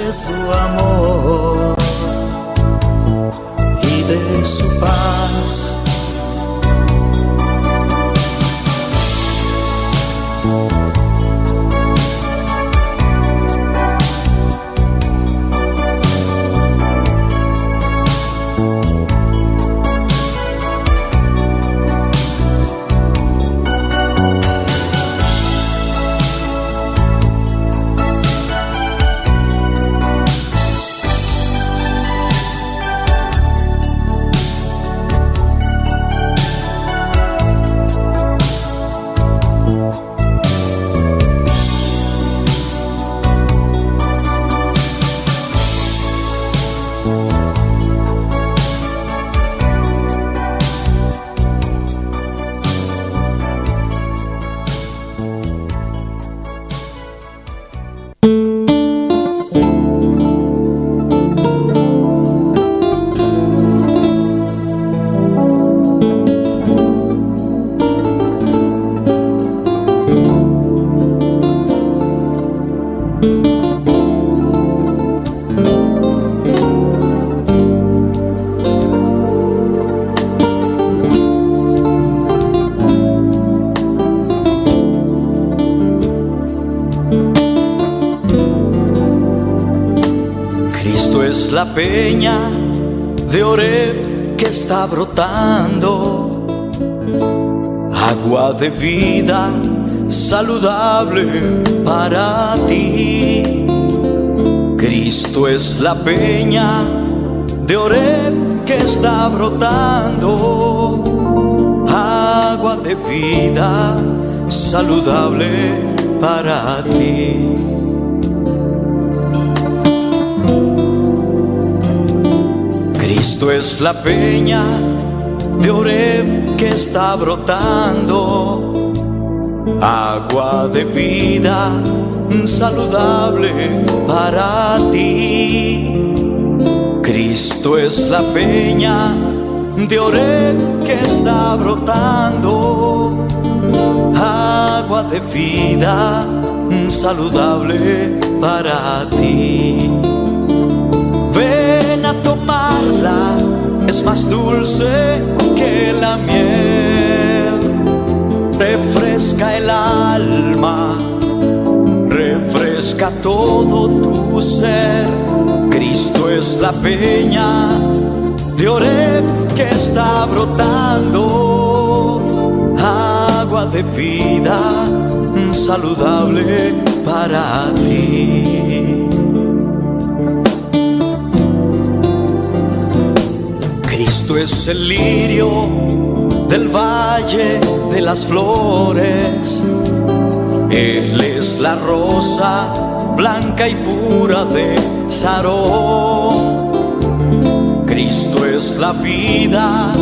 de su amor y de su paz. La peña de Oreb que está brotando, agua de vida saludable para ti. Cristo es la peña de Oreb que está brotando, agua de vida saludable para ti. Cristo es la peña de Oreb que está brotando, agua de vida saludable para ti. Cristo es la peña de Oreb que está brotando, agua de vida saludable para ti. Ven a tomarla, es más dulce que la miel, refresca el alma, refresca todo tu ser. Cristo es la peña de Oreb que está brotando, agua de vida saludable para ti. Cristo es el lirio del valle de las flores, Él es la rosa blanca y pura de Sarón. Cristo es la vida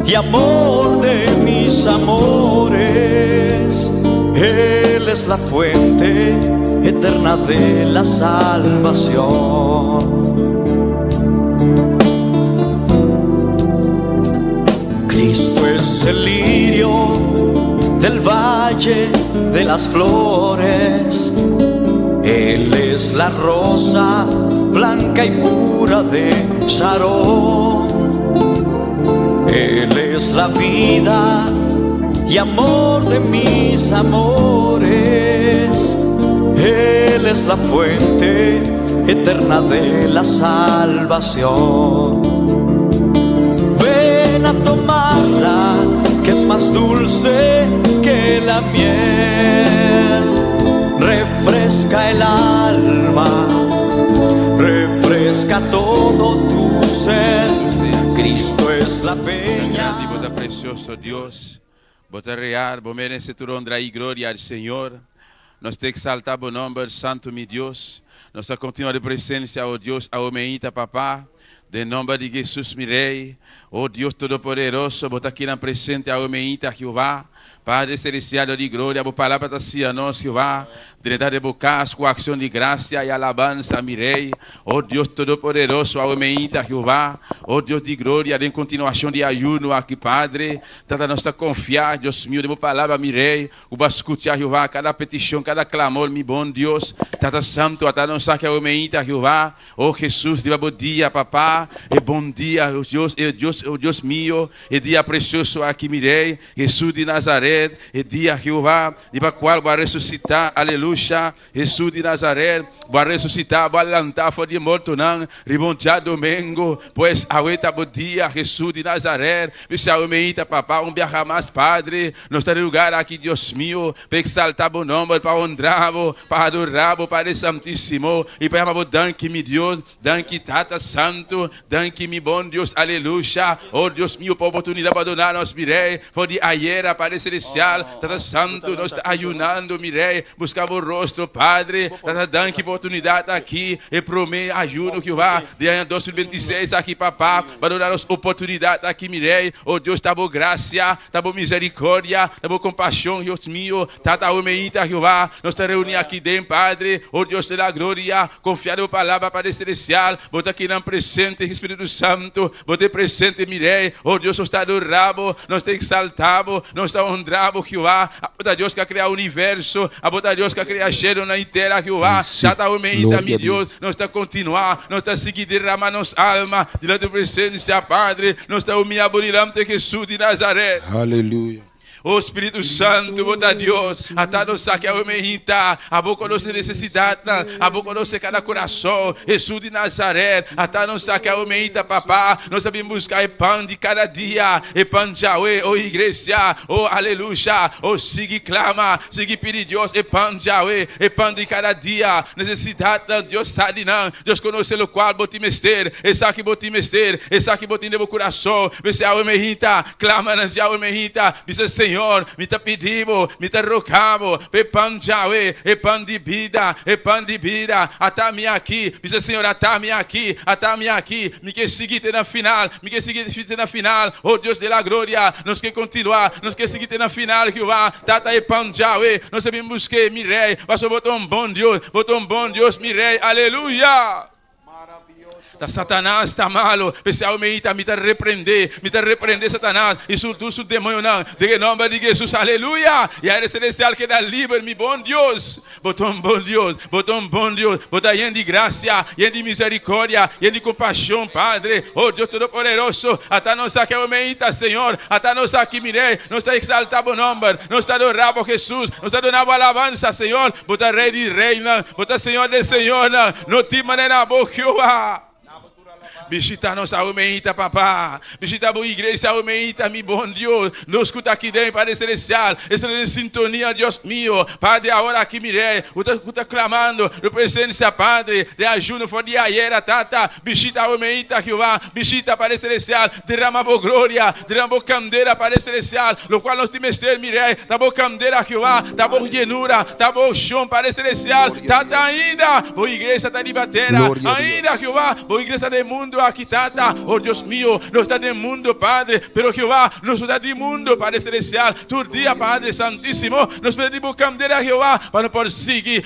y amor de mis amores, Él es la fuente eterna de la salvación. Cristo es el lirio del valle de las flores, Él es la rosa blanca y pura de Sarón. Él es la vida y amor de mis amores, Él es la fuente eterna de la salvación. Ven a tomarla, que es más dulce que la miel, refresca el alma, refresca todo tu ser. Cristo es la peña. Bota precioso Deus, bota real, bom merece tu honra e glória ao Senhor. Nós te exaltamos o nome santo, meu Deus. Nós continuamos de presença, ó Deus, ao meita, papá. De nome de Jesus, mi rei. Oh Deus Todo-Poderoso, bota aqui na presente ao meita, Jeová. Padre celestial, de glória, a palavra está assim a nós, Jeová. Diretar de bocas com ação de graça e alabança, mirei. Oh Deus Todo-Poderoso, aumeita, Jeová. Oh Deus de glória, em continuação de ayuno aqui, Padre. Tata nós está confiar, Deus meu, de palavra, mirei. O escutar, Jeová, cada petição, cada clamor, meu bom Deus. Tata Santo, até nós que aumeita, Jeová. Oh Jesus, de bom dia, papá. E bom dia, oh Deus meu. E dia precioso aqui, mirei. Jesus de Nazaré. E dia, Jeová, de qual vai ressuscitar, aleluia. Jesus de Nazaré, vai ressuscitar, vai levantar fora de morto, não, ribonjar domingo, pois aguenta o dia, Jesus de Nazaré, você aumenta, papá, viaja mais, Padre, nós estamos em lugar aqui, Deus meu, para exaltar o nome, para honrar, para adorar, Padre Santíssimo, e para chamar, danke, meu Deus, danke, Tata Santo, danke, meu bom Deus, aleluia, oh Deus meu, por oportunidade para adorar, nós mirei, por de ayer, Padre Celestial, Tata Santo, nós estamos ayunando, mirei, buscar o rosto, Padre, dando que oportunidade aqui, e promete ajuda que vai, de ano 2026 aqui, papá, para dar as oportunidades aqui, mirei, oh Deus, tá boa graça, tá boa misericórdia, tá boa compaixão, Deus meu, tá umeita, Jeová, nós estamos reunidos aqui dentro, Padre, oh Deus da glória, confiar na palavra, Padre Celestial, botar aqui na presente, Espírito Santo, botar presente, mirei, oh Deus, nós estamos adorando, nós estamos exaltados, nós estamos honrando, Jeová, a Deus que criar o universo, a Deus que criar cheiro na inteira, Jeová, tata umeita, meu Deus, nós estamos continuar, nós estamos seguindo derramando nossa alma, diante da presença, Padre, nós estamos me abolindo de Jesus de Nazaré. Aleluia. Oh Espírito Santo, bota Deus, até nós que a aumenta, a boca nossa necessidade, a boca nossa cada coração, Jesus de Nazaré, até nós que a aumenta, papá, nós sabemos buscar o pão de cada dia, e pão de Yahweh, oh igreja, oh aleluia, oh siga clama, siga pedir Deus, e pão de Yahweh, e pão de cada dia, necessidade, Deus sabe não, Deus conhece o qual botim mester, e sabe que botim mester, e sabe que botim no coração, você a aumenta, clama na aumenta, diz Senhor, me está pedindo, me está rogando, e pão de Yahweh, e pão de vida, até-me aqui, diz Senhor, até-me aqui, me quer seguir na final, oh Deus de la glória, nós quer continuar, nós quer seguir na final, que vai, tata e pão de Yahweh, nós sabemos buscar, mi rei, mas botou um bom Deus, mi rei, aleluia. Da Satanás está malo, pessoal me está repreender, Satanás, e su demônio não, de nome de Jesus, aleluia, e a celestial que dá livre, meu bom Deus, botou um bom Deus, botou aí de graça, e de misericórdia, e de compaixão, Padre, oh Deus Todo-Poderoso, até nós aqui, aumenta, Senhor, até nós aqui, mirei, nós está exaltado o nome, nós está adorando Jesus, nós está dando alabança, Senhor, botar rei de reina, botar Senhor de Senhor, não te maneira boa, Jeová. Visita nossa aumenta, papá. Visita a boa igreja, aumenta, meu bom Deus. Nos escuta aqui dentro, Padre Celestial. Estamos em sintonia, Deus meu. Padre, agora aqui, mirei. Escuta clamando, de presença, Padre. De ajuda, for de ayer, tata. Visita a aumenta, Jeová. Visita, Padre Celestial. Derrama boa glória. Derrama boa candeira, Padre Celestial. No qual nós temos ter, mirei. Tá boa candeira, Jeová. Tá boa llenura. Tá boa chão, Padre Celestial. Tata ainda. Boa igreja, tá de batera. Ainda, Jeová. Boa igreja do mundo. Aqui tata, oh Deus meu, não está no mundo, Padre, pero Jeová, não está no mundo, Padre Celestial, todo dia, Padre Santíssimo, nós pedimos candeira, Jeová, para não poder seguir,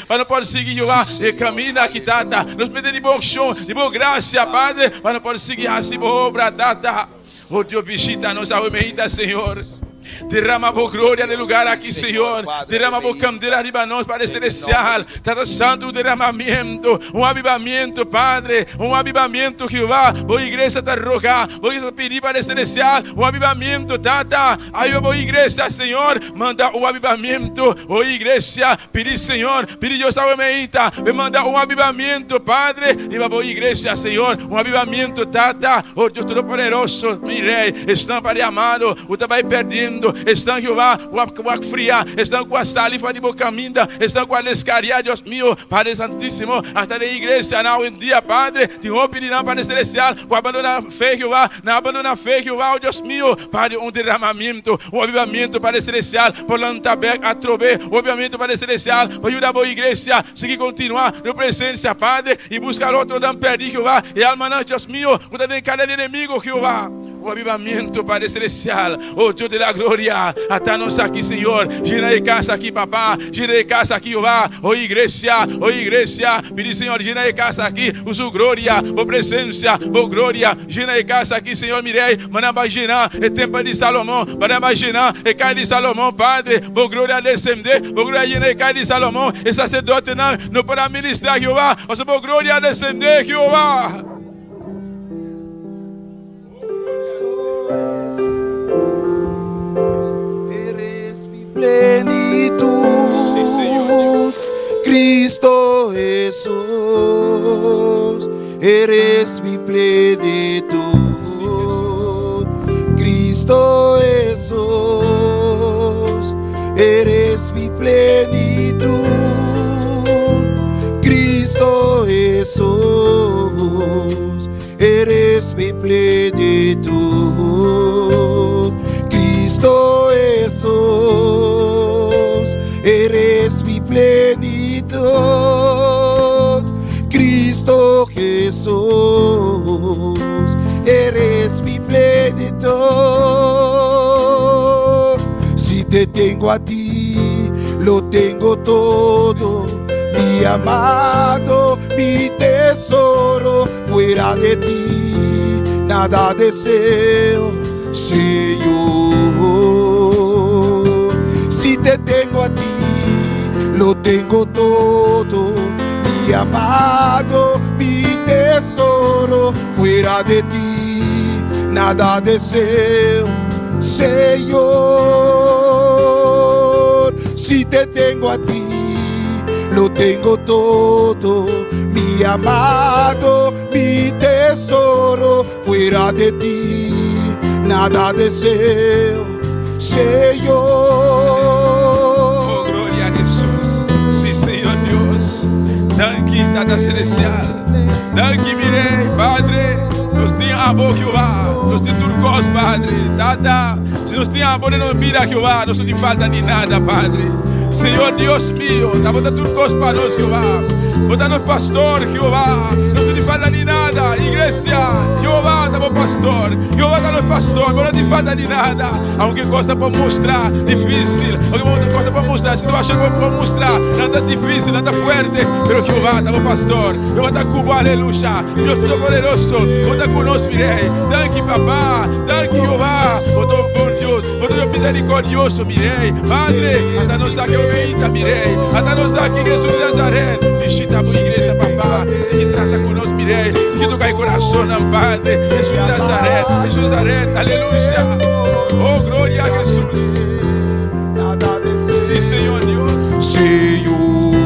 Jeová, e caminha aqui tata, nós pedimos de bom chão, de boa graça, Padre, para não poder seguir assim, boa obra, tata, oh Deus, visita nos aumenta, Senhor. Derrama boa glória no lugar aqui, Senhor. Derrama boa candeira arriba nós, Padre Celestial. Tata Santo, um derramamento, um avivamento, Padre. Um avivamento, Jeová. Boa igreja está rogar, boa igreja pedir, Padre Celestial. Um avivamento, Tata. Aí, boa igreja, Senhor. Manda um avivamento, boa igreja. Pedir, Senhor. Pedir, Deus, aumenta. Me manda um avivamento, Padre. E boa igreja, Senhor. Um avivamento, Tata. Oh Deus Todo-Poderoso, meu Rei. Estão, Padre amado, o trabalho perdendo. Estão, Jeová, com a fria, estão com a saliva de boca minda, estão com a lescaria, Deus meu, Padre Santíssimo, até a igreja, não, um dia, Padre, te rompe de não, Padre Celestial, com abandonar a fé, Jeová, não abandonar a fé, Jeová, Deus meu, Padre, um derramamento, um avivamento, Padre Celestial, por lantabec, a trover, um avivamento, Padre Celestial, para ajudar a boa igreja, seguir continuar, na presença, Padre, e buscar outro, não perder, Jeová, e alma, Deus meu, cuida de cada inimigo, Jeová. un avivamiento, Padre Celestial. Oh Dios de la gloria, atanos aquí, Señor. Llena de casa aquí, papá. Llena de casa aquí, Jehová. Oh iglesia, pedi, Señor, llena de casa aquí, por su gloria, por presencia, por gloria. Llena de casa aqui, Senhor, mirei, manda imaginar, é tempo de Salomão, manda imaginar, é cai de Salomão, Padre, por glória descender, por glória llena de cai de Salomão, e sacerdote não para ministrar, Jeová, mas por glória descender, Jeová. Eres mi plenitud, Sí, Señor. Cristo Jesús, eres mi plenitud, Cristo Jesús, eres mi plenitud, Cristo Jesús, eres mi plenitud, Cristo Jesús, eres mi plenitud, Cristo Jesús, eres mi plenitud. Si te tengo a ti, lo tengo todo, mi amado, mi tesoro, fuera de ti, nada deseo, Señor. Si te tengo a ti, lo tengo todo, mi amado, mi tesoro, fuera de ti, nada deseo, Señor. Si te tengo a ti, lo tengo todo, mi amado, mi tesoro, fuera de ti, nada deseo, Señor. Oh, gloria a Jesús. Sí, Señor Dios. Danke, Tata Celestial. Danke, mirei, Padre. Nos tem amor, Jeová. Nos tem turcos, Padre. Tata, se nos tem amor, não mira, Jeová. Não te falta de nada, Padre. Senhor Deus mío, dá bota turcos para nós, Jeová. Bota nos pastor, Jeová. Não te falta de nada, igreja. Jeová, dá bom pastor. Jeová, dá nos pastor. Não te falta de nada. Aunque coisa para mostrar difícil. Aunque coisa para mostrar, se tu acha que para mostrar, nada difícil, nada fuerte. Pero Jeová, dá bom pastor. Jeová está cubo, aleluia. Deus Todo-Poderoso, bota conosco, mirei. Danke, papá. Danke, Jeová. Bota bom Deus. Bota misericordioso, mirei. Padre, até nos dá que eu venha, mirei. Até nos dá que Jesus de Nazaré. Visita a igreja, papá. Se que trata conosco, mirei. Se que toca em coração, não, Padre. Jesus de Nazaré. Jesus de Nazaré. Aleluia. Oh, glória a Jesus. Sí, Señor Dios. Señor,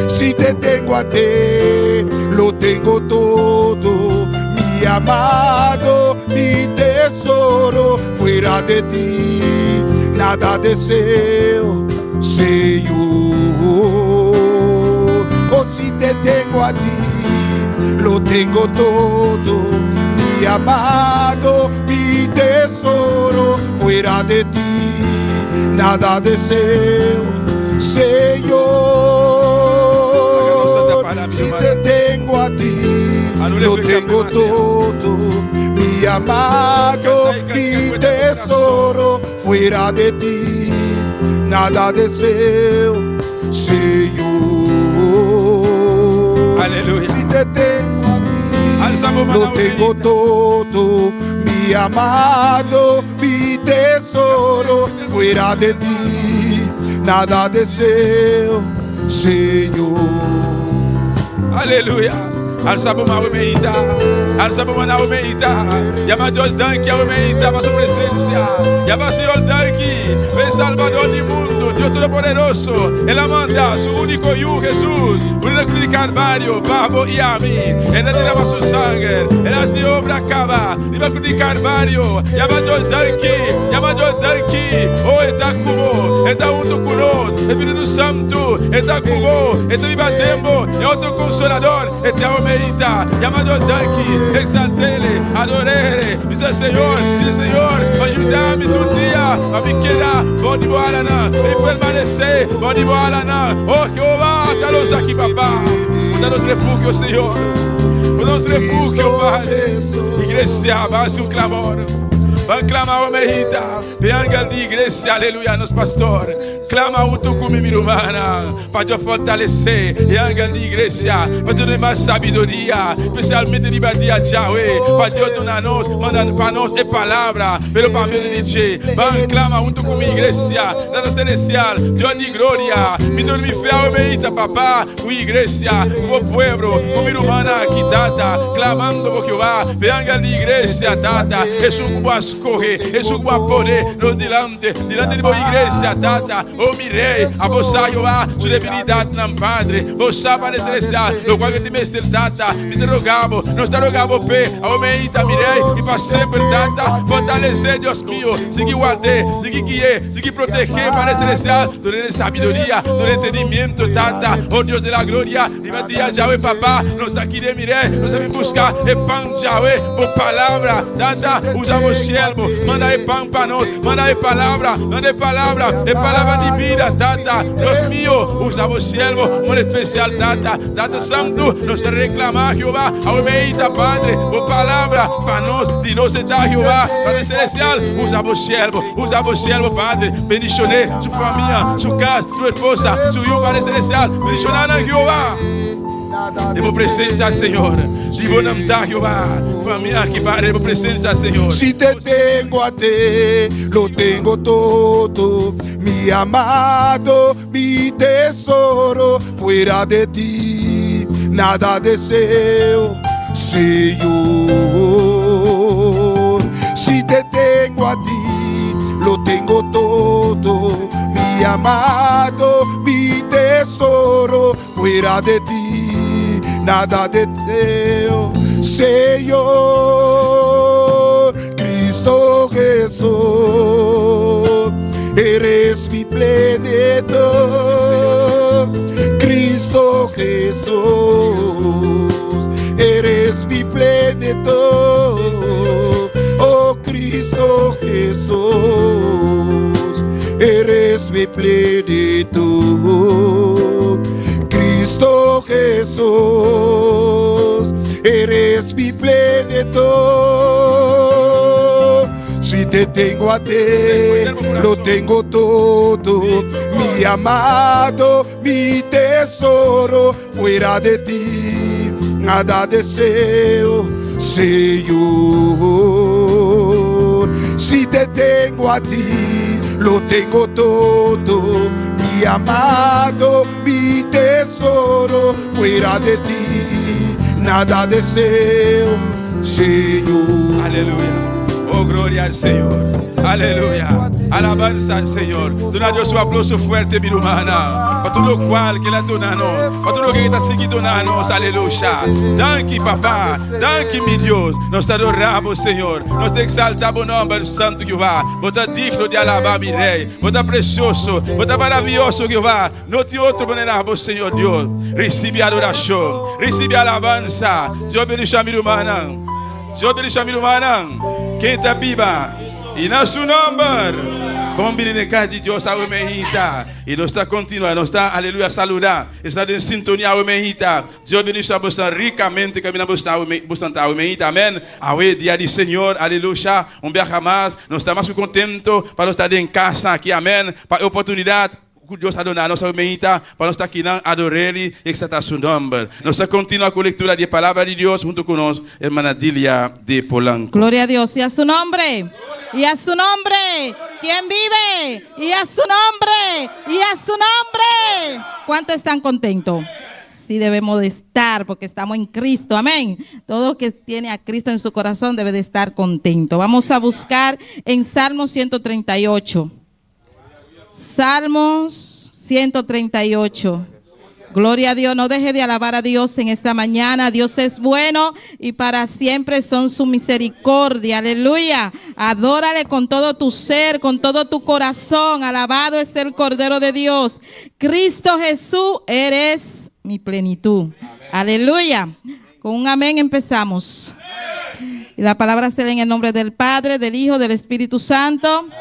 si te tengo a ti, lo tengo todo, mi amado, mi tesoro, fuera de ti, nada deseo, Señor. Oh, si te tengo a ti, lo tengo todo, mi amado, mi tesoro, fuera de ti, nada deseo, Señor. Si te tengo a ti, lo tengo todo, mi amado, mi tesoro, fuera de ti, nada deseo, Señor. Aleluya. Si te tengo a ti, lo tengo todo, mi amado, mi tesoro, fuera de ti, nada deseo, Señor. Aleluia. Alçamos uma almeida. Alçamos uma almeida. Yama Jordanque almeida para sua presença. Yama Senhor Danque. Vem Salvador do mundo. Deus Todo-Poderoso. Ele manda seu único Hijo Jesus. Por ele cruz de Calvário. Pavo e a mim. Ele derrama seu sangue. Ele se obra acaba. Ele cruz de Calvário. Yama Jordanque. Yama Jordanque. Oh, ele está conosco. Ele está junto conosco. Espírito Santo. Ele está conosco. Ele está vivendo. É outro consolador. Ele te almeida. Omeita, llamado Danki, exaltele, adorele. Dice Señor, ayúdame tu día, a mi queda, boni boalana, y permanecer, boni boalana. Oh Jehová, danos aquí, papá, danos refugio, Señor, danos refugio, Padre. Iglesia, va a hacer un clamor. Van clama Omeita, venga de igreja, aleluia, nos pastor. Clama junto com minha irmã, para te fortalecer. Venga de igreja, para te dar mais sabedoria, especialmente de dia Yahweh, para Deus donar-nos, mandando para nós a palavra, pelo para me dizer. Van clama junto com minha igreja, da celestial, Deus de glória. Me dormi fé Omeita, papá, com a igreja, com o povo, com minha irmã que data, clamando por Jeová. Venga de igreja, data, Jesus com as correr, Jesus com a poder, no delante de boa igreja, data, oh mirei, a vossa Jeová, sua debilidade não Padre, vossa para estressar, no qual que te mestre data, me derrogamos, nós derrogamos pé, a Omeita mirei, e faz sempre data, fortalecer Deus meu, seguir guardar, seguir guiar, seguir proteger para estressar, durante sabedoria, durante entendimento, data, oh Deus de la glória, dia Yahweh, papá, nós daqui de mirei, nós vamos buscar, e pão Yahweh, por palavra, data, usamos cielo. Manda aí pão para nós, manda aí palavra, é palavra de vida, tata. Deus meu, usa o servo, muito especial, tata santo, nós te reclamar, Jeová, Omeita, Padre, por palavra para nós, de nós está, Jeová, Padre Celestial, usa o servo, Padre, bendicionar sua família, sua casa, sua esposa, seu filho, Padre Celestial, bendicionar a Jeová. Debo presencia, Señor. Debo namtar, Jehová. Familia que Padre, debo presencia, Señor. Si te tengo a ti, lo tengo todo. Mi amado, mi tesoro. Fuera de ti, nada deseo, Señor. Si te tengo a ti, lo tengo todo. Mi amado, mi tesoro. Fuera de ti, nada deseo, Señor. Cristo Jesús, eres mi plenitud. Cristo Jesús, eres mi plenitud. Oh Cristo Jesús, eres mi plenitud. Cristo Jesús, eres mi plenitud. Si te tengo a ti, lo tengo todo. Mi amado, mi tesoro, fuera de ti, nada deseo, Señor. Si te tengo a ti, lo tengo todo. Mi amado, mi tesoro, fuera de ti, nada deseo, Señor. Aleluya. Oh, gloria al Señor. Aleluya. Alabanza al Señor. Dona a Dios un aplauso fuerte, mi hermana. Para todo lo cual que la donamos. Para todo lo que está siguiendo donamos. Aleluya. Danke, papá. Danke, mi Dios. Nos te adoramos, Señor. Nos te exaltamos nombre santo, Jehová. Vos estás digno de alabar, mi rey. Vos estás precioso. Vos estás maravilloso, Jehová. No te otro veneramos, Señor Dios. Recibe adoración. Recibe alabanza. Dios bendiga a mi hermana. Dios bendiga a mi hermana. Quem está viva e na seu nome, vamos vir na casa de Deus, a Omeita, e nós está continuando, nós está, aleluia, saludar, está em sintonia, a Omeita. Deus bendiga você ricamente, caminhando bastante a Omeita, amém. Aue dia de Senhor, aleluia, dia mais, nós estamos mais contentos para nós estar em casa aqui, amém, para a oportunidade. Deus adonar nossa Omeita, para nós estar aqui na adorar Ele e exaltar seu nome. Nós continuamos com a leitura da palavra de Deus junto conosco, irmã Dilia de Polanco. Gloria a Dios y a su nombre, y a su nombre, quien vive, y a su nombre, y a su nombre. ¿Cuántos están contentos? Sí debemos de estar porque estamos en Cristo, amén. Todo que tiene a Cristo en su corazón debe de estar contento. Vamos a buscar en Salmo 138. Salmos 138. Gloria a Dios, no deje de alabar a Dios en esta mañana. Dios es bueno y para siempre son su misericordia. Aleluya. Adórale con todo tu ser, con todo tu corazón. Alabado es el Cordero de Dios. Cristo Jesús, eres mi plenitud. Aleluya. Con un amén empezamos. Y la palabra se lee en el nombre del Padre, del Hijo, del Espíritu Santo. Amén.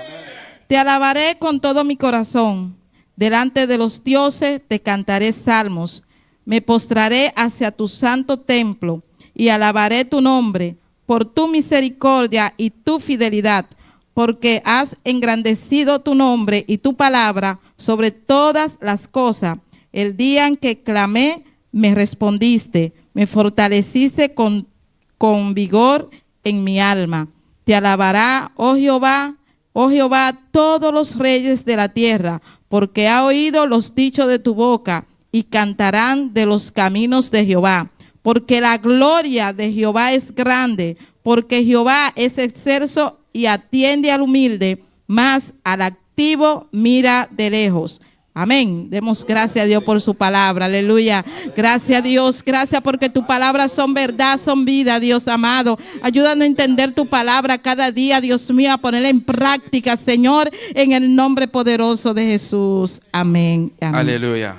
Te alabaré con todo mi corazón. Delante de los dioses te cantaré salmos. Me postraré hacia tu santo templo y alabaré tu nombre por tu misericordia y tu fidelidad, porque has engrandecido tu nombre y tu palabra sobre todas las cosas. El día en que clamé, me respondiste, me fortaleciste con vigor en mi alma. Te alabará, oh Jehová, todos los reyes de la tierra, porque ha oído los dichos de tu boca y cantarán de los caminos de Jehová. Porque la gloria de Jehová es grande, porque Jehová es excelso y atiende al humilde, mas al activo mira de lejos. Amén. Demos gracias a Dios por su palabra. Aleluya. Gracias a Dios. Gracias porque tus palabras son verdad, son vida, Dios amado. Ayúdanos a entender tu palabra cada día, Dios mío, a ponerla en práctica, Señor, en el nombre poderoso de Jesús. Amén. Amén. Aleluya.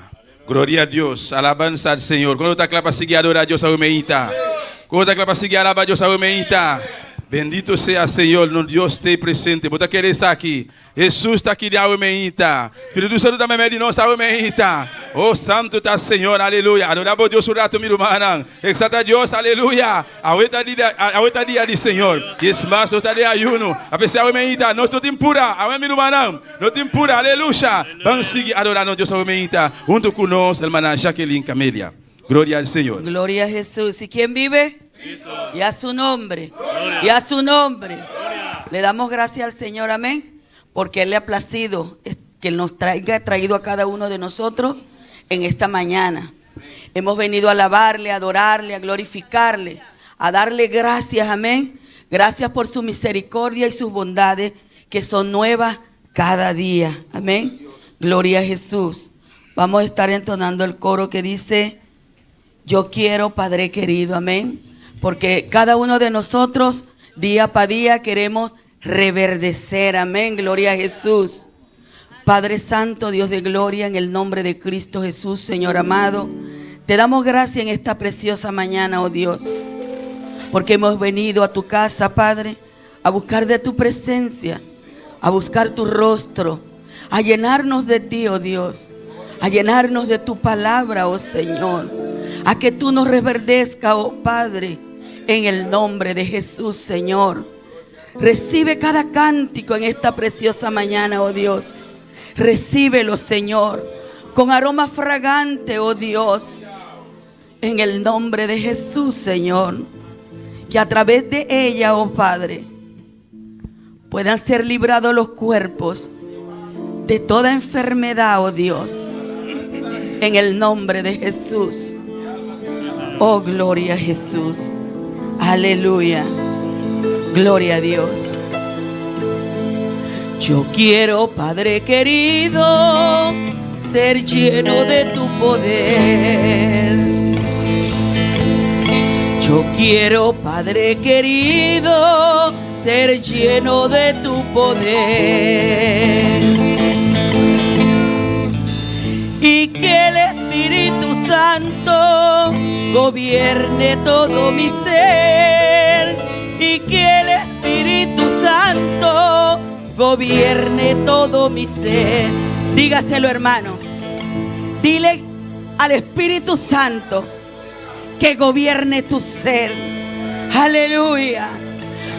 Gloria a Dios. Alabanza al Señor. Cuando te clapa, sigue adorar a Dios a humeita. Cuando te clapa, sigue alabar a Dios a humeita. Bendito sea Señor, no Dios esté presente. Vos querer estar aquí. Jesús está aquí de aumeita. Espíritu Santo también me dice, aumeita. Oh santo está Señor, aleluya. Adoramos a Dios un rato, mi hermana. Exalta a Dios, aleluya. Ahorita día de Señor. Y es más, no está de ayuno. A pesar de aumeita, no estoy impura. Ahora mi hermana, no te impura, aleluya. Vamos a seguir adorando a Dios aumeita. Junto con nosotros, hermana Jacqueline Camelia. Gloria al Señor. Gloria a Jesús. ¿Y quién vive? Cristo. Y a su nombre. Gloria. Y a su nombre. Gloria. Le damos gracias al Señor, amén. Porque Él le ha placido que nos haya traído a cada uno de nosotros en esta mañana. Hemos venido a alabarle, a adorarle, a glorificarle, a darle gracias, amén. Gracias por su misericordia y sus bondades que son nuevas cada día, amén. Gloria a Jesús. Vamos a estar entonando el coro que dice: yo quiero, Padre querido, amén. Porque cada uno de nosotros, día para día, queremos reverdecer, amén. Gloria a Jesús. Padre Santo, Dios de gloria, en el nombre de Cristo Jesús, Señor amado, te damos gracias en esta preciosa mañana, oh Dios, porque hemos venido a tu casa, Padre, a buscar de tu presencia, a buscar tu rostro, a llenarnos de ti, oh Dios, a llenarnos de tu palabra, oh Señor, a que tú nos reverdezca, oh Padre, en el nombre de Jesús, Señor. Recibe cada cántico en esta preciosa mañana, oh Dios. Recíbelo, Señor, con aroma fragante, oh Dios, en el nombre de Jesús, Señor. Que a través de ella, oh Padre, puedan ser librados los cuerpos de toda enfermedad, oh Dios, en el nombre de Jesús. Oh, gloria a Jesús. Aleluya. Gloria a Dios. Yo quiero, Padre querido, ser lleno de tu poder. Yo quiero, Padre querido, ser lleno de tu poder. Y que el Espíritu Santo gobierne todo mi ser. Y que el Espíritu Santo gobierne todo mi ser. Dígaselo, hermano. Dile al Espíritu Santo que gobierne tu ser. Aleluya.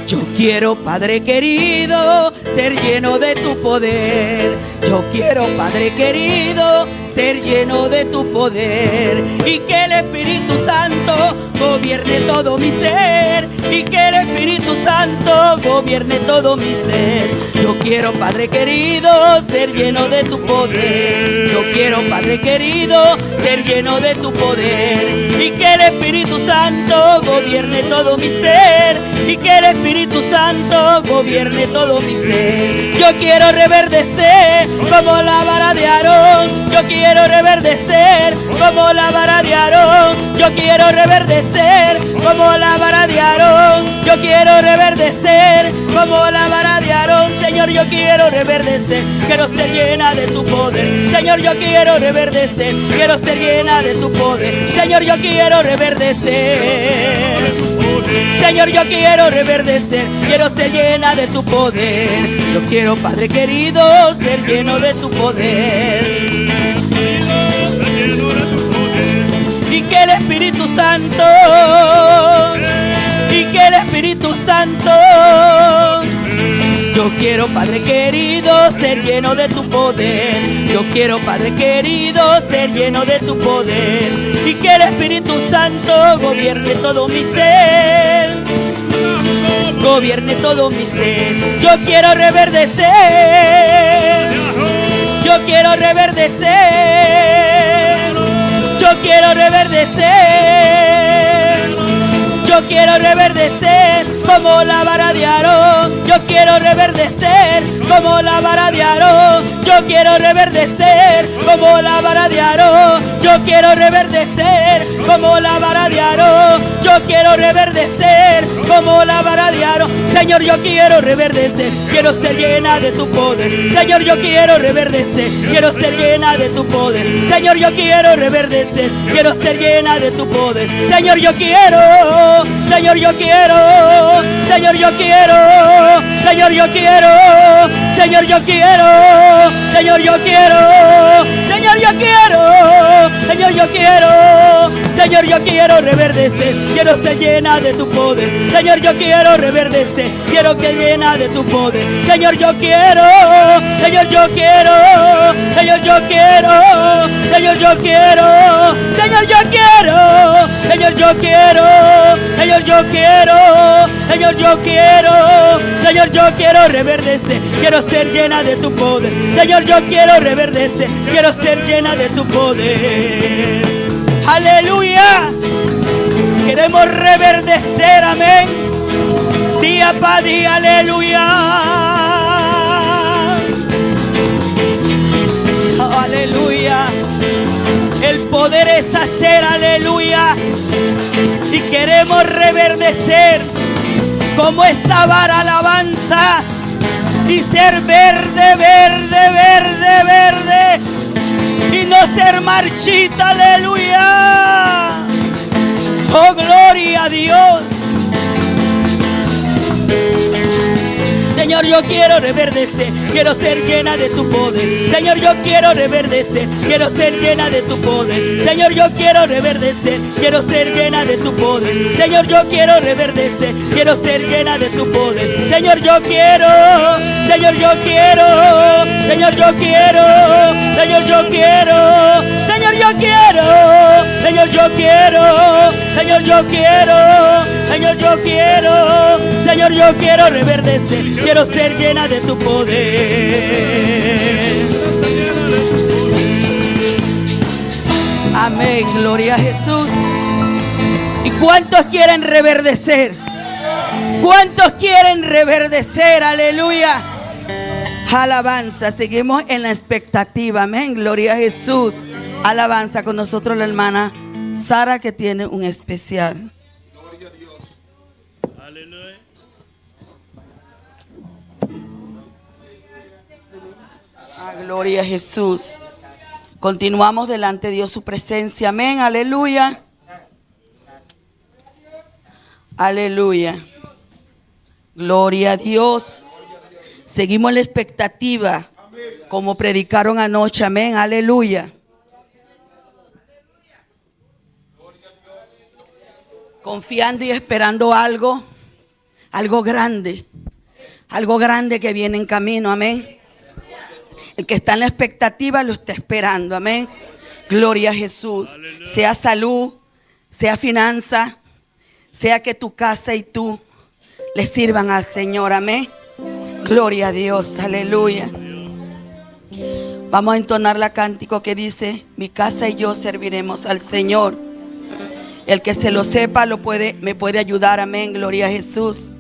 Yo quiero, Padre querido, ser lleno de tu poder. Yo quiero, Padre querido, ser lleno de tu poder. Y que el Espíritu Santo gobierne todo mi ser. Y que el Espíritu Santo gobierne todo mi ser. Yo quiero, Padre querido, ser lleno de tu poder. Yo quiero, Padre querido, ser lleno de tu poder. Y que el Espíritu Santo gobierne todo mi ser. Y que el Espíritu Santo gobierne todo mi ser. Yo quiero reverdecer como la vara de Aarón. Yo quiero reverdecer como la vara de Aarón. Yo quiero reverdecer como la vara de Aarón. Yo quiero reverdecer como la vara de Aarón. Señor, yo quiero reverdecer. Quiero ser llena de tu poder. Señor, yo quiero reverdecer. Quiero ser llena de tu poder. Señor, yo quiero reverdecer. Señor, yo quiero reverdecer, quiero ser llena de tu poder. Yo quiero, Padre querido, ser lleno de tu poder. Y que el Espíritu Santo, y que el Espíritu Santo, yo quiero, Padre querido, ser lleno de tu poder. Yo quiero, Padre querido, ser lleno de tu poder. Y que el Espíritu Santo gobierne todo mi ser. Gobierne todo mi ser. Yo quiero reverdecer. Yo quiero reverdecer. Yo quiero reverdecer. Yo quiero reverdecer como la vara de Aarón. Yo quiero reverdecer como la vara de Aarón. Yo quiero reverdecer como la vara de Aarón. Yo quiero reverdecer como la vara de Aarón. Yo quiero reverdecer como la vara de Aarón. Señor, yo quiero reverdecer, quiero ser llena de tu poder. Señor, yo quiero reverdecer, quiero ser llena de tu poder. Señor, yo quiero reverdecer, quiero ser llena de tu poder. Señor, yo quiero, Señor, yo quiero, Señor, yo quiero, Señor, yo quiero, Señor, yo quiero, Señor, yo quiero, Señor, yo quiero, Señor, yo quiero, Señor, yo quiero reverdecer, quiero ser llena de tu poder. Señor, yo quiero reverdecer, quiero que llena de tu poder. Señor, yo quiero, Señor, yo quiero, Señor, yo quiero, Señor, yo quiero, Señor, yo quiero, Señor, yo quiero, Señor, yo quiero, Señor, yo quiero, Señor, yo quiero reverdecer, quiero ser llena de tu poder. Señor, yo quiero reverdecer, quiero ser llena de tu poder. Aleluya. Queremos reverdecer, amén. Día para día, aleluya. Aleluya. El poder es hacer, aleluya. Y queremos reverdecer como esa vara alabanza y ser verde, verde, verde, verde. Y no ser marchita, aleluya. Oh, gloria a Dios. Señor, yo quiero reverdecer, quiero ser llena de tu poder. Señor, yo quiero reverdecer, quiero ser llena de tu poder. Señor, yo quiero reverdecer, quiero ser llena de tu poder. Señor, yo quiero reverdecer, quiero ser llena de tu poder. Señor, yo quiero, Señor, yo quiero, Señor, yo quiero, Señor, yo quiero, Señor, yo quiero, Señor, yo quiero, Señor, yo quiero, Señor, yo quiero, Señor, yo quiero reverdecer, quiero ser llena de tu poder. Amén, gloria a Jesús. ¿Y cuántos quieren reverdecer? ¿Cuántos quieren reverdecer? Aleluya. Alabanza, seguimos en la expectativa. Amén, gloria a Jesús. Alabanza, con nosotros la hermana Sara, que tiene un especial. Gloria a Dios. Aleluya. Gloria a Jesús. Continuamos delante de Dios, su presencia. Amén, aleluya. Aleluya. Gloria a Dios. Seguimos en la expectativa, como predicaron anoche. Amén, aleluya. Confiando y esperando algo grande que viene en camino. Amén. El que está en la expectativa lo está esperando. Amén. Gloria a Jesús. Aleluya. Sea salud, sea finanza, sea que tu casa y tú le sirvan al Señor. Amén. Gloria a Dios. Aleluya. Vamos a entonar la cántico que dice: mi casa y yo serviremos al Señor. El que se lo sepa me puede ayudar. Amén. Gloria a Jesús.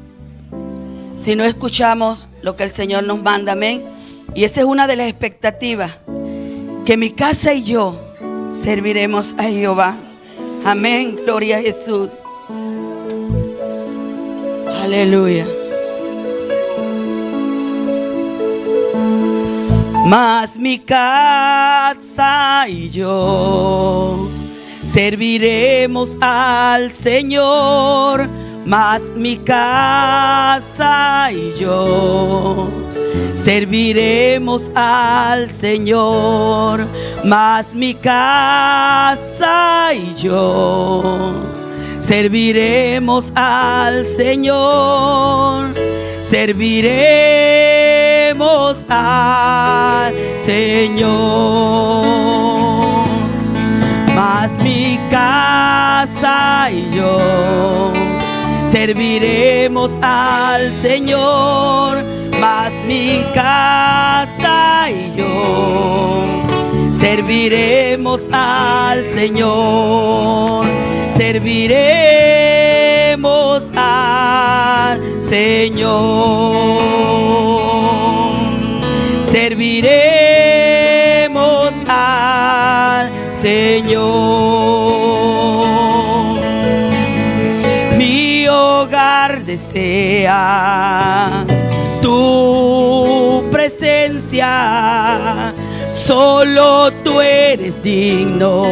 Si no escuchamos lo que el Señor nos manda. Amén. Y esa es una de las expectativas, que mi casa y yo serviremos a Jehová. Amén, gloria a Jesús. Aleluya. Mas mi casa y yo serviremos al Señor. mas mi casa y yo serviremos al Señor, mas mi casa y yo serviremos al Señor, serviremos al Señor, mas mi casa y yo serviremos al Señor, mas mi casa y yo serviremos al Señor, serviremos al Señor, serviremos al Señor. Mi hogar desea tu presencia, solo tú eres digno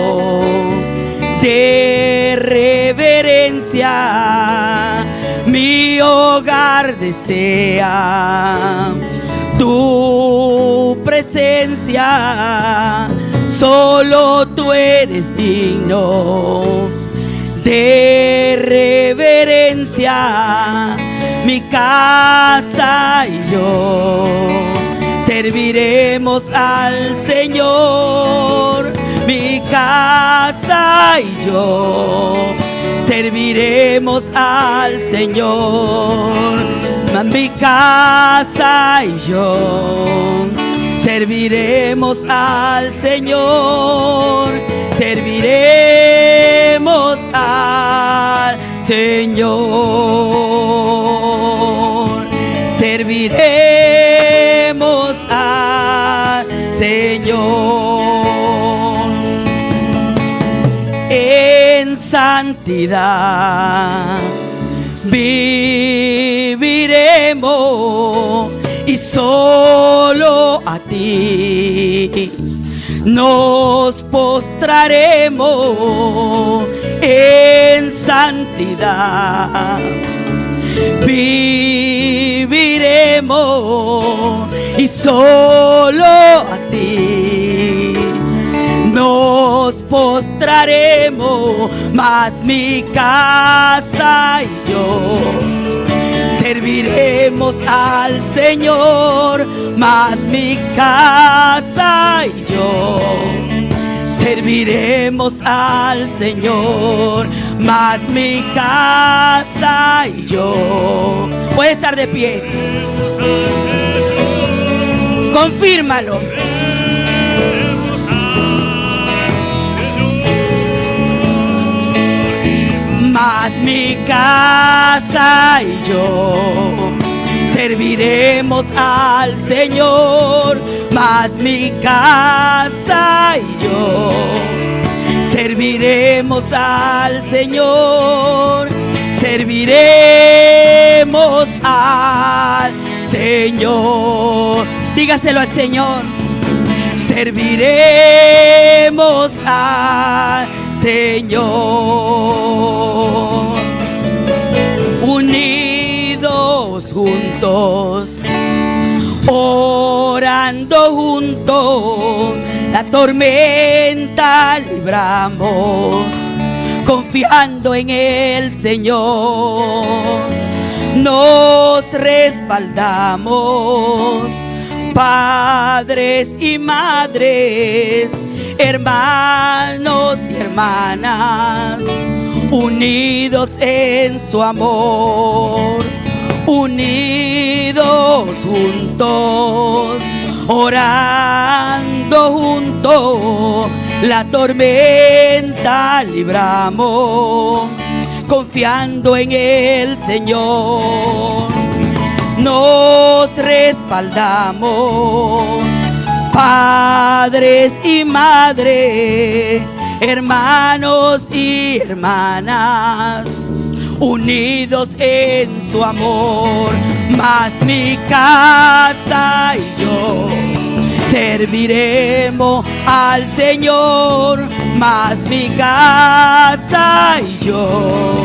de reverencia. Mi hogar desea tu presencia, solo tú eres digno de reverencia. Mi casa y yo serviremos al Señor, mi casa y yo serviremos al Señor, mi casa y yo serviremos al Señor, serviremos al Señor, serviremos al Señor. En santidad viviremos y solo a ti nos postraremos. En santidad viviremos y solo a ti nos postraremos, mas mi casa y yo serviremos al Señor, mas mi casa y yo serviremos al Señor, mas mi casa y yo. Puede estar de pie. Confírmalo. Mas mi casa y yo serviremos al Señor, mas mi casa y yo serviremos al Señor, serviremos al Señor. Dígaselo al Señor. Serviremos al Señor, unidos juntos, orando juntos, la tormenta libramos, confiando en el Señor, nos respaldamos, padres y madres, hermanos y hermanas, unidos en su amor, unidos juntos, orando juntos, la tormenta libramos, confiando en el Señor, nos respaldamos, padres y madres, hermanos y hermanas, unidos en su amor, mas mi casa y yo serviremos al Señor, mas mi casa y yo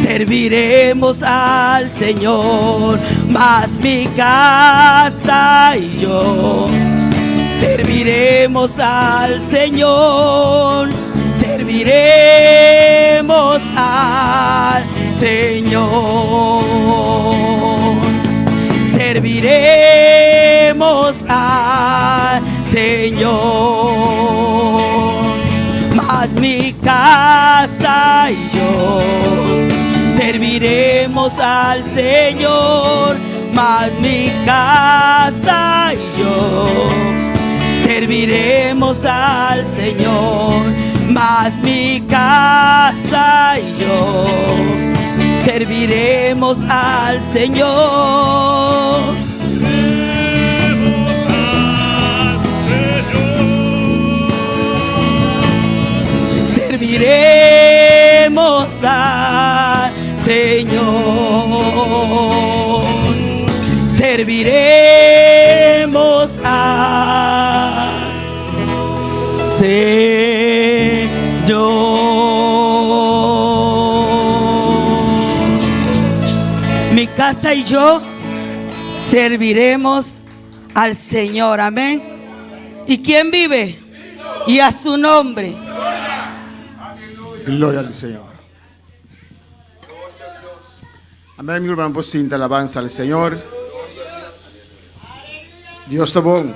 serviremos serviremos al Señor, mas mi casa y yo serviremos al Señor, serviremos al Señor, serviremos al Señor, mas mi casa y yo serviremos al Señor, mas mi casa y yo serviremos al Señor, mas mi casa y yo serviremos al Señor. Serviremos al Señor, serviremos al Señor. Mi casa y yo serviremos al Señor, amén. ¿Y quién vive? Y a su nombre. Gloria al Señor. Amén, mi hermano, pues sinta alabanza al Señor. Dios está bueno.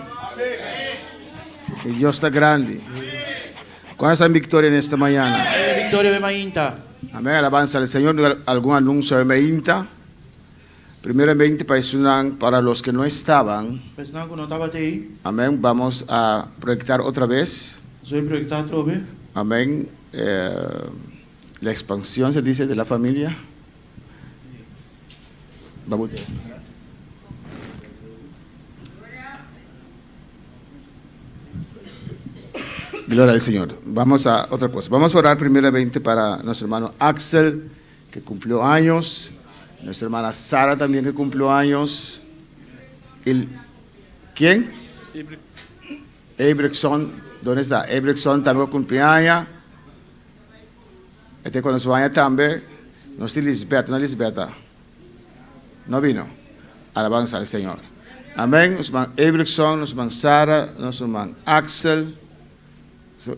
Y Dios está grande. ¿Cuántos están en victoria en esta mañana? Victoria de Mainta. Amén, alabanza al Señor. ¿Algún anuncio de Mainta? Primeramente, para los que no estaban, Pues no estaba ahí. amén, vamos a proyectar otra vez. Soy proyectado otra vez. Amén. La expansión, se dice, de la familia. Vamos. Gloria al Señor. Vamos a otra cosa. Vamos a orar primeramente para nuestro hermano Axel, que cumplió años. Nuestra hermana Sara también, que cumplió años. ¿Quién? Ebreckson. ¿Dónde está? Ebreckson también cumplió años. Este cuando su año también. No es Lisbeth, no es Lisbeth. No vino. Alabanza al Señor. Amén. Nuestro hermano Ebreckson, nuestro hermano Sara, nuestro hermano Axel.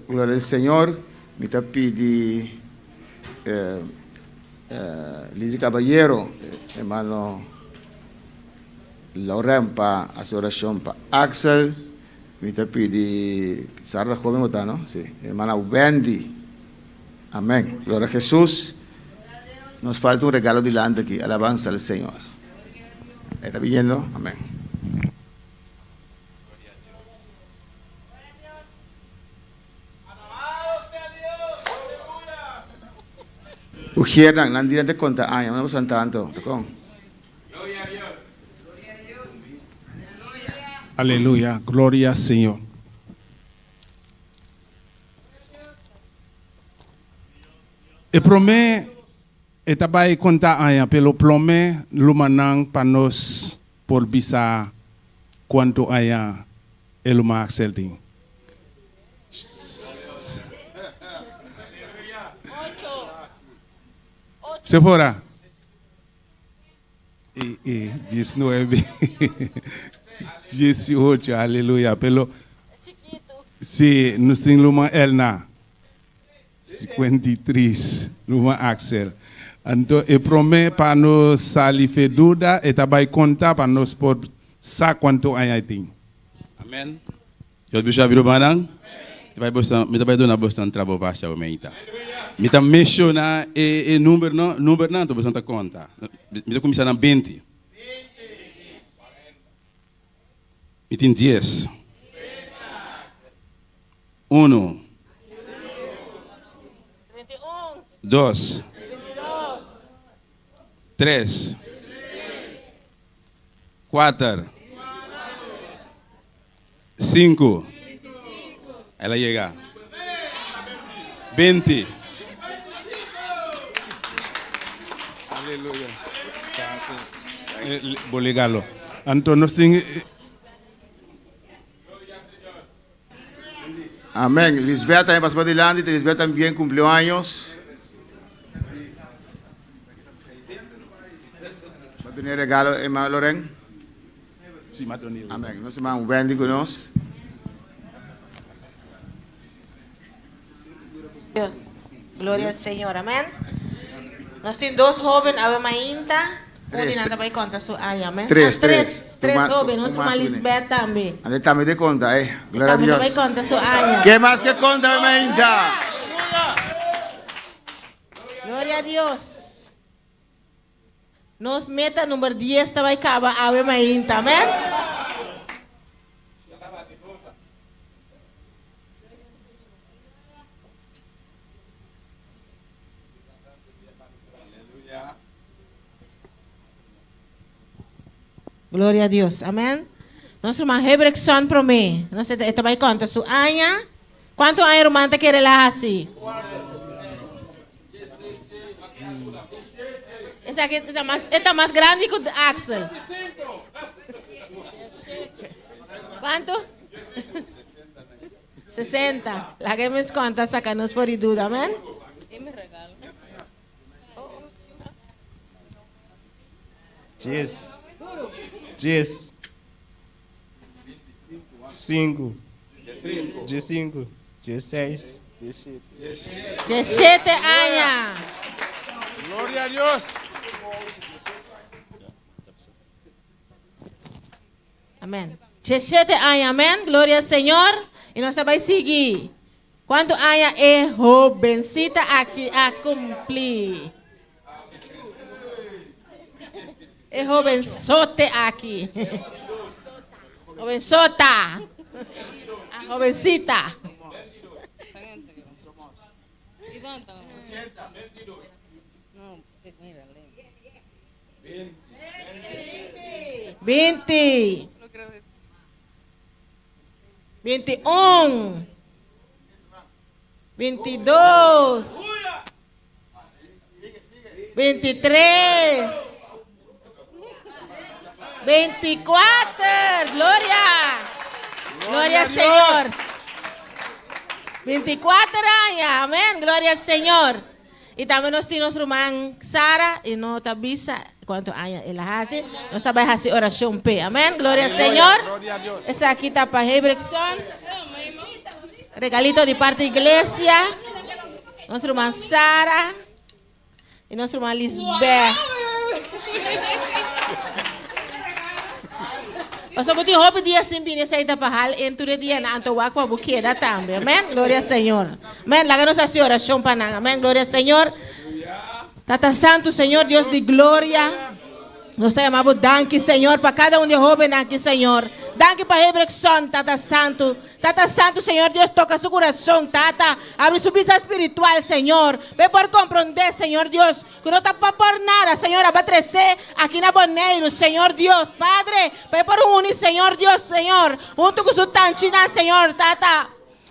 Gloria al Señor. Me te pidi Lidia Caballero, hermano Lauren, para hacer oración para Axel. Me te pidi Sara joven, ¿no? Sí. Hermana Wendy. Amén. Gloria a Jesús. Nos falta un regalo delante aquí. Alabanza al Señor. ¿Está viendo? Amén. Ujieran, no dirán de conta años, no pasan tanto. Gloria a Dios. Aleluya, gloria al Señor. E promé etaba e conta aya, pelo promé lumanang panos por bisa quanto aya eluma accelting. Se fora. 19. 18, aleluya. Pelo. Sí, nos tem luma Elna. 53, luma Axel. Então, e promé para nos salir feduda e também contar para nos por sa quanto aí tem. Amen. Eu bicho abrir o banang. Vai buscar, me vai dar bastante trabalho para achar o meita. Me tá mencionar e número não, tô bastante conta. Me tá começando a 20. Me tem 10. 1. 2. 3. 4. 5. Ela llega. 20. Aleluya. Bolegalo. Então, nós temos. Amén. Lisbeth también pasó adelante. Lisbeth también cumplió años. Tiene regalo, hermano Loren. Sí, Madonna. Amén. Nós irmãos Wendy conosco. Dios. Gloria al Señor, amén. Nós temos dois jovens, a Mainta, onde Três. nada vai contar sua ai, amém. Três, Ah, três. três Tu jovens, nós tu somos mais Lisbeth também. Ande também de conta, Glória a Também vai Deus. contar sua ai. Que mais que conta, irmã Inta? Glória a Deus. Nos meta número 10 vai acabar a Mainta, amém. Glória a Deus, amém. Nós irmã Hebreckson para mim. Nós vai contar sua anha. Quanto a irmã te quer lá assim? Esse aqui está mais grande que o Axel. Quanto? 60. La que me conta, sacanos por duda, amém? Diez. 5. 15. 16. 17 anos. Gloria a Dios. Amém. 17 anos, amém. Glória ao Senhor. E nós vamos seguir. Quanto anos é jovencita aqui a cumprir? É jovenzote aqui. Jovenzota. A jovencita. Vinte. 21. 22. 23. 24. Gloria. Gloria al Señor. 24 años. Amén. Gloria al Señor. Y también nos tiene nuestro hermano Sara y no te avisa cuántos años él hace. Nos está a hacer oración. Amén. Gloria al Señor. Esa aquí está para Hebreckson. Regalito de parte de iglesia. Nuestro hermano Sara y nuestro hermano Lisbeth. Pasó que eu roubo dia assim bem saída para hal entre dia na antoa com a buqueda também. Amém. Glória ao Senhor. Amém. Lá que nós hacemos oração para nós. Amém. Glória ao Senhor. Tata Santo, Senhor Deus de glória. Nós te amamos, danke, Senhor, para cada um de jovem aqui, Senhor. Danke para Hebreckson, Tata Santo. Tata Santo, Senhor, Deus toca seu coração, Tata. Abre sua vida espiritual, Senhor. Vem por compreender, Senhor Deus, que não está para por nada, Senhor, vai crescer aqui na Boneiro, Senhor Deus. Padre, vem por unir, Senhor Deus, Senhor. Junto com sua tanchina, Senhor, Tata.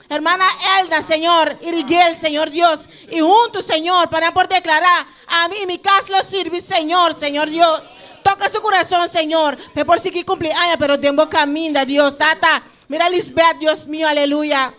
Hermana Elda, Señor, Iriguel, Señor Dios, y juntos, Señor, para por declarar, a mí mi casa lo sirve, Señor, Señor Dios. Toca su corazón, Señor, por seguir cumpleaños, pero tiempo camina, Dios, Tata. Mira Lisbeth, Dios mío, aleluya.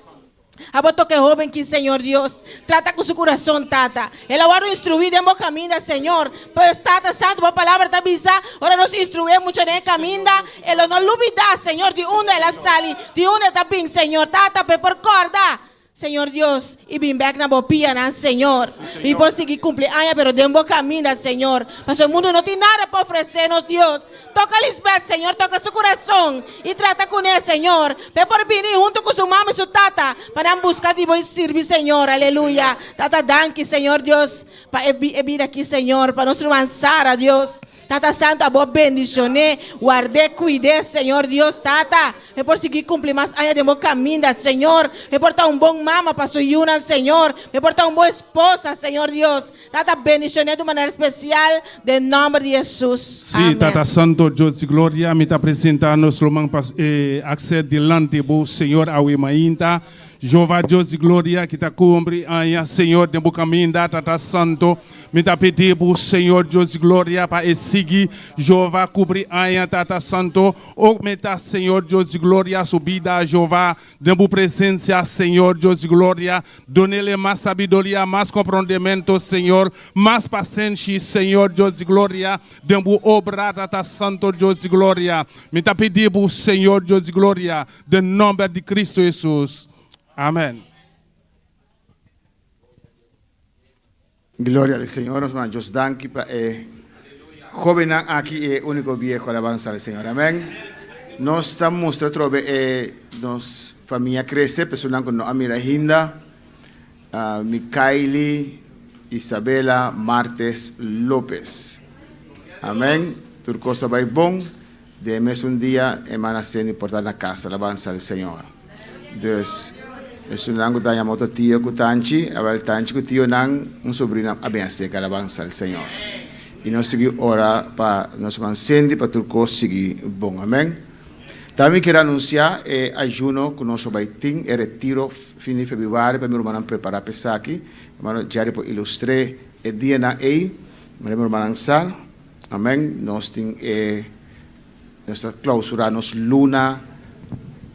A toque joven que Señor Dios trata con su corazón, Tata. Él va a instruir en vos camina, Señor. Pues Tata Santo, por palabra te avisa. Ahora nos instruye mucho en el camino. Él no lo olvida, Señor, de una de las sali, de una también, Señor. Tata, por corda. Señor Dios, y bien back na bopia, Señor. Y por seguir cumpleaños, pero de vos camina, Señor. Pues el mundo no tiene nada para ofrecernos, Dios. Toca a Lisbeth, Señor, toca su corazón y trata con él, Señor. Ve por venir junto con su mamá y su tata para buscar y voy a servir, Señor. Aleluya. Tata, danke, Señor Dios, para vir aquí, Señor, para nuestro avanzar, Dios. Tata Santo, a vos bendicioné, guardé, cuidé, Señor Dios, Tata. Ve por seguir cumplir más años de vos camina, Señor. Ve por estar un buen mamá para su yuna, Señor. Ve por estar una buena esposa, Señor Dios. Tata, bendicioné de manera especial, de nombre de Jesús. Sí, Amén. Tata Santo, Dios de gloria, me está presentando nuestro hermano Axel delante de vos, Señor, a Mainta. Jehová Dios de glória que tá cumpre aya Senhor de bucaminda tata santo me tá pedir por Senhor Deus de glória para seguir Jeová cobrir aya tata santo aumenta Senhor Deus de glória subida Jeová de bu presença Senhor Deus de glória donne-le mais sabedoria mais compreendimento Senhor mais paciência Senhor Deus de glória de bu obra tata santo Deus de glória me tá pedir por Senhor Deus de glória de nome de Cristo Jesus. Amén. Gloria al Señor, hermano Dios danki pa joven aquí único viejo alabanza al Señor. Amén. Nós estamos mostrando nos familia crece, personas con Amira Hinda, Mikaeli, Isabela Martes López. Amén. Turcosa vai bom. Demos un día hermana cena importante na casa, alabanza al Señor. Deus es un lango da moto tio kutanchi, aval tanchi ku tio nang un sobrino abense alabanza al Señor. Y nos sigue ora pa nos mansendi pa turco sigue bon. Amén. También quiero anunciar ayuno con nuestro baitín, el retiro fin de febrero, para mi hermano preparar pesaki, hermano Jerry por ilustrar el día na mi hermano Sal. Amén. Nos clausura nos luna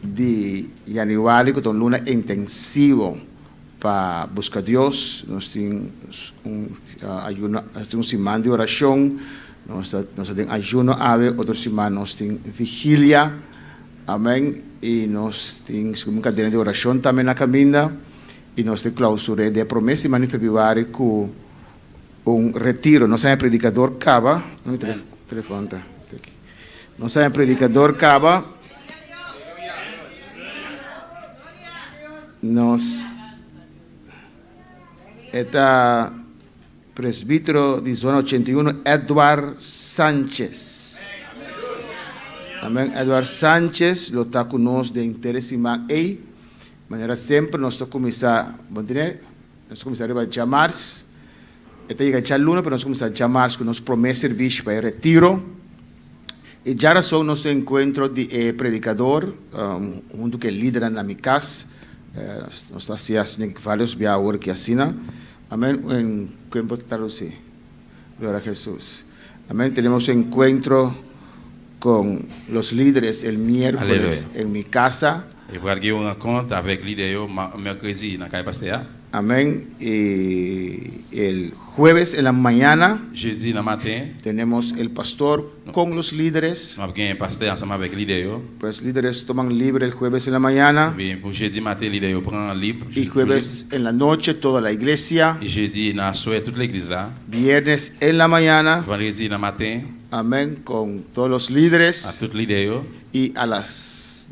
de januario, con luna intensivo para buscar Dios. Nos tiene ayuno, un semana de oración, nos tiene ayuno ave, otro semana nos tiene vigilia. Amén. Y nos tiene una cadena de oración también en la camina. Y nos tiene clausura de promesa en febrero con un retiro. No sabe predicador Cava. No, teléfono está aquí. No sabe predicador Cava. Nos está presbítero de zona 81 Edward Sánchez. Amén. Edward Sánchez lo está con nosotros de interés y más. De manera siempre nos está comenzando a llamar. Está llegando a luna, pero nos comienza a llamar con nos promete servicio para el retiro. Y ya razón nuestro encuentro de predicador, junto que lidera en mi casa. Nos está haciendo varios días ahora que así. Amén. En tiempo traducir. Gloria a Jesús. Amén. Tenemos un encuentro con los líderes el miércoles en mi casa. Et pour avoir une rencontre avec l'idée mercredi dans la pasteur. Amén. Y el jueves en la mañana Jeudi dans matin. tenemos el pastor con los líderes. On a un pasteur ensemble avec l'idée. Pues líderes toman libre el jueves en la mañana. Bien pour jeudi matin l'idée prend libre. Y jueves en la noche toda la iglesia. Et jeudi dans soir toute l'église là. Viernes en la mañana. Vendredi dans matin. Amén. Con todos los líderes. À toute l'idée. Y a las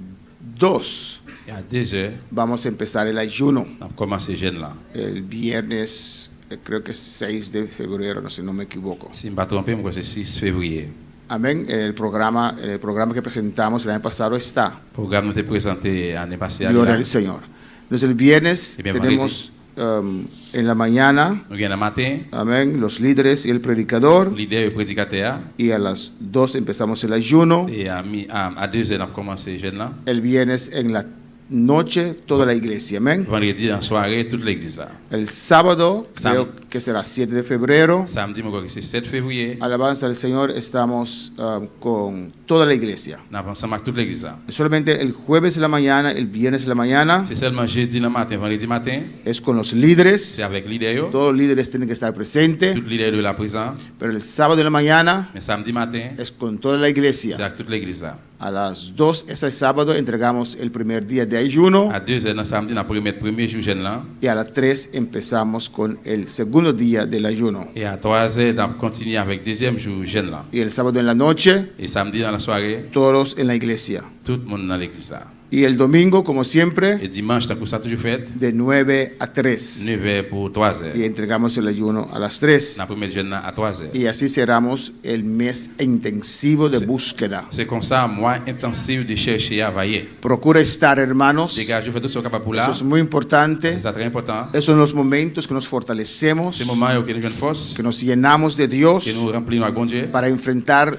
2 Et à 2 heures. vamos a empezar el ayuno. On a commencé jeune là. El viernes, creo que es 6 de febrero, no me equivoco. Si je ne me trompe, c'est 6 février. Amén. El programa que presentamos el año pasado está. Le programme nous était présenté l'année passée. Gloria al Señor. Entonces el viernes Y bien, tenemos en la mañana, Nous avons le matin. amén, los líderes y el predicador. L'idée est prédicateur. Y a las 2 empezamos el ayuno. Et à 2 heures, on a commencé jeune là. El viernes en la noche toda la iglesia. Amén. Vendredi dans soirée toute l'église là. El sábado, creo que será 7 de febrero. Samedi, je crois que c'est 7 février. Alabanza al Señor, estamos con toda la iglesia. Nous avons ensemble avec toute l'église là. Solamente el jueves en la mañana, el viernes en la mañana C'est seulement jeudi dans matin, vendredi matin. es con los líderes. C'est avec l'idée. Todos los líderes tienen que estar presentes. Toute l'idée de la présence. Pero el sábado en la mañana Mais samedi matin, es con toda la c'est iglesia. avec toute l'église là. A las 2 ese sábado entregamos el primer día de ayuno. À 2 heures, dans samedi, on a premier jour jeune là. Y a las 3 empezamos con el segundo día del ayuno. Et à 3 heures, on continue avec deuxième jour jeune là. Y el sábado en la noche, Et samedi dans la soirée, todos en la iglesia. tout le monde dans l'église là. Y el domingo, como siempre, Et dimanche, tant que ça toujours fait, de 9 a 3. 9 heures pour 3 heures. Y entregamos el ayuno a las 3. Dans la première jeune là, à 3 heures. Y así cerramos el mes intensivo de búsqueda. C'est comme ça, mois intensif de chercher à vailler. Procura estar, hermanos. Dégage, je fais tout ce capable pour là. Eso es muy importante. C'est ça très important. Esos son los momentos que nos fortalecemos, C'est le moment où nous avons une force, que nos llenamos de Dios que nous remplissons avec bon Dieu. para enfrentar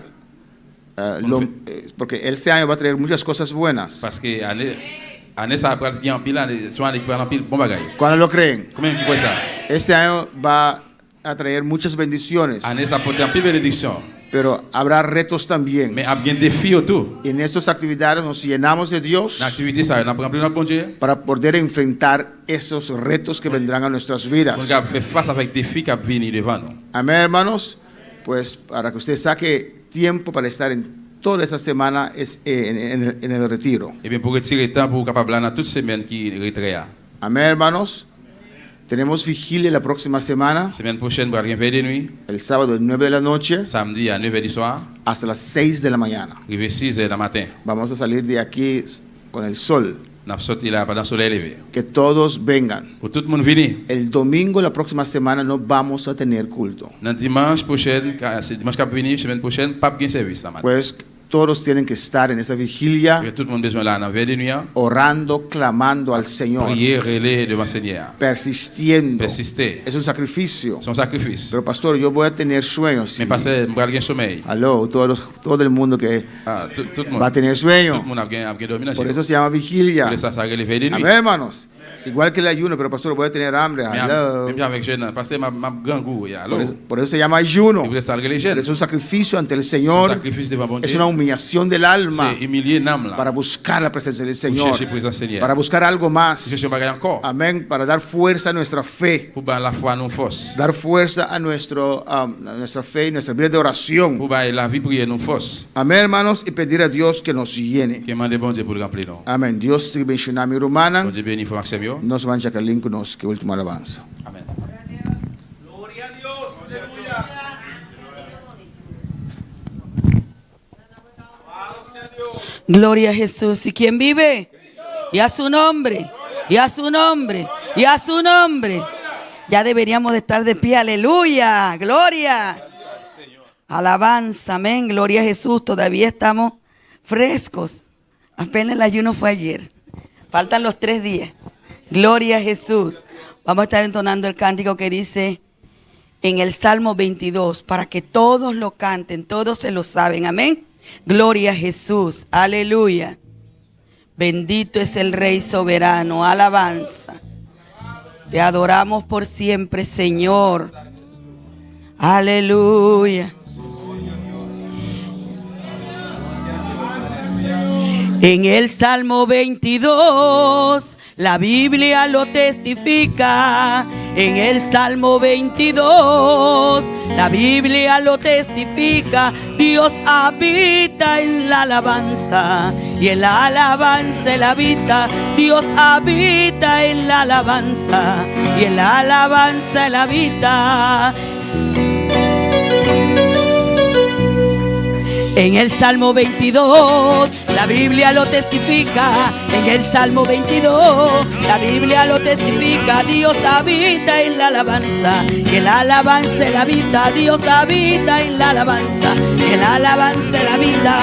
porque este año va a traer muchas cosas buenas. Parce que Année ça après il y a un pile là, soit qui prend un pile bon bagaille. ¿Cuándo lo creen? Combien qui croit ça? Este año va a traer muchas bendiciones, Année ça porte un pile bénédiction. pero habrá retos también. Mais a bien défi autour. Y en estas actividades nos llenamos de Dios L'activité ça, on prend plus notre bon Dieu. para poder enfrentar esos retos que vendrán a nuestras vidas. On va faire face avec défis qui viennent devant nous. Amén, hermanos. Pues para que usted saque tiempo para estar en toda esa semana en el retiro. Et bien pour retirer temps pour capable là toute semaine qui retrait. Amén, hermanos. Tenemos vigilia la próxima semana, Semaine prochaine pour rien faire de nuit. el sábado de 9 de la noche Samedi à 9h du soir, hasta las 6 de la mañana. arrivé 6h du matin. Vamos a salir de aquí con el sol. On a sorti là pendant le soleil levé. Que todos vengan. Pour tout le monde venir. El domingo la próxima semana no vamos a tener culto. Dans dimanche prochain, c'est dimanche qui va venir, semaine prochaine, pas bien service là matin. Pues todos tienen que estar en esa vigilia Tout le monde besoin là dans veille de nuit, orando, clamando al Señor, prier, relais devant le Seigneur. persistiendo. Persister. Es un sacrificio. Son sacrifice. Pero pastor, yo voy a tener sueños. Mais passer un sommeil. Aló, todo el mundo que Ah, tout le monde. va a tener Tout sueño. le monde a bien dormi. Por eso se llama vigilia. Pour ça relais veille de nuit. Amén, hermanos. Igual que el ayuno, pero pastor, voy a tener hambre. Aló. Même avec jeune, pasteur m'a grand goût, ya. Por eso se llama ayuno. Il voulait ça relais jeune. Es un sacrificio ante el Son Señor. sacrifice devant bon Es Dieu. una humillación del alma C'est humilier l'âme là. para buscar la presencia del Pour Señor. chercher présence Seigneur. Para buscar algo más. Chercher un bagage encore. Amén. Para dar fuerza a nuestra fe. Pour ba la foi non force. Dar fuerza a nuestra fe y nuestra vida de oración. Pour ba la vie prière non force. Amén, hermanos, y pedir a Dios que nos llene. Que mande bon Dieu pour le remplir nous. Amén. Dios sigue bendicionando a mi hermana. Bon Dieu béni pour Maxime yo. Nos van a Jacqueline con nos que última alabanza. Amen. Gloria a Jesús. ¿Y quién vive? Y a su nombre. Y a su nombre. Y a su nombre. Ya deberíamos de estar de pie. Aleluya. Gloria. Alabanza. Amén. Gloria a Jesús. Todavía estamos frescos. Apenas el ayuno fue ayer. Faltan los 3 días. Gloria a Jesús. Vamos a estar entonando el cántico que dice en el Salmo 22, para que todos lo canten, todos se lo saben. Amén. Gloria a Jesús. Aleluya. Bendito es el Rey soberano. Alabanza. Te adoramos por siempre, Señor. Aleluya. En el Salmo 22, la Biblia lo testifica. En el Salmo 22, la Biblia lo testifica. Dios habita en la alabanza, y en la alabanza Él habita. Dios habita en la alabanza, y en la alabanza Él habita. En el Salmo 22, la Biblia lo testifica. En el Salmo 22, la Biblia lo testifica. Dios habita en la alabanza, y en la alabanza Él habita. Dios habita en la alabanza, y en la alabanza Él habita.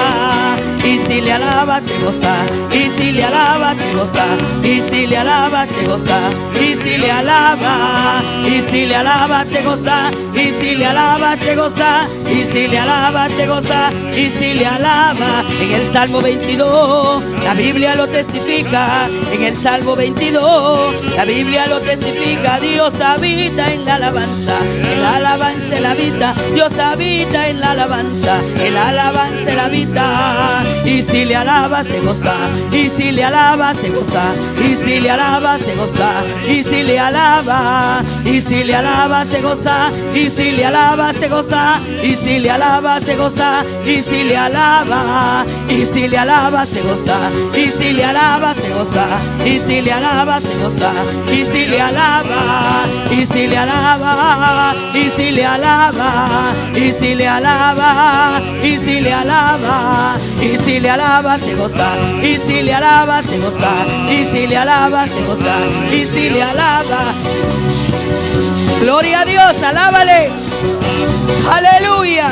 Y si le alaba te goza, y si le alaba te goza, y si le alaba te goza, y si le alaba, y si le alaba te goza, y si le alaba te goza, y si le alaba te goza, y si le alaba. En el Salmo 22, la Biblia lo testifica. En el Salmo 22, la Biblia lo testifica. Dios habita en la alabanza, en la alabanza Él habita. Dios habita en la alabanza, en la alabanza Él habita. Y si le alaba se goza, y si le alaba se goza, y si le alaba se goza, y si le alaba, y si le alaba se goza, y si le alaba se goza, y si le alaba se goza, y si le alaba, y si le alaba se goza, y si le alaba se goza, y si le alaba se goza, y si le alaba, y si le alaba, y si le alaba, y si le alaba, y si le alaba, y si le alaba se goza, y si le alaba se goza, y si le alaba se goza, y si le alaba. Gloria a Dios, alábale. Aleluya.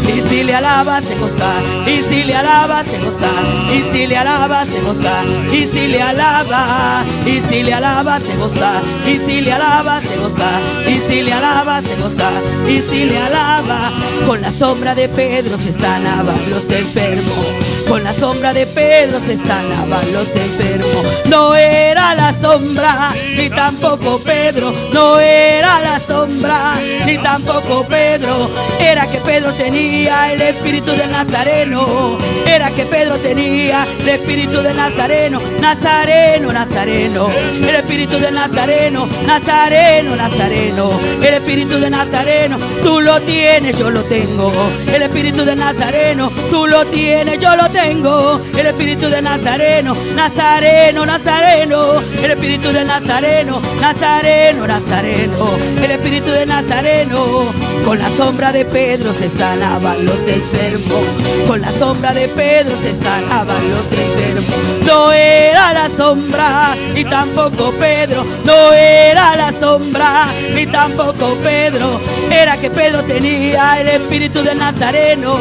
Y si le alaba se goza, y si le alaba se goza, y si le alaba se goza, y si le alaba, y si le alaba se goza, y si le alaba se goza, y si le alaba se goza, y si le alaba. Con la sombra de Pedro se sanaban los enfermos, con la sombra de Pedro se sanaban los enfermos. No era la sombra, ni tampoco Pedro, no era la sombra, ni tampoco Pedro. Era que Pedro tenía el espíritu del Nazareno, era que Pedro tenía el espíritu del Nazareno, Nazareno, Nazareno, el espíritu del Nazareno, Nazareno, Nazareno, el espíritu de Nazareno. Tú lo tienes, yo lo tengo, el espíritu de Nazareno, tú lo tienes, yo lo tengo, el espíritu de Nazareno, Nazareno, Nazareno, el espíritu de Nazareno, Nazareno, Nazareno, el espíritu de Nazareno. Con la sombra de Pedro se sanaban los enfermos, con la sombra de Pedro se sanaban los enfermos. No era la sombra, ni tampoco Pedro, no era la sombra, ni tampoco Pedro. Era que Pedro tenía el espíritu de Nazareno,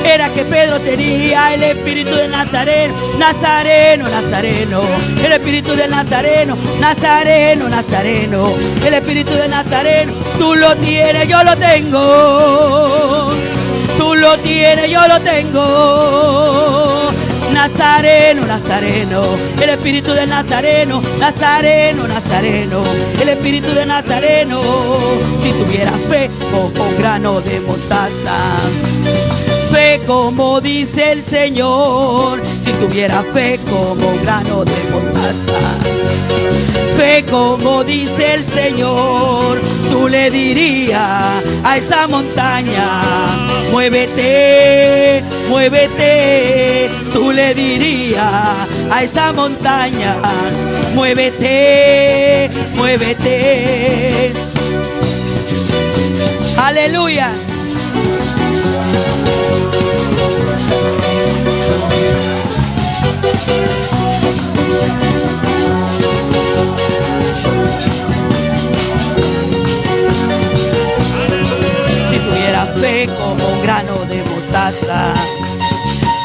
era que Pedro tenía el espíritu de Nazareno, Nazareno, Nazareno, el espíritu de Nazareno, Nazareno, Nazareno, el espíritu de Nazareno. Tú lo tienes, yo lo tengo, tú lo tienes, yo lo tengo. Nazareno, Nazareno, el espíritu de Nazareno, Nazareno, Nazareno, el espíritu de Nazareno. Si tuvieras fe como un grano de mostaza, fe como dice el Señor, si tuviera fe como un grano de mostaza, fe como dice el Señor, tú le dirías a esa montaña, muévete, muévete, tú le dirías a esa montaña, muévete, muévete. Aleluya. Si tuviera fe como un grano de mostaza,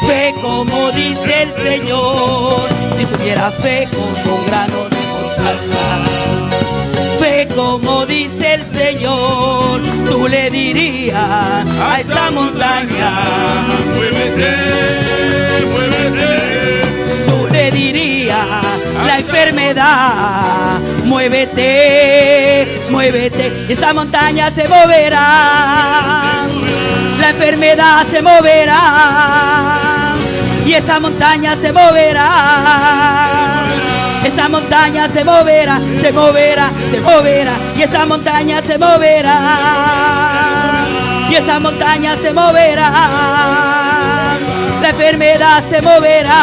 fe como dice el Señor, si tuviera fe como un grano de mostaza, fe como dice el Señor, tú le dirías a esa montaña, muévete, muévete. Tú le dirías la enfermedad, muévete, muévete. Esa montaña se moverá, la enfermedad se moverá, y esa montaña se moverá. Esa montaña se moverá, se moverá, se moverá, y esa montaña se moverá, y esa montaña se moverá, la enfermedad se moverá,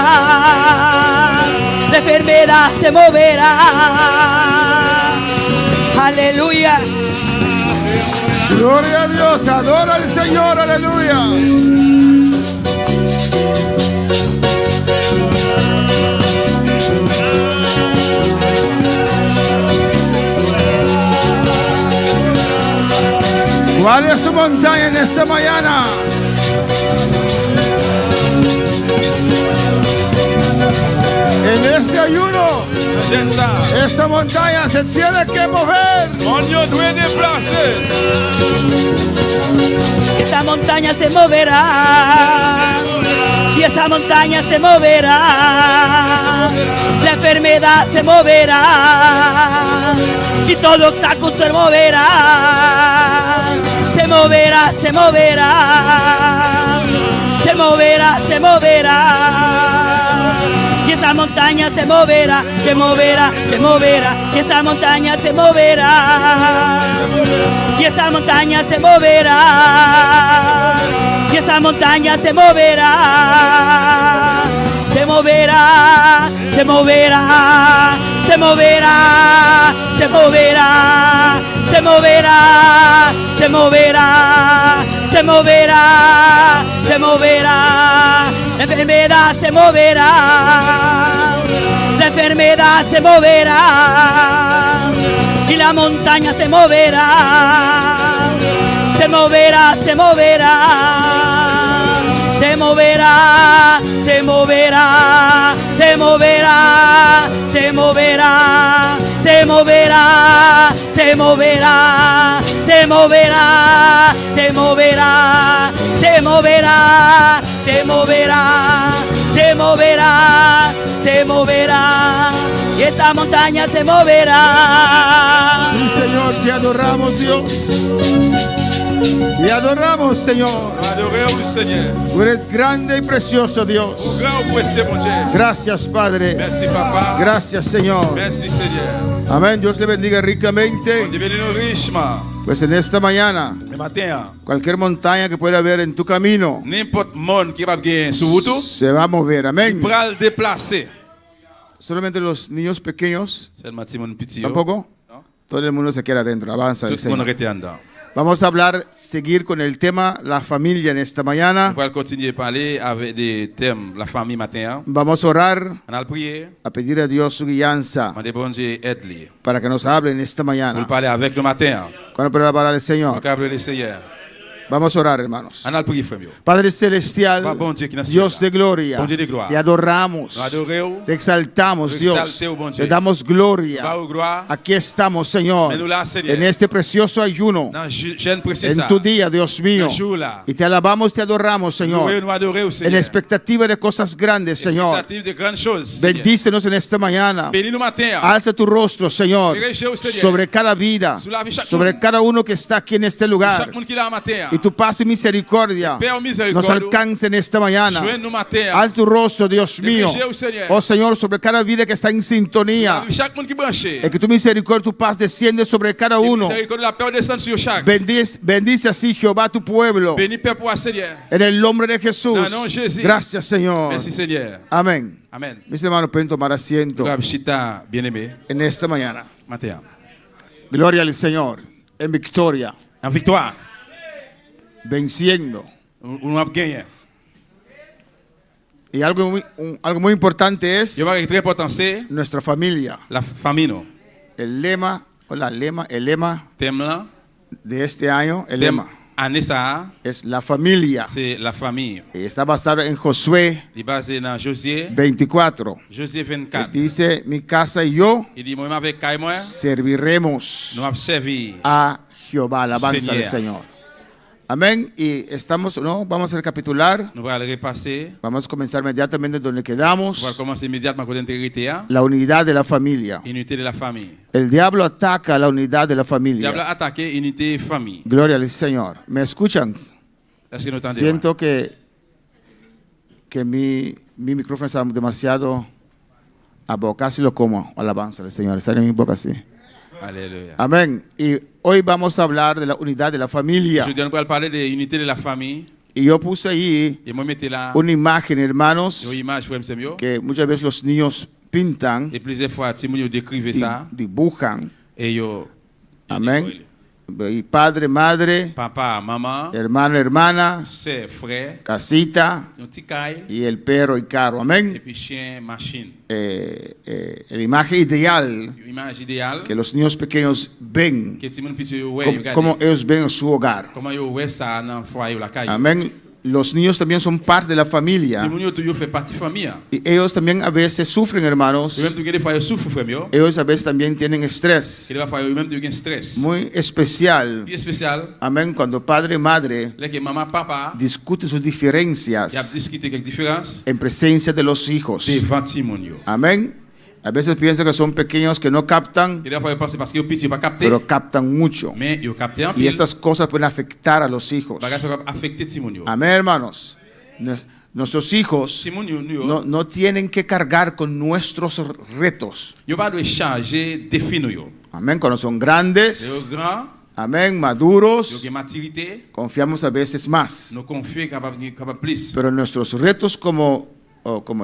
la enfermedad se moverá. Aleluya. Gloria a Dios, adora al Señor, aleluya. ¿Cuál es tu montaña en esta mañana? En este ayuno, esta montaña se tiene que mover. Esa montaña se moverá, y esa montaña se moverá, la enfermedad se moverá, y todo obstáculo se moverá, se moverá, se moverá, se moverá, se moverá, y esa montaña se moverá, se moverá, se moverá, y esa montaña se moverá, y esa montaña se moverá, y esa montaña se moverá, se moverá, se moverá, se moverá, se moverá, se moverá, se moverá, se moverá, se moverá, la enfermedad se moverá, la enfermedad se moverá, y la montaña se moverá, se moverá, se moverá, se moverá, se moverá, se moverá, se moverá, se moverá, se moverá, se moverá, se moverá, se moverá, se moverá, se moverá, se moverá, y esta montaña se moverá. Sí, Señor, te adoramos, Dios. Te adoramos, Señor. Adorez-vous, Seigneur. Tú eres grande y precioso, Dios. Grand ou pressé, mon Dieu. Gracias, Padre. Merci, Papa. Gracias, Señor. Merci, Seigneur. Amén. Dios le bendiga On ricamente. bénit-nous richement. Pues en esta mañana, Le matin, cualquier montaña que pueda haber en tu camino n'importe monde qui va gagner sur route, se va a mover. il Amén. va le déplacer. Solamente los niños pequeños, Seulement si mon petit, tampoco. No. Todo el mundo se queda adentro. Avanza el tout le monde Señor. reste en dedans. Vamos a hablar, seguir con el tema la familia en esta mañana. On va continuer à parler avec des thèmes la famille matin. Vamos a orar, On a le prier. a pedir a Dios su guianza On a bon Dieu aide-les. para que nos hable en esta Pour mañana. parler avec le matin. Cuando pueda hablar al On Señor. va le Seigneur. Vamos a orar, hermanos. On a le prier, frère. Padre Celestial, Bon Dieu qui est dans le Dios ciel. de gloria, Bon Dieu de gloire. te adoramos, Nous adorons. te exaltamos, Nous Dios, exaltemos, bon Dieu. te damos Va gloria. au gloire. Aquí estamos, Señor, Mais nous là, Seigneur. en este precioso ayuno, Dans jeune précis en ça. tu día, Dios mío, Un jour là. y te alabamos, te adoramos, Señor, Nous adorons, en Seigneur. expectativa de cosas grandes, Señor. Expectative de grandes choses. Seigneur. Bendícenos en esta mañana. Bénis-nous matin. Alza tu rostro, Señor, Dirige-nous, Seigneur. sobre cada vida, Sur la vie de chaque sobre monde. cada uno que está aquí en este lugar. Chaque monde qui est là matin. Y tu paz y misericordia Père nos miséricorde. alcance en esta mañana. Joins-nous matin. Haz tu rostro, Dios mío. Dirige-nous, Seigneur. Oh Señor, sobre cada vida que está en sintonía. Chaque monde qui est branché. Y que tu misericordia, tu paz desciende sobre cada uno. Miséricorde, la paix descend sur chaque. Bendice así, Jehová, tu pueblo. Bénis Père pour Seigneur. En el nombre de Jesús. Dans le nom de Jésus. Gracias, Señor. Merci Seigneur. Amén. Amen. Mis hermanos, pueden tomar asiento Chita, bien-aimé, en esta mañana. matin. Gloria al Señor. En victoria. En victoire. Venciendo. On a gagné. Y algo muy importante es Je vois que très important c'est nuestra familia. la famille. No. El lema Thème là, de este año, el thème lema, année ça, es la familia. c'est la famille. Y está basado en Josué Il est basé dans Josué, 24. Josué Que 24. dice, mi casa y yo Il dit, moi avec Kai moi, serviremos nous avons servi. a Jehová, alabanza al Señor. Señor. Amén. Y estamos, no, vamos a recapitular. Nous allons repasser. Vamos a comenzar inmediatamente donde On va quedamos. commencer immédiatement avec l'intégrité, hein? La unidad de la familia. Unité de la famille. El diablo ataca la unidad de la Diable a familia. attaqué unité famille. Gloria al Señor. ¿Me escuchan? Est-ce que nous entendons? Siento que mi micrófono está demasiado a boca, casi lo como, alabanza al Señor, está en mi boca así. Alléluia. Amén. Y hoy vamos a hablar de la unidad de la familia. Je dois nous parler de l'unité de la famille. Y yo puse ahí Et moi, mettez là una imagen, hermanos, une image, frère Samuel. que muchas veces los niños pintan Et plusieurs fois, si vous décrivez y ça, dibujan. et yo, Amén. Y padre, madre, papa, maman, hermano, hermana, sœur, frère, casita un petit caille, y el perro y carro. et Amén. puis chien, machine. La imagen ideal Une image idéale que los niños pequeños ven, que tout le monde puisse voir, como ellos ven en su hogar. comment yo ouais ça dans le foyer ou la caille. Amén. Los niños también son parte de la Si familia mon yo toujours fait partie de la famille. y ellos también a veces sufren, hermanos. Et même tu des fois souffre frère yo. Ellos a veces también tienen estrés Et des fois même tu stress. muy especial. Plus spécial, Amén. Cuando padre y madre là que maman papa, discuten sus il y a diferencias discuté quelques différences en presencia de los hijos. devant Timon yo. Amén. A veces piensan que son pequeños que no captan, Et des fois je pense parce que yo petit pas capté, pero captan mucho. mais yo capté en Y pile. estas cosas pueden afectar a los hijos. Bagage ça va affecter Timon yo. Amén, hermanos. Nuestros hijos Timon yo no tienen que cargar con nuestros retos. yo pas doit charger défi nous yo. Amén. Cuando son Yo grandes, grand, amén, yo maduros, que maturité, confiamos a veces más. nous confier capable plus. Pero nuestros retos como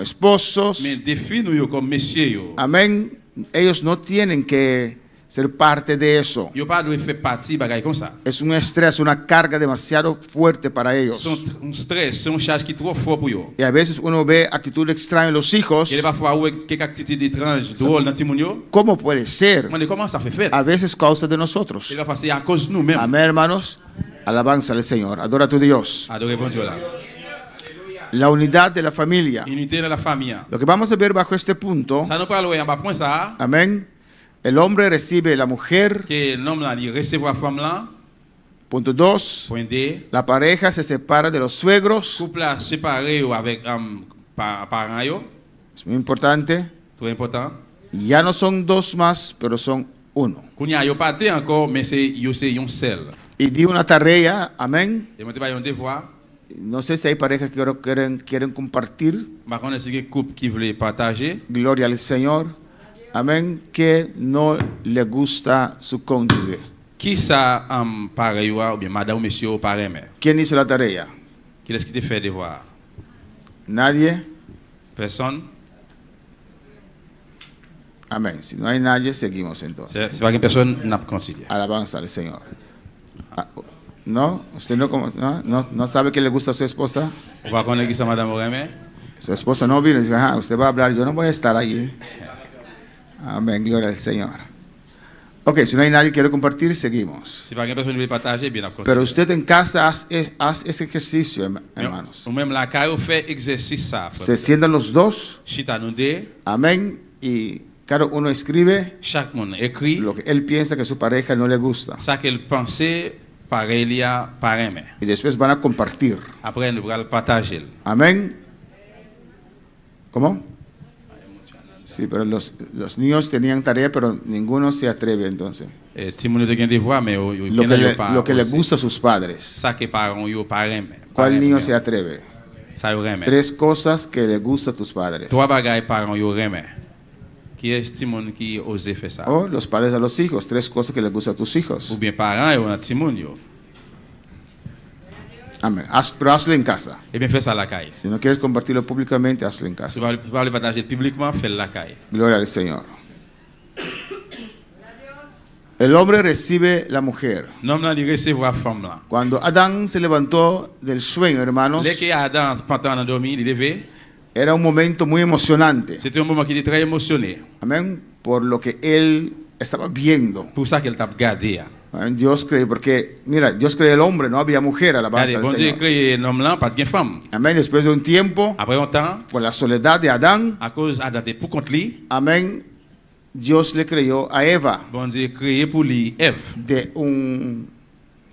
esposos, Mais défi nous yo comme monsieur yo. amén, ellos no tienen que ser parte de eso. Yo pas doit faire partie bagage comme ça. Es un estrés, una carga demasiado fuerte para ellos. C'est un stress, c'est une charge qui est trop fort pour yo. Y a veces uno ve actitudes extrañas en los hijos. Il va falloir quelques activités étranges, drôles dans Timon yo. ¿Cómo puede ser? Mais comment ça fait fait? A veces causa de nosotros. Il va falloir c'est à cause de nous-mêmes. Amén, hermanos. Alabanza al Señor. Adora a tu Dios. Adorez bon Dieu là. La unidad de la familia. Unité de la famille. Lo que vamos a ver bajo este punto, Ça nous parle en bas point ça. amén, el hombre recibe la mujer. Que l'homme là dit recevoir femme là. Punto 2, Point D. la pareja se separa de los suegros. Couple là séparé ou avec parents yo. Es muy importante. Très important. Ya no son dos más, pero son uno. Kounya yo pas deux encore mais c'est un seul. Y di una tarea, amén. Et moi te pas un devoir. No sé si hay parejas que quieren compartir. Par contre c'est un couple qui veut partager. Gloria al Señor. Amén. Que no le gusta su cónyuge. Qui ça pareil ou bien madame ou monsieur ou pareil mais. ¿Quién hizo la tarea? Qui est-ce qui te fait devoir? Nadie. Personne. Amén. Si no hay nadie, seguimos entonces. C'est pas que personne n'a considéré. Alabanza al Señor. Ah, ¿no? ¿Usted no sabe que le gusta a su esposa? On va connaître qui ça madame ou mais. Su esposa no vino y dice, usted va a hablar, yo no voy a estar allí. Amén, gloria al Señor. Ok, si no hay nadie que quiere compartir, seguimos. Si pas que personne veut partager bien après. Pero usted en casa haz ese ejercicio, hermanos. Ou même la caille fait exercice ça. Se sientan los dos, Chita nous deux. amén, y cada uno escribe Chaque monde écrit lo que él piensa que a su pareja no le gusta. ça qu'elle pensait pareil il y a pareil mais. Y después van a compartir. Après nous allons partager. Amén. ¿Cómo? Sí, pero los niños tenían tarea, pero ninguno se atreve entonces. Timoun te gen devoir mais Lo que le gusta a sus padres. Ça que parents yo pareil mais. ¿Cuál niño se atreve? Ça yo remet. 3 cosas que le gusta a tus padres. 3 bagages parents yo remet. Qui est Timoun qui ose faire ça? O los padres a los hijos, 3 cosas que le gusta a tus hijos. Ou bien parents yo Timoun yo. Amén. Pero hazlo en casa. Et bien fait ça la caille. Si no quieres compartirlo públicamente, hazlo en Si casa. pas le partager publiquement, fait la caille. Gloria al Señor. El hombre recibe la mujer. L'homme là il recevoir femme là. Cuando Adán se levantó del sueño, hermanos, Dès que Adam pendant dormir, il levé, era un momento muy emocionante. c'était un moment qui était très émotionné. Amén. Por lo que él estaba viendo. Pour ça qu'elle t'a gardé. Amén. Dios cree, porque, mira, Dios cree el hombre, no había mujer, alabanza Regardez, al bon Dieu Señor. créé un homme là, pas de femme. Amén. Después de un tiempo, Après un temps, por la soledad de Adán, à cause Adam était pour contre lui, amén, Dios le creyó a Eva bon Dieu créé pour lui Ève. de un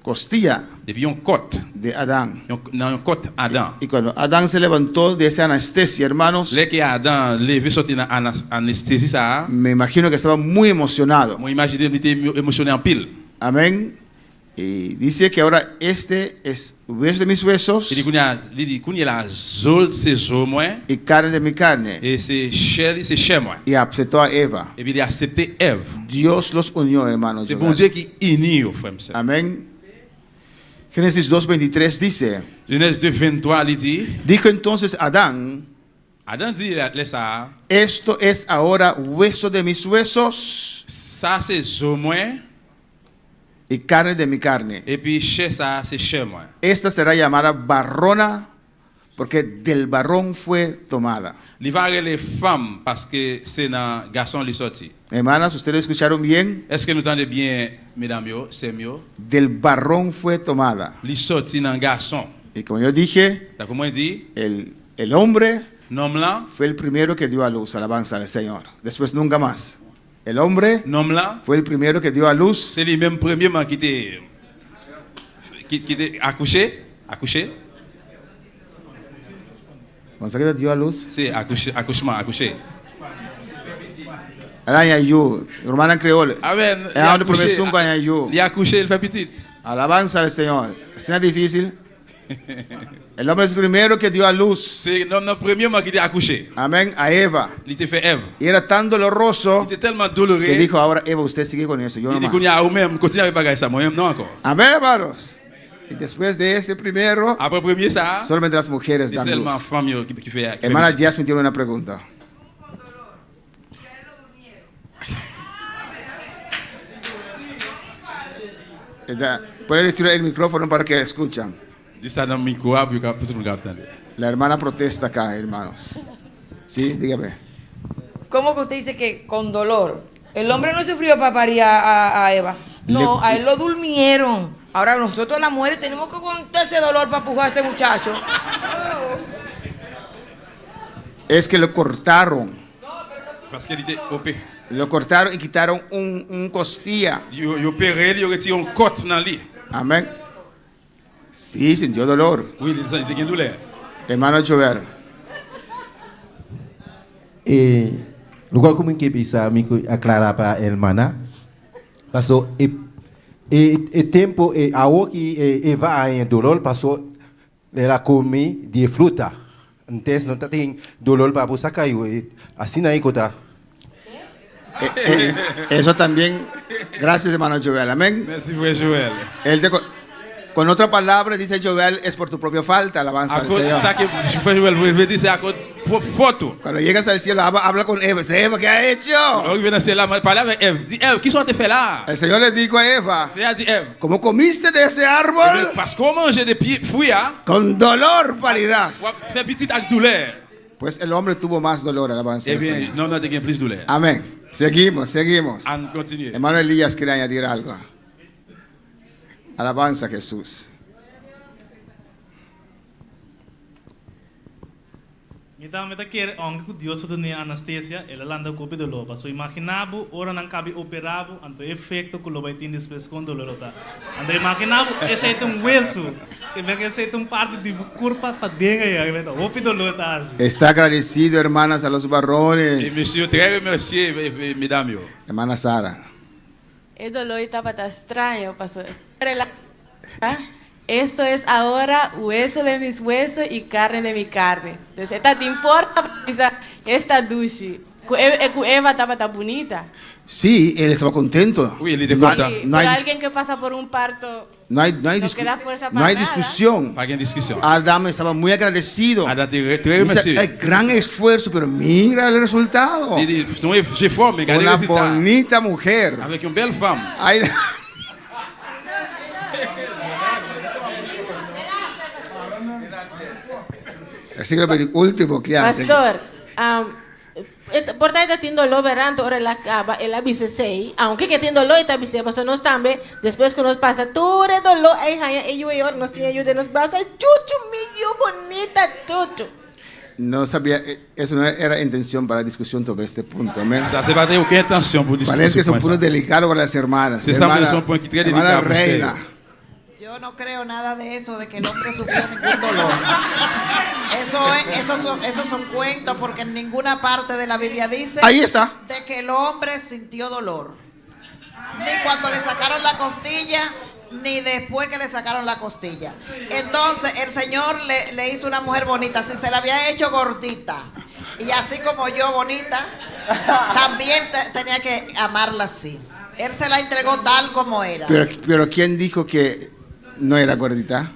costilla Depuis on côte, de Adán. dans un côte Adam. Y cuando Adán se levantó de esa anestesia, hermanos, Dès que Adam levé sorti dans anesthésie ça, me imagino que estaba muy emocionado. moi imagine il était émotionné en pile. Amén. Y dice que ahora este es hueso de mis huesos Il dit qu'on y a la zone c'est zo moi y carne de mi carne. et c'est chair c'est chair moi. Y aceptó a Eva. Et puis il a accepté Ève. Dios los unió, hermanos. C'est bon Dieu qui unit au frère. Amén. Génesis 2:23 dice, Genèse 2:23 il dit, dijo entonces Adán, Adam dit laisse ça, esto es ahora hueso de mis huesos ça c'est zo moi y carne de mi carne. et puis chair ça c'est chair moi. Esta será llamada varona porque del varón fue tomada. Il va les femmes parce que c'est un garçon qui sorti. Hermanas, ¿ustedes escucharon bien? Est-ce que nous entendez bien mesdames yo, c'est mieux? Del varón fue tomada. Il sorti un garçon. Y como yo dije, T'as comment il dit? el hombre Nom là, fue el primero que dio a luz, alabanza al Señor. Después nunca más. El hombre nom là, fue el primero que dio a luz. c'est lui même premièrement qui était accouché. Cuando se dio a luz, C'est accouché. Arañayú, hermana en creole. Amen. Es donde profesó un Arañayú. Il a accouché, il fait petit. Alabanza al Señor. ¿Es nada difícil? El hombre es el primero que dio a luz. C'est nom premièrement qui était accouché. Amén. A Eva. Il était fait Ève. Y era tan doloroso Il était tellement que douloureux. dijo, ahora Eva, usted sigue con eso. Yo Il no dit más. qu'on y a ou même continuer avec bagaille ça, moi-même non encore. Amén, hermanos. Y después de este primero, Après premier ça, solamente las mujeres c'est dan seulement luz. femme qui fait. Hermana Jasmine tiene una pregunta. Puede decir el micrófono para que escuchan. Dis ça dans le micro pour que tout le monde entende. La hermana protesta acá, hermanos. Sí, dígame. ¿Cómo que usted dice que con dolor? El hombre no sufrió para parir a Eva. No, Le- a él lo durmieron. Ahora nosotros las mujeres tenemos que contar ese dolor para empujar a ese muchacho. Es que lo cortaron. Parce qu'il était opéré. Lo cortaron y quitaron un costilla. Yo opéré, il retiré un côte dans lui. Amén. Sí, sintió dolor. Oui, il était en douleur. Hermano Joel. Lugar como que bisa me aclarar para a hermana. Passou e tempo a que Eva em dolor passou ela come de fruta. Então não tem dolor para você cair. Assim aí cota. Eso también, gracias hermano Joel, amén. Merci, frère Joël. Con otra palabra dice Joel, es por tu propia falta, alabanza al Señor. Ça que frère Joël veut dire, c'est à cause de faute. Cuando llegas al cielo, habla con Eva. Dice, Eva, ¿qué ha hecho? Alors, il vient dans ciel là, parler avec Ève. Dis, Ève, qu'est-ce que tu fais là? El Señor le dijo a Eva, C'est à dire, Ève. ¿cómo comiste de ese árbol? Parce qu'on mange des fruits, hein? Con dolor parirás. Fais petit avec douleur. Pues el hombre tuvo más dolor, alabanza Eh al bien, Señor. non, non, tu as plus de douleur. Amén. Seguimos. On continue. Hermano Elías quiere añadir algo. Alabanza a Jesús. Então, me quer onde que Deus tudo nem anestesia, ela landa copy do loba. So imaginabo, ora não cabe operabo, anto efeito que o loba tem depois com dolor tá. Ando imaginabo, esse é um hueso, que vem esse é parte de corpo para dentro aí, vem o opi dolor tá assim. Está agradecido, hermanas, a los Et varones. monsieur, très remercié, mesdames. Hermana Sara. El dolor estaba tan extraño, pastor. Esto es ahora hueso de mis huesos y carne de mi carne. Entonces, esta te informa, esta duche. Eva estaba tan bonita. Sí, él estaba contento. Oui, il était No, content. no hay, Alguien que pasa por un parto no hay no queda fuerza para no hay nada. discusión. Pas de discussion. Adam estaba muy agradecido. Adam était très Dice, remercié. "Ay, gran esfuerzo, pero mira el resultado. Il dit, j'ai fort, mais regardez le Una résultat. bonita mujer. Avec une belle femme. Ay, Versículo último que hace. Pastor, por estar tendo dolor verando ora la acaba el avise sei, aunque que tendo dolor está avise, pastor nós também, depois que nos passa todo el dolor, aí eu nós tinha ajuda nos braços, chuchu mío bonita chuchu. No sabía, eso no era intención para la discusión sobre este punto. Amén. Ça, c'est pas aucune intention pour discuter. Parece que es un punto delicado para las hermanas. C'est ça, c'est un point qui est très Hermana délicat pour Reina. Yo no creo nada de eso, de que el hombre sufrió ningún dolor. Esos son cuentos, porque en ninguna parte de la Biblia dice Ahí está. de que el hombre sintió dolor. Ni cuando le sacaron la costilla, ni después que le sacaron la costilla. Entonces el Señor le hizo una mujer bonita. Si se la había hecho gordita, y así como yo bonita, también tenía que amarla así. Él se la entregó tal como era. Pero ¿quién dijo que no era gordita?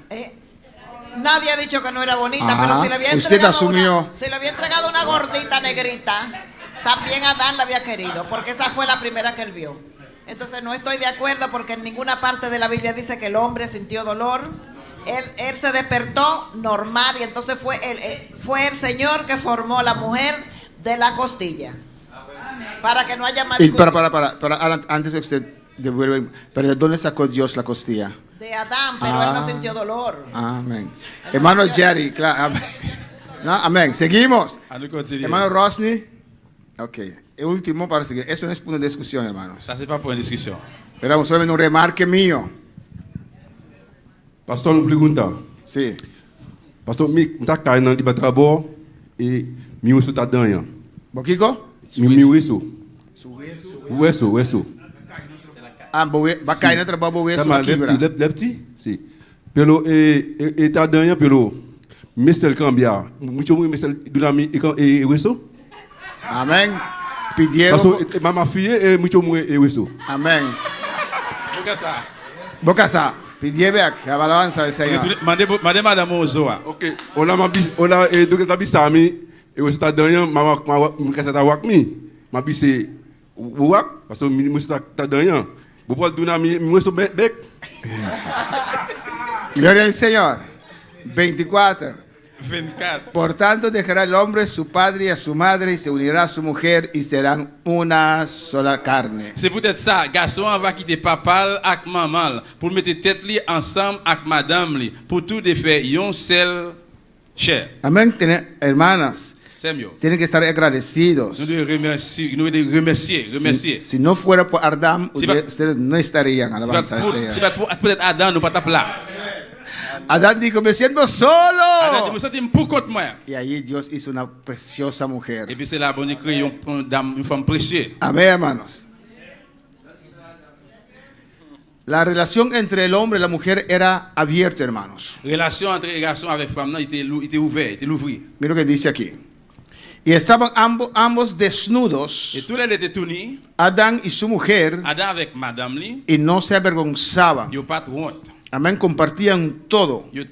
Nadie ha dicho que no era bonita, Ajá. pero si le había Usted entregado asumió. si le había entregado una gordita negrita, también Adán la había querido, porque esa fue la primera que él vio. Entonces no estoy de acuerdo, porque en ninguna parte de la Biblia dice que el hombre sintió dolor. Él se despertó normal, y entonces fue el Señor que formó a la mujer de la costilla. Para que no haya más Y discusión. para, antes de usted devuelve, ¿pero de dónde sacó Dios la costilla? De Adán, pero él no sintió dolor. Amén. Hermano Jerry, claro. Amén. No, amén. Seguimos. Hermano Rosny. Ok. El último para seguir. Eso no es punto de discusión, hermanos. Ça, c'est pas pour une discussion. Pero solamente un remarque mío. Pastor, uma pergunta. Sí. Pastor, me tá caindo de trabalho e me uso tá danha. ¿Boquico? Me uso. Uso. Ah, vai cair na trabalho boeso Tá, aqui, bra. lepti? Sim. Pelo e tá danha pelo mestre cambiar. Muito mestre do nome e uso. Amém. Pidieron. Pastor, mama filha é muito uso. Amém. Bocasa. Pidieron aqui a alabanza del Señor. Mandez madame Ozoa. Ok. Ola do que tá bisami, eu está danha, mama me casa tá wak mi. Ma bise wak, pastor me musta tá danha. Vou pode do nome me musto bec. Gloria al Señor. 24. 24. Por tanto, dejará el hombre su padre y a su madre y se unirá a su mujer y serán una sola carne. C'est peut-être ça, garçon va quitter papa avec maman pour mettre tête li ensemble avec madame li pour tout de faire yon seul chair. Amén. Hermanas, C'est mieux. tienen que estar agradecidos. Nous devons remercier. Si no fuera por Adán, Si va- ustedes no estarían. Alabanza al Si Señor. va peut-être Adam nous pas taper là. Adán dijo, me siento Adam solo. dit me sentir pour contre moi. Y allí Dios hizo una preciosa mujer. Et puis c'est là bon Dieu créé une femme précieuse. Amén, hermanos. La relación entre el hombre y la mujer era abierta, hermanos. Relation entre garçon avec femme non, était ouvert, était l'ouvrir. Mira lo que dice aquí. Y estaban ambos desnudos, Et tous les deux étaient tout nus. Adán y su mujer, Adam avec madame li, y no se avergonzaban. yo pas honte. Amén, compartían todo. Yo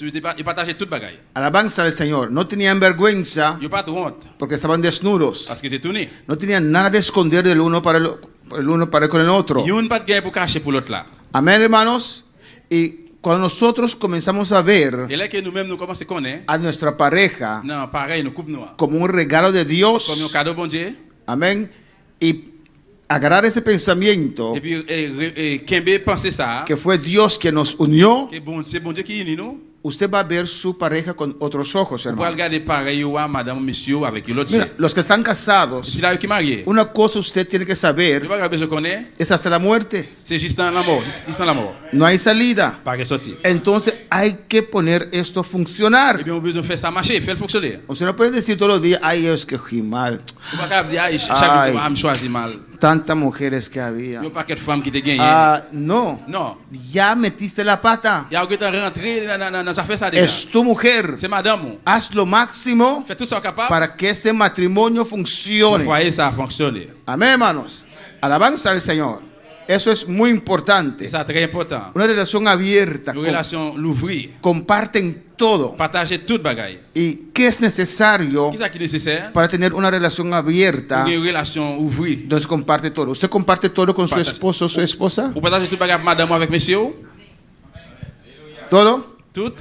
partageais toute bagaille. Alabanza al Señor. No tenían vergüenza Yo pas honte porque estaban desnudos. parce que t'es tout nu. No tenían nada de esconder del uno para el uno para con el otro. Yon pas de gain pour cacher pour l'autre là. Amén, hermanos. Y cuando nosotros comenzamos a ver Et là que nous-mêmes nous commençons à connaître, a nuestra pareja non, pareil, nous coupe nous. como un regalo de Dios, Comme un cadeau bon Dieu. amén, y agarrar ese pensamiento Et puis Kembe pensait ça, que fue Dios quien nos unió, que bon, c'est bon Dieu qui unit nous. usted va a ver su pareja con otros ojos, Pour hermanos. regarder pareil ou madame monsieur avec l'autre. Mira, los que están casados, C'est là qui marié. una cosa usted tiene que Je saber, pas besoin de connaître, es hasta la muerte. c'est juste dans la mort, juste dans la mort. No hay salida. Pas que sortir. Entonces hay que poner esto a funcionar. Et bien on a besoin de faire ça marcher, faire fonctionner. Usted no puede decir todos los días, ay, es que fui mal. On pas capable dire chaque Ay. jour me choisir mal. Tantas mujeres que había. Yo pas quelle femme qui te gagne. Ah, no, Non. ya metiste la pata. Il y a quelqu'un rentré dans sa ça déjà. Es tu mujer. C'est madame. Haz lo máximo Fais tout ça capable. para que ese matrimonio Pour funcione. foyer ça fonctionne. Amén, hermanos. Alabanza al Señor. Eso es muy importante. C'est ça très important. Una relación abierta. Une relation l'ouvrir. Comparten todo. Partager toute bagaille. ¿Y qué es necesario Qu'est-ce qui est nécessaire? para tener una relación abierta? Une relation ouvrir. Entonces comparte todo. ¿Usted comparte todo con su Partage. esposo o su esposa? Vous partagez toute bagaille madame avec monsieur? ¿Todo? Tout.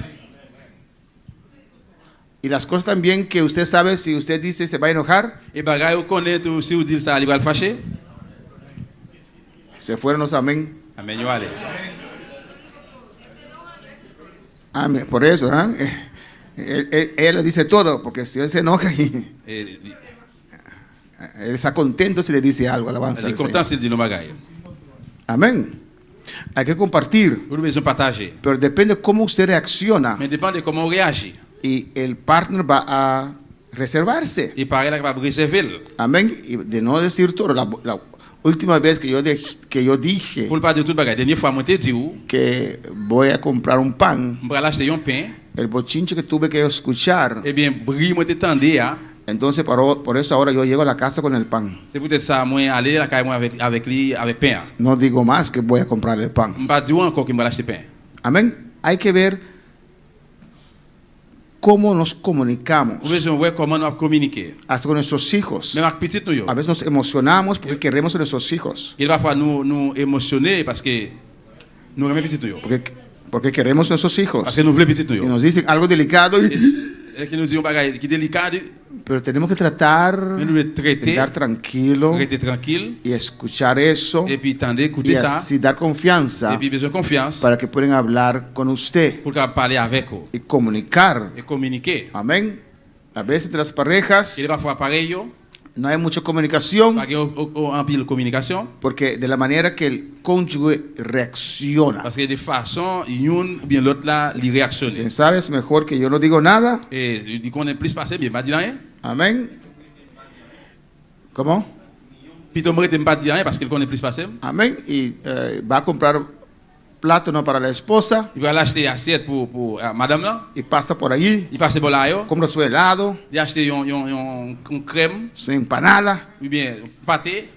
Y las cosas también que usted sabe, si usted dice se va a enojar, Et bagaille vous connaissez tout si vous dites ça, il va le fâcher. se fueron los amén. Amen, yo allez. Amén. Por eso, ¿ah? Él le dice todo, porque si él se enoja y Et él está contento si le dice algo, alabanza il est al content Señor. s'il dit nos bagailles. Amén. Hay que compartir, Vous devez partager. pero depende cómo usted reacciona Mais dépend de comment on réagit. y el partner va a reservarse. Il paraît là qu'il va réserver. Amén. Y de no decir todo. La última vez que yo dije Pour le pas de toute bagaille. Dernière fois, moi te dit où, que voy a comprar un pan, on va acheter un pain. el bochinche que tuve que escuchar, Eh bien, bris moi te tendez, hein. entonces por eso ahora yo llego a la casa con el pan. C'est peut-être ça, moi aller la caille moi avec lui avec pain. No digo más que voy a comprar el pan. On pas dire encore qu'il va acheter pain. Amén. Hay que ver cómo nos comunicamos, Vous devez voir comment nous communiquer. hasta con nuestros hijos. Même avec petit nous yo. A veces nos emocionamos porque queremos a nuestros hijos, Il va falloir nous émotionner parce que nous aimons petit nous yo. porque queremos a nuestros Parce hijos. que nous voulons petit nous Y yo. nos dicen algo delicado, Et que nous disons bagaille qui délicat, pero tenemos que tratar mais nous le de traiter, estar tranquilo rester tranquille y escuchar eso et puis tendre y écouter ça así dar confianza et puis besoin de confiance para que puedan hablar con usted pour qu'on parler avec vous y comunicar. et communiquer. Amén. A veces entre las parejas Il va falloir pareil yo, no hay mucha comunicación pas en pile communication porque de la manera que el cónyuge reacciona. parce que de façon une ou bien l'autre là, il réactionne. Si sabes mejor que yo no digo nada. Et il dit qu'on est plus passé, mais pas dire rien. Amén. ¿Cómo? Puis tu m'arrêtes pas dire rien parce qu'il connaît plus passé. Amén. Y va a comprar plátano para la esposa Il va l'acheter assiette pour madame là. y pasa por allí, Il passe por là yo. compra su helado, Il acheter un crème su empanada, ou bien pâté,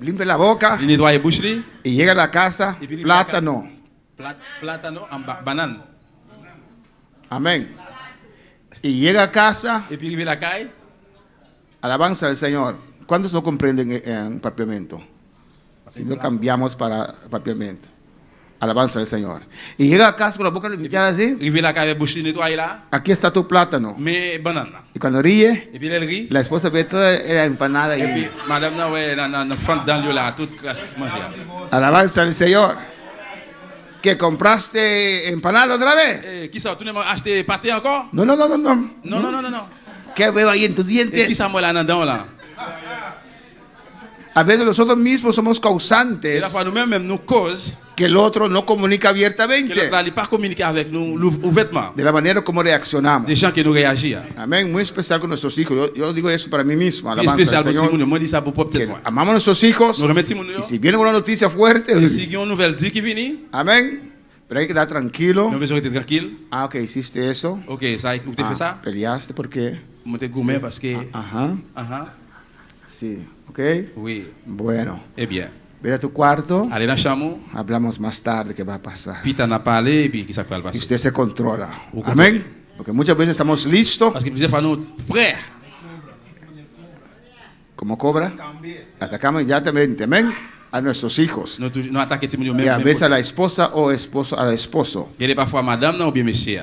limpia la boca il nettoie bouche li, y llega a la casa, Y pide plátano. plátano en banane. Amén. Y llega a casa, Et puis il la caille. alabanza al Señor. ¿Cuántos no comprenden en papiamento? Si no cambiamos para papiamento. Alabanza al Señor. Y llega a casa con la boca limpiada así. Rive la cabe bouche nettoyée là. Aquí está tu plátano. Mais banane là. Y cuando ríe, Et puis elle rit. la esposa ve toda la empanada Et puis ahí. madame là ouais dans fente dans lieu là toute grasse manger. Alabanza al Señor. ¿Que compraste empanada otra vez? Eh, qui ça tu n'as acheté pâté encore? No, no, no, no, no. Non non non non non. ¿Qué veo ahí en tus Et qui dientes? ça moi là dedans là? A veces nosotros mismos somos Et causantes la fois nous-mêmes nous cause que el otro no comunica que abiertamente l'autre là il pas communiquer avec nous ouvertement. de la manera como reaccionamos. Des gens qui nous réagissent. Amén. Muy especial con nuestros hijos. Yo digo eso para mí mismo. Et Alabanza spécial al pour Señor. Simon, moi dis ça pour Que peut-être moi. amamos a nuestros hijos. Nous remettons Y nous. si viene una noticia fuerte, Et si il y a une nouvelle dit qui vient, amén. Pero hay que estar tranquilo. nous besoin d'être tranquille. Ah, ok, hiciste eso. OK, ça vous fait ça? Peleaste porque. Moi te gourmet parce que Ajá. Sí, ok. oui. Bueno. Eh bien, Ve a tu cuarto. allez dans la chambre, Hablamos más tarde qué va a pasar. puis t'en as parlé et puis qui ça peut Y passer. usted se controla. Ou Amén. Porque muchas veces estamos listos. Parce que plusieurs fois nous prêts. Como cobra. Atacamos inmediatamente. Amén. A nuestros hijos. Nous attaquer tout le Y monde a même. veces a la esposa o esposo al esposo. Il y a parfois madame non ou bien monsieur.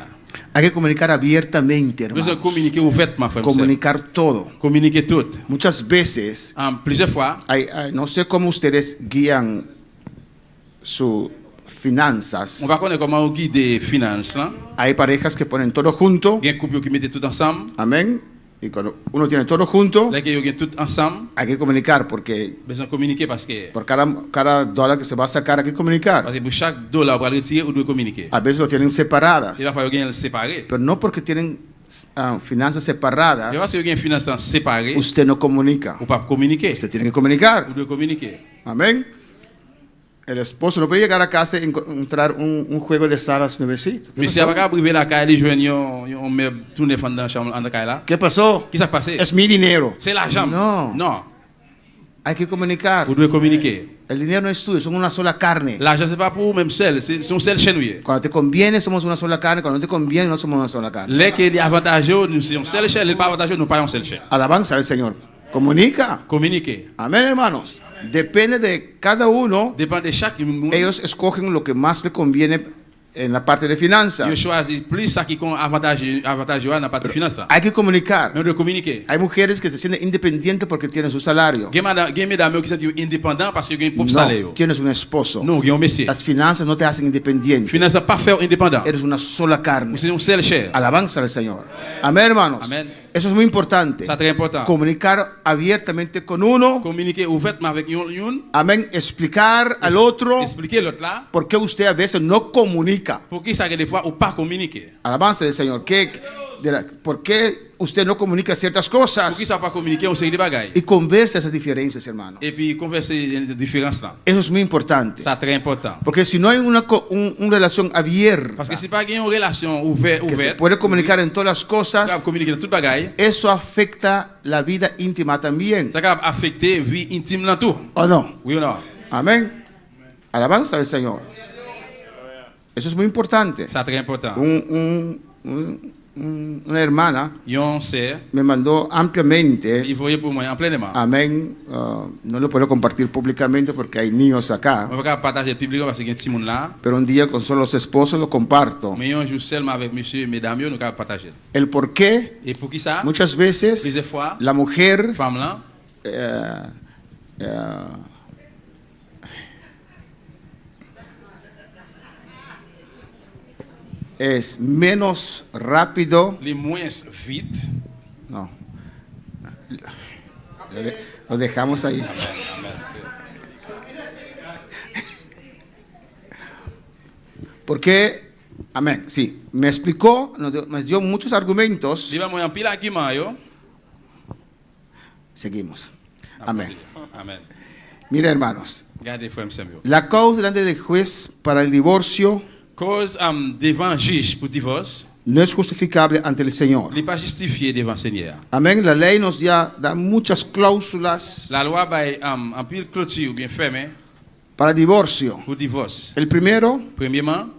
Hay que comunicar abiertamente, Nous besoin hermano. communiquer ouvertement frère. Comunicar todo. Communiquer tout. Muchas veces, Plusieurs fois, no sé cómo ustedes guían sus finanzas. on va connaître comment on guide des finances là. Hay parejas que ponen todo junto. Il y a un couple qui mettent tout ensemble. Amén. Y cuando uno tiene todo junto, Là que yo tout ensemble, hay que comunicar porque besoin communiquer parce que por cada dólar que se va a sacar hay que comunicar. parce que pour chaque dollar pour retirer on doit communiquer. A veces lo tienen separadas. Il va falloir gagner séparé. Pero no porque tienen finanzas separadas, Mais parce que gagner finances séparées, usted no comunica. ou pas communiquer. Usted tiene que comunicar. On doit communiquer. Amén. El esposo no puede llegar a casa y encontrar un juego de estar a su nuevecito. Mais si après privé la caille, les jeunes on met tourner dans la chambre en la caille là. ¿Qué pasó? Qu'est-ce qui s'est passé? Es mi dinero. C'est l'argent. No. Non. Hay que comunicar. On doit communiquer. El dinero no es tuyo, somos una sola carne. L'argent c'est pas pour même seul, c'est un seul chenouille. Cuando te conviene, somos una sola carne. Cuando no te conviene, no somos una sola carne. Les qui est avantageux, nous c'est un seul chaîne, les pas avantageux, nous pas un seul chaîne. Alabanza al Señor. Comunica. Communiquer. Amén, hermanos. Depende de cada uno. Dépend de chaque monde. Ellos escogen lo que más le conviene en la parte de finanzas. Yo choisis plus ça qui est avantageux dans la partie finance. Hay que comunicar. Nous devons communiquer. Hay mujeres que se sienten independientes porque tienen su salario. Game mesdames qui sont indépendants parce qu'ils ont un propre salaire. No, tienes un esposo. Non, ils ont un monsieur. Las finanzas no te hacen independiente. Finances pas faire indépendant. Eres una sola carne. C'est un seul chair. Alabanza al Señor. Amén, hermanos. Amen. Eso es muy importante. C'est très important. Comunicar abiertamente con uno. Communiquer ouvertement avec une. Amén. Explicar al otro Expliquer l'autre là. por qué usted a veces no comunica. Pour qui ça que des fois ou pas communiquer. Alabanza del Señor. ¿Por qué usted no comunica ciertas cosas? Pour qui ça pas communiquer on sait des bagailles. Y conversa esas diferencias, hermano. Et puis converser des différences là. Eso es muy importante. C'est très important. Porque si no hay una relación abierta, Parce que si pas une relation que se ouverte, puede comunicar en todas las cosas, communiquer dans toute bagaille, eso afecta la vida íntima también. ça va affecter vie intime dans tout. ¿O no? Oui ou non? Amén. Alabanza al Señor. Eso es muy importante. C'est très important. Una hermana Yon sait, me mandó ampliamente. il voyait pour moi en pleinement. Amén. No lo puedo compartir públicamente porque hay niños acá. On va pas partager publiquement parce qu'il y a un petit monde là. Pero un día con solo los esposos lo comparto. Mais un jour seulement avec monsieur et mesdames, nous pouvons partager. El por qué, Et pour qui ça? muchas veces, Plusieurs fois, la mujer femme là, es menos rápido. les moins vite. No. Lo dejamos ahí. Porque, amén, sí, me explicó, me dio muchos argumentos. Il va moi en pile argument yo. Seguimos. Amén. Amen. Mira, hermanos, Regardez frère Samuel. la causa delante del juez para el divorcio Cause devant juge pour divorce, no es justificable ante el Señor. il n'est pas justifié devant Seigneur. Amén. La ley nos da muchas cláusulas La loi va en pile clôture ou bien fermé para divorcio. pour divorce. El primero, Premièrement,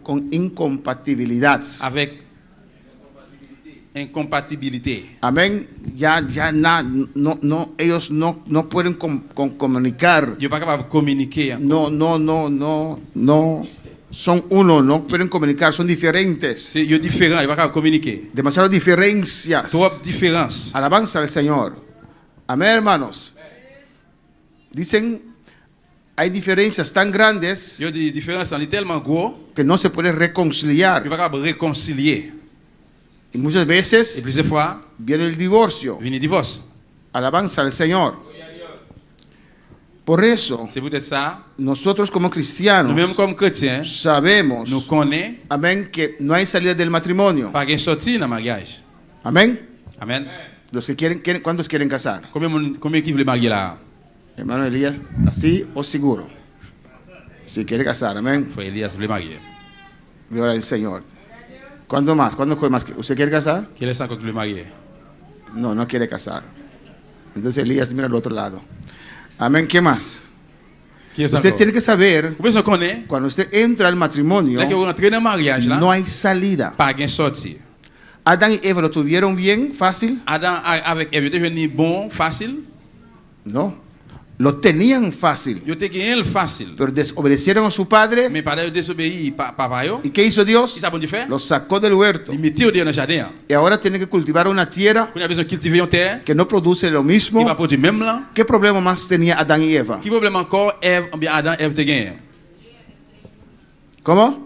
con incompatibilidad. avec incompatibilité. Amén. Ellos no pueden comunicar. Yo pas capable de communiquer. No. Son uno, no pueden comunicar, son diferentes. Yo différent, yo pas capable de communiquer. Demasiadas diferencias. Trop différence. Alabanza al Señor. Amén, hermanos. Dicen, hay diferencias tan grandes Yo des différences sont tellement gros que no se pueden reconciliar. que pas capable de réconcilier. Y muchas Et veces plusieurs fois, viene el divorcio. vient le divorce. Alabanza al Señor. Por eso, C'est peut-être ça. nosotros como cristianos Nous-mêmes comme chrétiens, sabemos, nous connaissons amén, que no hay salida del matrimonio. pas de sortie dans le mariage. Amén. Amen. Los que quieren, ¿cuántos quieren casar? Combien qui veulent marier là? Hermano Elías, así o seguro. Si quiere casar, amén. Frère Elias veut marier. Gloria al Señor. ¿Cuándo más? ¿Cuándo fue más? ¿Usted quiere casar? Quel est encore que veut marier? No quiere casar. Entonces Elías mira al otro lado. Amén. ¿Qué más? Qui est Usted encore? tiene que saber, Vous besoin connaître. cuando usted entra al matrimonio, Là que vous entrez dans le mariage là, no hay salida. pas de sortie. Adán y Eva lo tuvieron bien, fácil. Adam avec Ève était venu bon, facile. No. Lo tenían fácil. Yo te gagné le facile. Pero desobedecieron a su padre. Mais para désobéir papa yo. ¿Y qué hizo Dios? Qu'est-ce qu'on fait? Los sacó del huerto. Il mettait au dans le jardin. Y ahora tiene que cultivar una tierra On a besoin de cultiver une terre que no produce lo qui mismo. va produire même là. ¿Qué problema más tenía Adán y Eva? Qui problème encore Ève, bien Adam, Ève te gagné. ¿Cómo?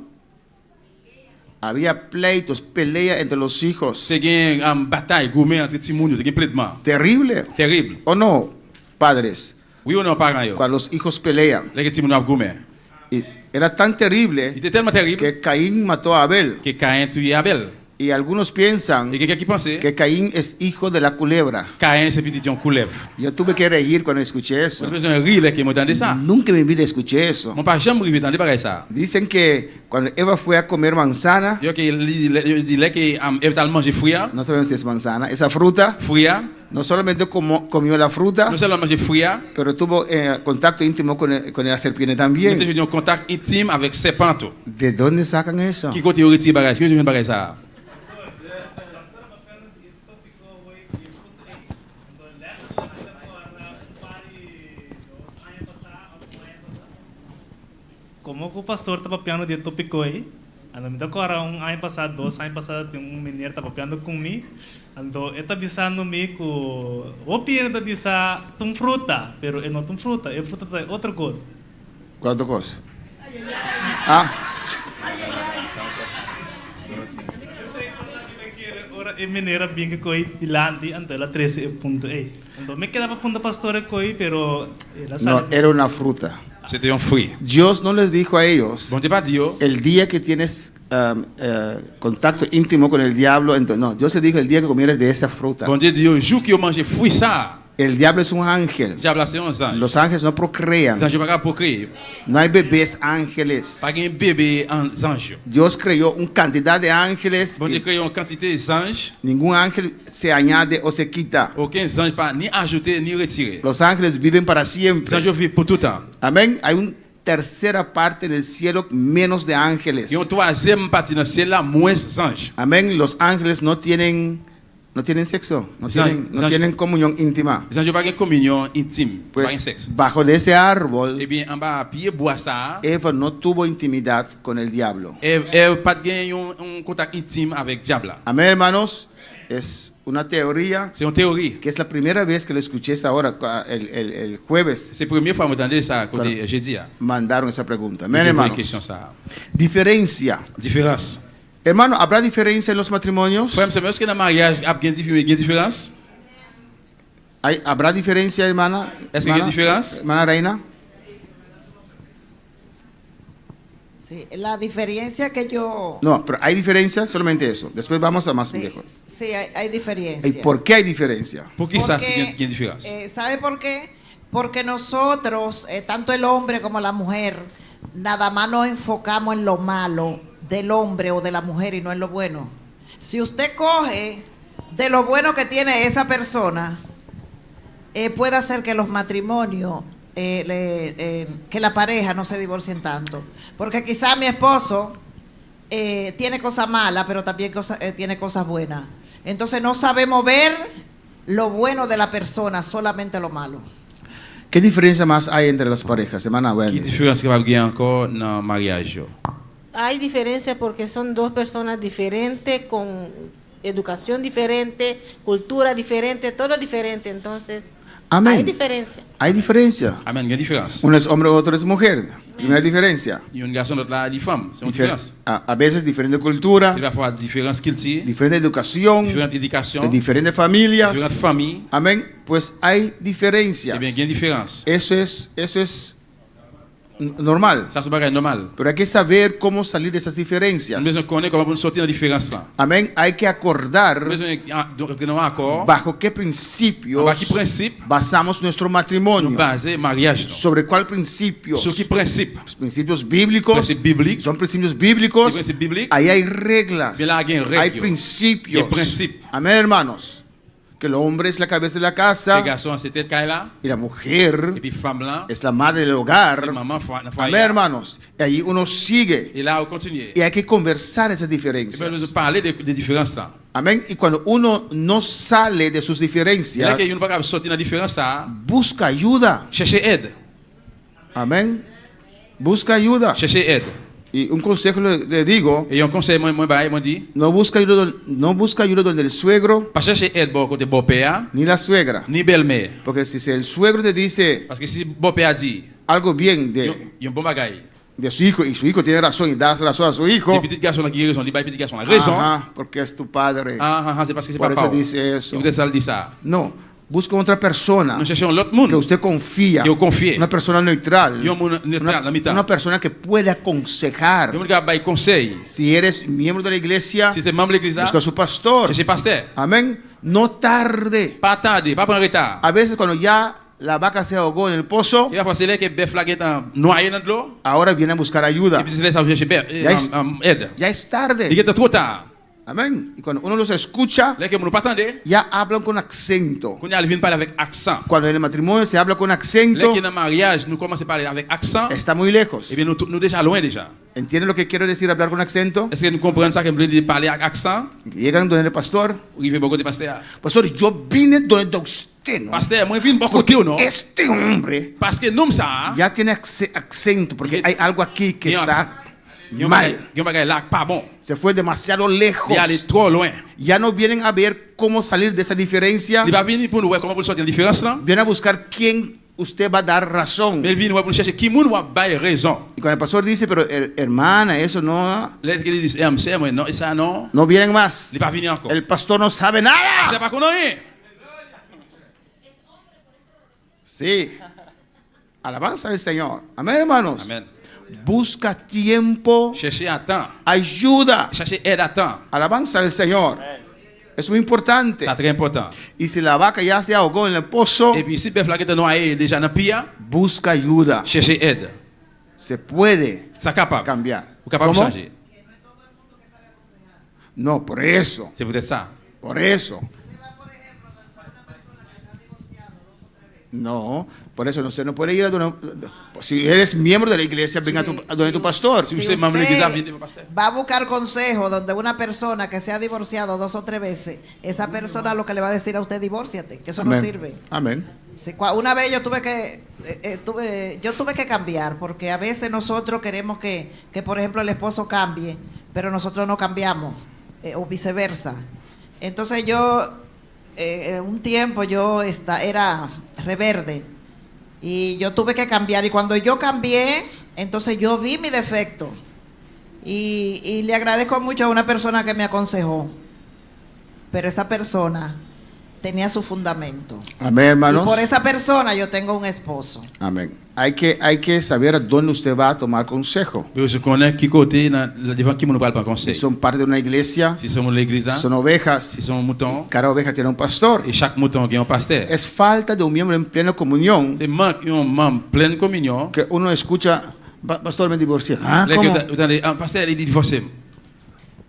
Había pleitos, pelea entre los hijos. Te gagné une bataille gourmet entre Timoun, te gagné plaidement. Terrible. Terrible. ¿O no, padres? Oui ou non parents yo? Cuando los hijos pelean. Les que Timoun a gourmet. Y era tan terrible Il était tellement terrible que Caín mató a Abel. que Caïn tuait Abel. Y algunos piensan Et quelqu'un qui pensait que Caín es hijo de la culebra. Caïn c'est petit John couleuvre. Yo tuve que reír cuando escuché On eso. a besoin de rire que m'entendez ça. Nunca en mi vida escuché eso. Mon pas jamais rivé dans des ça. Dicen que cuando Eva fue a comer manzana, Yo que il que Ève t'a mangé fruit, no sabemos si es manzana, esa fruta, no solamente comió la fruta, non seulement manger fruit, pero tuvo contacto íntimo con la serpiente mais también. tu as un contact intime avec serpent. ¿De dónde sacan eso? Qui côté retire bagage, que je viens bagage ça. Como que o pastor estava piando de tópico aí, ando me dá agora ano passado, 2 anos passado, tem menino estava piando comigo, ando está avisando me que o piano está dizendo tem fruta, pero não tem fruta, é fruta é outra coisa. ¿Cuál otra cosa? Ah, Ora é maneira bem que coi dilante, ando ela 13.8. Ando me quedava com a pastora coi, pero ela no, sabe. era una fruta. C'était un fruit. Dios no les dijo a ellos, Bon Dieu pas dit el día que tienes contacto íntimo con el diablo, entonces, no, Dios les dijo el día que comieres de esa fruta. Bon Dieu dit au jour que vous mangez fruit ça. El diablo es un ángel. Diable c'est un ange. Los ángeles no procrean. Les anges pas capable procréer. No hay bebés ángeles. Pas un bébé en ange. Dios creó una cantidad de ángeles. Bon Dieu crée une quantité d'anges. Ningún ángel se añade o se quita. Aucun ange pas ni ajouté ni retiré. Los ángeles viven para Les siempre. anges vivent pour tout temps. Amén. Hay una tercera parte del cielo menos de ángeles. Et une troisième partie dans le ciel là, moins anges. Amén. Los ángeles no tienen sexo, no tienen comunión íntima. Les anges pas une communion intime, pas un Pues sexe. bajo de ese árbol, Eh bien, en bas, pied bois ça. Eva no tuvo intimidad con el diablo. Ève pas gagné un contact intime avec diable. Amén, hermanos. Es una teoría C'est une théorie. que es la primera vez que lo escuché esa hora, el jueves. C'est la première fois que m'entendez ça côté jeudi. Mandaron esa pregunta. Amén, Une hermanos. question ça. Diferencia. Différence. Hermano, ¿habrá diferencia en los matrimonios? Frère, est-ce que dans le mariage, il y a une différence? ¿Habrá diferencia, hermana? Est-ce qu'il y a une différence? Hermana Reina. Sí, la diferencia que yo... No, pero hay diferencia, solamente eso. Después vamos a más Sí, viejos. sí, hay diferencia. ¿Y por qué hay diferencia? Pour qui ça, Porque, c'est qu'il y a une différence? ¿Sabe por qué? Porque nosotros, tanto el hombre como la mujer, nada más nos enfocamos en lo malo del hombre o de la mujer y no en lo bueno. Si usted coge de lo bueno que tiene esa persona, puede hacer que los matrimonios, que la pareja no se divorcien tanto. Porque quizá mi esposo tiene cosas malas, pero también tiene cosas buenas. Entonces no sabemos ver lo bueno de la persona, solamente lo malo. ¿Qué diferencia más hay entre las parejas, hermana Quelle Wendy? différence qu'il va y avoir encore dans le mariage? Yo? Hay diferencia porque son dos personas diferentes, con educación diferente, cultura diferente, todo diferente. Entonces, Amén. hay diferencia. Hay diferencia. Amen, il y a une différence. Uno es hombre, otro es mujer. Y no hay diferencia. Il y a un garçon, l'autre là, une femme. C'est une différence. A veces diferente cultura, Il va avoir différentes cultures, diferente educación, différentes éducations, diferentes familias. différentes familles. Amén. Pues hay diferencias. Eh bien, il y a une différence. Eso es normal. Ça, c'est un bagage normal. Pero hay que saber cómo salir de esas diferencias. Nous besoin connaître comment nous sortir de la différence là. Amén. Hay que acordar Nous besoin de un accord. bajo qué principios Bajo qué principe basamos nuestro matrimonio. nous baser mariage. Sobre cuál principios. Sur qué principe? Los principios bíblicos. Principe biblique. Son principios bíblicos. C'est principe biblique. Ahí hay reglas. Bien là, il y a une règle. Hay principios. Il y a principe. Amén, hermanos. Que el hombre es la cabeza de la Les casa garçons, c'est tête caille là. y la mujer Et puis femme là. es la madre del hogar. C'est maman dans Amén, foyer. hermanos. Y ahí uno sigue. Et là, on continue. Y hay que conversar esas Et diferencias. bien, nous parler des différences là. Amén. Y cuando uno no sale de sus Et là, diferencias, qu'il y a une pas sortir dans la différence là. busca ayuda. Chercher aide. Amén. Busca ayuda. Chercher aide. Y un consejo le digo, Et un conseil, moi dit, no busca ayuda donde el suegro pas chercher aide bon côté beau-père, ni la suegra. ni belle-mère. Porque si el suegro te dice Parce que si beau-père dit, algo bien il y a un bon bagage. de su hijo y su hijo tiene razón y da razón a su hijo, Les petits garçons qui ont raison, les petits garçons ont raison. ajá, porque es tu padre. C'est parce que c'est Por papa. eso dice eso. Et peut-être ça le dit ça. No, busca otra persona Nous cherchons l'autre que monde. usted confía, Que yo confíe. una persona neutral, Yo monde neutral, la mitad. una persona que puede aconsejar. Yo me gars bail conseil. Si eres miembro de la iglesia, Si c'est membre de l'église, busca a su pastor. cherchez pasteur. Amén. No tarde. Pas tarder, pas prendre retard. A veces cuando ya la vaca se ahogó en el pozo, Il va falloir c'est là que bœuf là est noyé dans l'eau. ahora viene a buscar ayuda. Et puis c'est là ça chercher aide. Ya es tarde. Il est trop tard. Amén. Y cuando uno los escucha, Là que nous pas attendre, ya hablan con acento. qu'on y a vient parler avec accent. Cuando en el matrimonio se habla con Là acento, que dans le mariage, nous commençons à parler avec accent. está muy lejos. Et bien nous déjà loin déjà. ¿Entienden lo que quiero decir hablar con acento? Est-ce que nous comprenons ça que me dit parler avec accent? Llegan donde el pastor. Ou il veut beaucoup de pasteur. Pastor, yo vine donde usted, ¿no? Pasteur, moi vine beaucoup côté ou non? Este hombre Parce que nous ça, ya tiene acento, porque hay algo aquí que il y a está un mal. bagage là pas bon. Se fue demasiado lejos. Il allé trop loin. Ya no vienen a ver cómo salir de esa diferencia. Il va venir pour nous voir comment pour sortir la différence là. Vienen a buscar quién usted va a dar razón. Mais il vient pour chercher qui moun va bailler raison. Y cuando el pastor dice, pero hermana, eso no, Là qu'il dit c'est moi non, et ça non. no vienen más. Il va venir encore. El pastor no sabe C'est nada. pas qu'on rien. Sí. Alabanza al Señor. Amén, hermanos. Amen. Busca tiempo, Chercher à temps. ayuda. Chercher aide à temps. Alabanza al Señor. Es muy importante. C'est très important. Y si la vaca ya se ahogó en el pozo, Et puis si bœuf là qui est noyé déjà dans pire, busca ayuda. chercher aide. Se puede C'est capable. cambiar. Ou capable de ¿Cómo? changer. No, por eso. C'est peut-être ça. Por eso. No, por eso usted no puede ir a donde, si eres miembro de la iglesia, venga a donde tu pastor. Si Si usted membre de l'église, usted venez pasteur. va a buscar consejo donde una persona que se ha divorciado 2 o 3 veces, esa persona lo que le va a decir a usted, divórciate, que eso no Amén. sirve. Amén. Sí, una vez yo tuve que cambiar, porque a veces nosotros queremos que por ejemplo el esposo cambie, pero nosotros no cambiamos, o viceversa. Entonces yo, un tiempo yo era reverde y yo tuve que cambiar, y cuando yo cambié, entonces yo vi mi defecto y le agradezco mucho a una persona que me aconsejó, pero esa persona tenía su fundamento. Amén, hermanos. Y por esa persona yo tengo un esposo. Amén. Hay que saber a dónde usted va a tomar consejo. Mais je connais qui côté devant qui nous parle pas Si conseil. son parte de una iglesia, Si somos l'église, son ovejas, si somos moutons, cada oveja tiene un pastor. et chaque mouton qui a un pasteur. Es falta de un miembro en plena comunión C'est manque un membre pleine communion. que uno escucha, pastor, me divorcié. Ah, Là ¿cómo? que un pasteur il dit divorcé.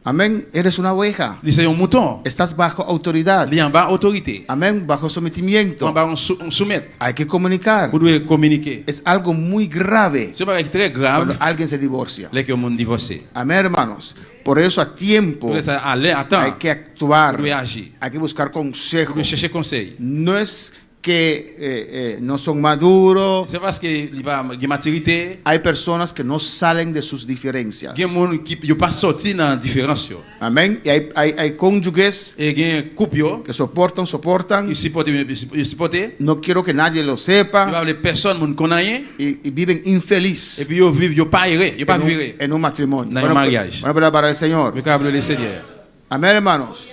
Amén. Eres una oveja. Li c'est un mouton. Estás bajo autoridad. Li en bas autorité. Amén. Bajo sometimiento. En bas on soumet. Hay que comunicar. Vous devez communiquer. Es algo muy grave C'est pas très grave. cuando alguien se divorcia. Les que monde divorcé. Amén, hermanos. Por eso a tiempo Vous devez aller à temps. hay que actuar. Vous devez agir. Hay que buscar consejo. Vous devez chercher conseil. No es que no son maduros. C'est parce que il va de maturité. Hay personas que no salen de sus diferencias. Il y a monde qui yo pas sorti dans différence yo. Amén. Y hay cónyuges Et il y a couple yo que soportan. qui supportent. No quiero que nadie lo Il sepa. va les personnes monde connaît Y viven infeliz et puis yo vivent yo pas erré, yo pas viré. en un matrimonio. Dans un mariage. Bueno, para el Señor. Le câble le Seigneur. Amén, hermanos.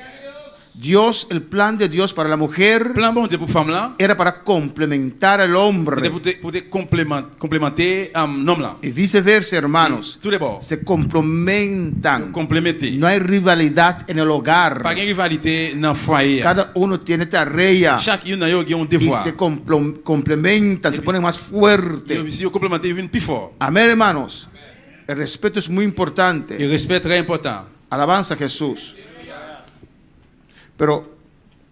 Dios, el plan de Dios para la mujer Plan bon Dieu pour femme là. era para complementar al hombre. Pour te complémenter l'homme là. Y viceversa, hermanos. Tout d'abord. Se complementan. Complémenter. No hay rivalidad en el hogar. Pas de rivalité dans foyer. Cada uno tiene tarea. Chaque une yo un Y devoir. se complementan, se ponen más fuertes. Yo complémenter une plus fort. Amén, hermanos. El respeto es muy importante. Et respect très important. Alabanza a Jesús. Pero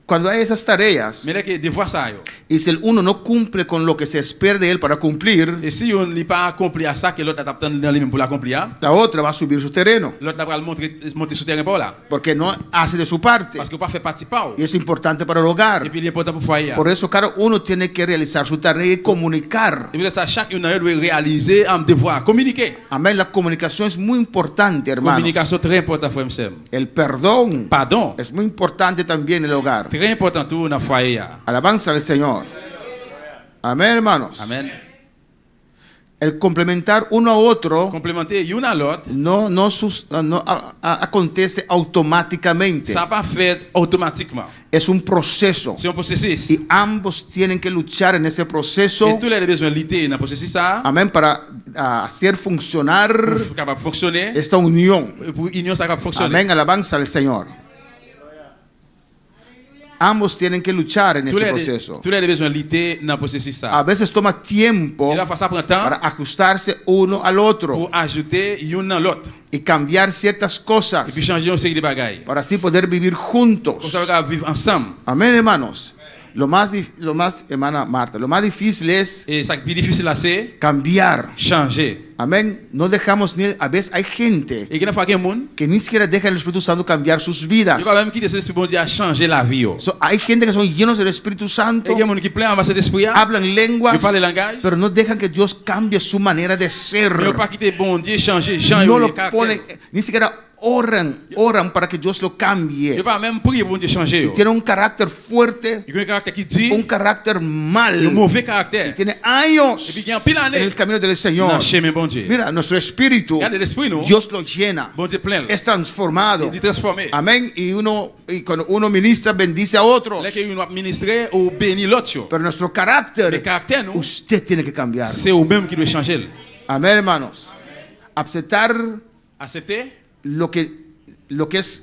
cuando hay esas tareas, Mais là que devoir ça yo. y si el uno no cumple con lo que se espera de él para cumplir, Et si on n'est pas accompli à ça que l'autre attend dans lui-même pour l'accomplir, la otra va a subir su terreno, l'autre va monter sur terrain pour là. porque no hace de su parte. Parce que pas fait partie pas. Y es importante para el hogar. Et puis il est important pour foyer. Por eso cada uno tiene que realizar su tarea y comunicar. Et puis ça chaque une doit réaliser un devoir, communiquer. Amén. La comunicación es muy importante, hermanos. Communication très important frère Sam. El perdón Pardon. es muy importante también en el hogar. Très important tout dans foyer. Alabanza al Señor. Amén, hermanos. Amen. El complementar uno a otro Complémenter une à l'autre, no acontece automáticamente. ça pas fait automatiquement. Es un proceso. C'est un processus. Y ambos tienen que luchar en ese proceso. Et tous les besoins lutter dans le processus ça Amén. Para hacer funcionar pour capable fonctionner. esta unión. Pour union ça capable fonctionner. Amén. Alabanza al Señor. Ambos tienen que luchar en Tous este les proceso. tous les besoins lutter dans le processus A ça. veces toma tiempo Et là ça prend temps para ajustarse uno al otro pour ajouter une dans l'autre y cambiar ciertas et cosas puis changer une série de bagailles. para así poder vivir Pour juntos. ça va vivre ensemble. Amén, hermanos. Lo más, hermana Marta, lo más difícil es Et ça plus difficile là c'est cambiar. changer. Amén. No dejamos ni, a veces hay gente Et qu'il y a quelqu'un monde, que ni siquiera deja el Espíritu Santo cambiar sus vidas. il va même quitter ce bon Dieu à changer la vie. So, hay gente que son llenos del Espíritu Santo, Et il y a monde qui plein avec cet esprit là, hablan lenguas, qui parle le langage, pero no dejan que Dios cambie su manera de ser. mais pas quitter bon Dieu changer, changer No le lo ponen, caractère. ni siquiera oran para que Dios lo cambie. Il va même prier pour Dieu changer. Y tiene un carácter fuerte, Il y a un caractère qui dit, un carácter mal. un mauvais Y caractère. tiene años Et puis il y a un pile en année el camino del dans Señor. le chemin bon Dieu. Mira, nuestro espíritu, Regardez l'esprit nous. Dios lo llena, Bon Dieu plein. es transformado. Il est transformé. Amén. Y cuando uno ministra, bendice a otros. Là que nous administrer ou bénir l'autre. Pero nuestro Le carácter, caractère nous, usted tiene que cambiar. c'est au même qui doit changer. Amén, hermanos. Aceptar Accepter lo que es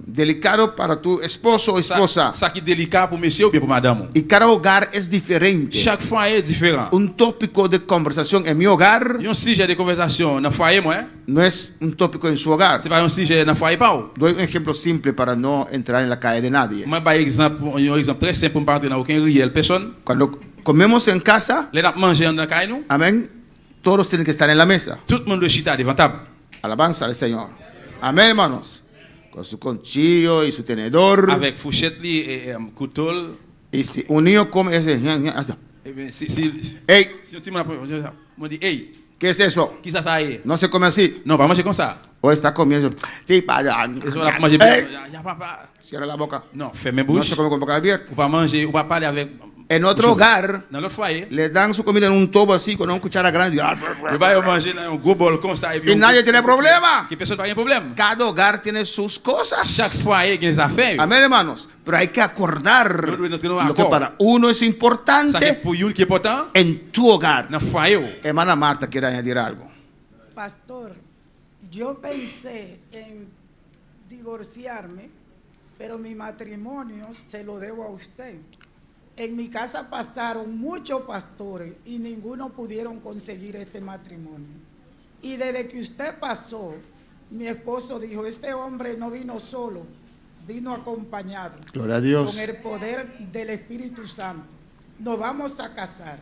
delicado para tu esposo o esposa. ça qui est délicat pour monsieur ou bien pour madame. Y cada hogar es diferente. Chaque foyer est différent. Un tópico de conversación en mi hogar Il y a un sujet de conversation dans le foyer moi, no es un tópico en su hogar. c'est pas un sujet dans le foyer pas. Doy un ejemplo simple para no entrar en la calle de nadie. Moi par exemple, un exemple très simple pour ne pas entrer dans aucun réel personne. Cuando comemos en casa, Les manger dans la caille nous, amén, todos tienen que estar en la mesa. tout le monde doit chita devant table. Alabanza al Señor. Amén, hermanos. Con su cuchillo y su tenedor. Avec fourchette li et couteau. Y si un niño come ese... Et bien si Hey, si un petit me dit hey, ¿qué es eso? qui ça y est? No se come así. Non, pas manger comme ça. O está comiendo. Sí, para. Et ça va manger Hey, bien. Y a pas. cierra la boca. Non, fermez No bouche. se come con boca abierta. Ou pas manger, ou pas parler avec. En otro hogar, Dans l'autre foyer, le dan su comida en un tubo así, con una cuchara grande. le va manger dans un gros bol comme ça. Y nadie tiene problema. Que personne n'a pas de problème. Cada hogar tiene sus cosas. Chaque foyer a des affaires. Amén, hermanos. Pero hay que acordar Nous devons lo que accord. para uno es Ça importante c'est pour une qui est important en tu hogar. dans le foyer. Hermana Marta quiere añadir algo. Pastor, yo pensé en divorciarme, pero mi matrimonio se lo debo a usted. En mi casa pasaron muchos pastores y ninguno pudieron conseguir este matrimonio. Y desde que usted pasó, mi esposo dijo, este hombre no vino solo, vino acompañado. Gloria a Dios. Con el poder del Espíritu Santo. Nos vamos a casar.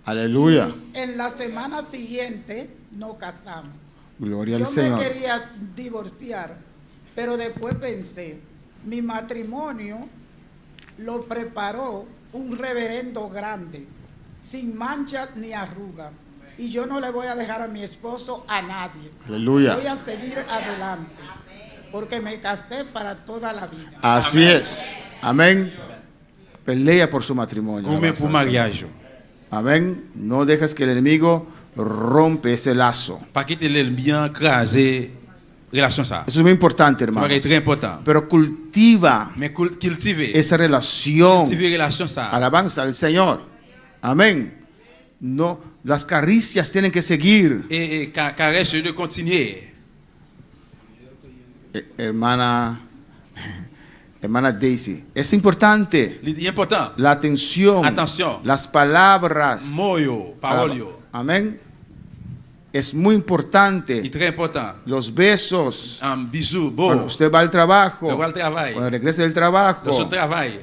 Aleluya. Y en la semana siguiente nos casamos. Gloria al Yo Señor. me quería divorciar, pero después pensé, mi matrimonio lo preparó un reverendo grande, sin mancha ni arruga. Y yo no le voy a dejar a mi esposo a nadie. Aleluya. Voy a seguir adelante, porque me casé para toda la vida. Así es. Amén. Pelea por su matrimonio. Come por mariage. Amén. No dejes que el enemigo rompe ese lazo. Pas quitter le bien craser relation ça. Eso es muy importante, hermano. C'est très important. Pero cultiva Mais cultiver. esa relación. Cultiver relation ça. Alabanza al Señor. Amén. No, las caricias tienen que seguir. Et caresse de continuer. Hermana Daisy, es importante Important. la atención, las palabras. Moyo, parolio. Amén. Es muy importante. Y très important. Los besos. Un bisou beau. Cuando usted va al trabajo. Travail. Cuando regrese del trabajo. Dans son travail.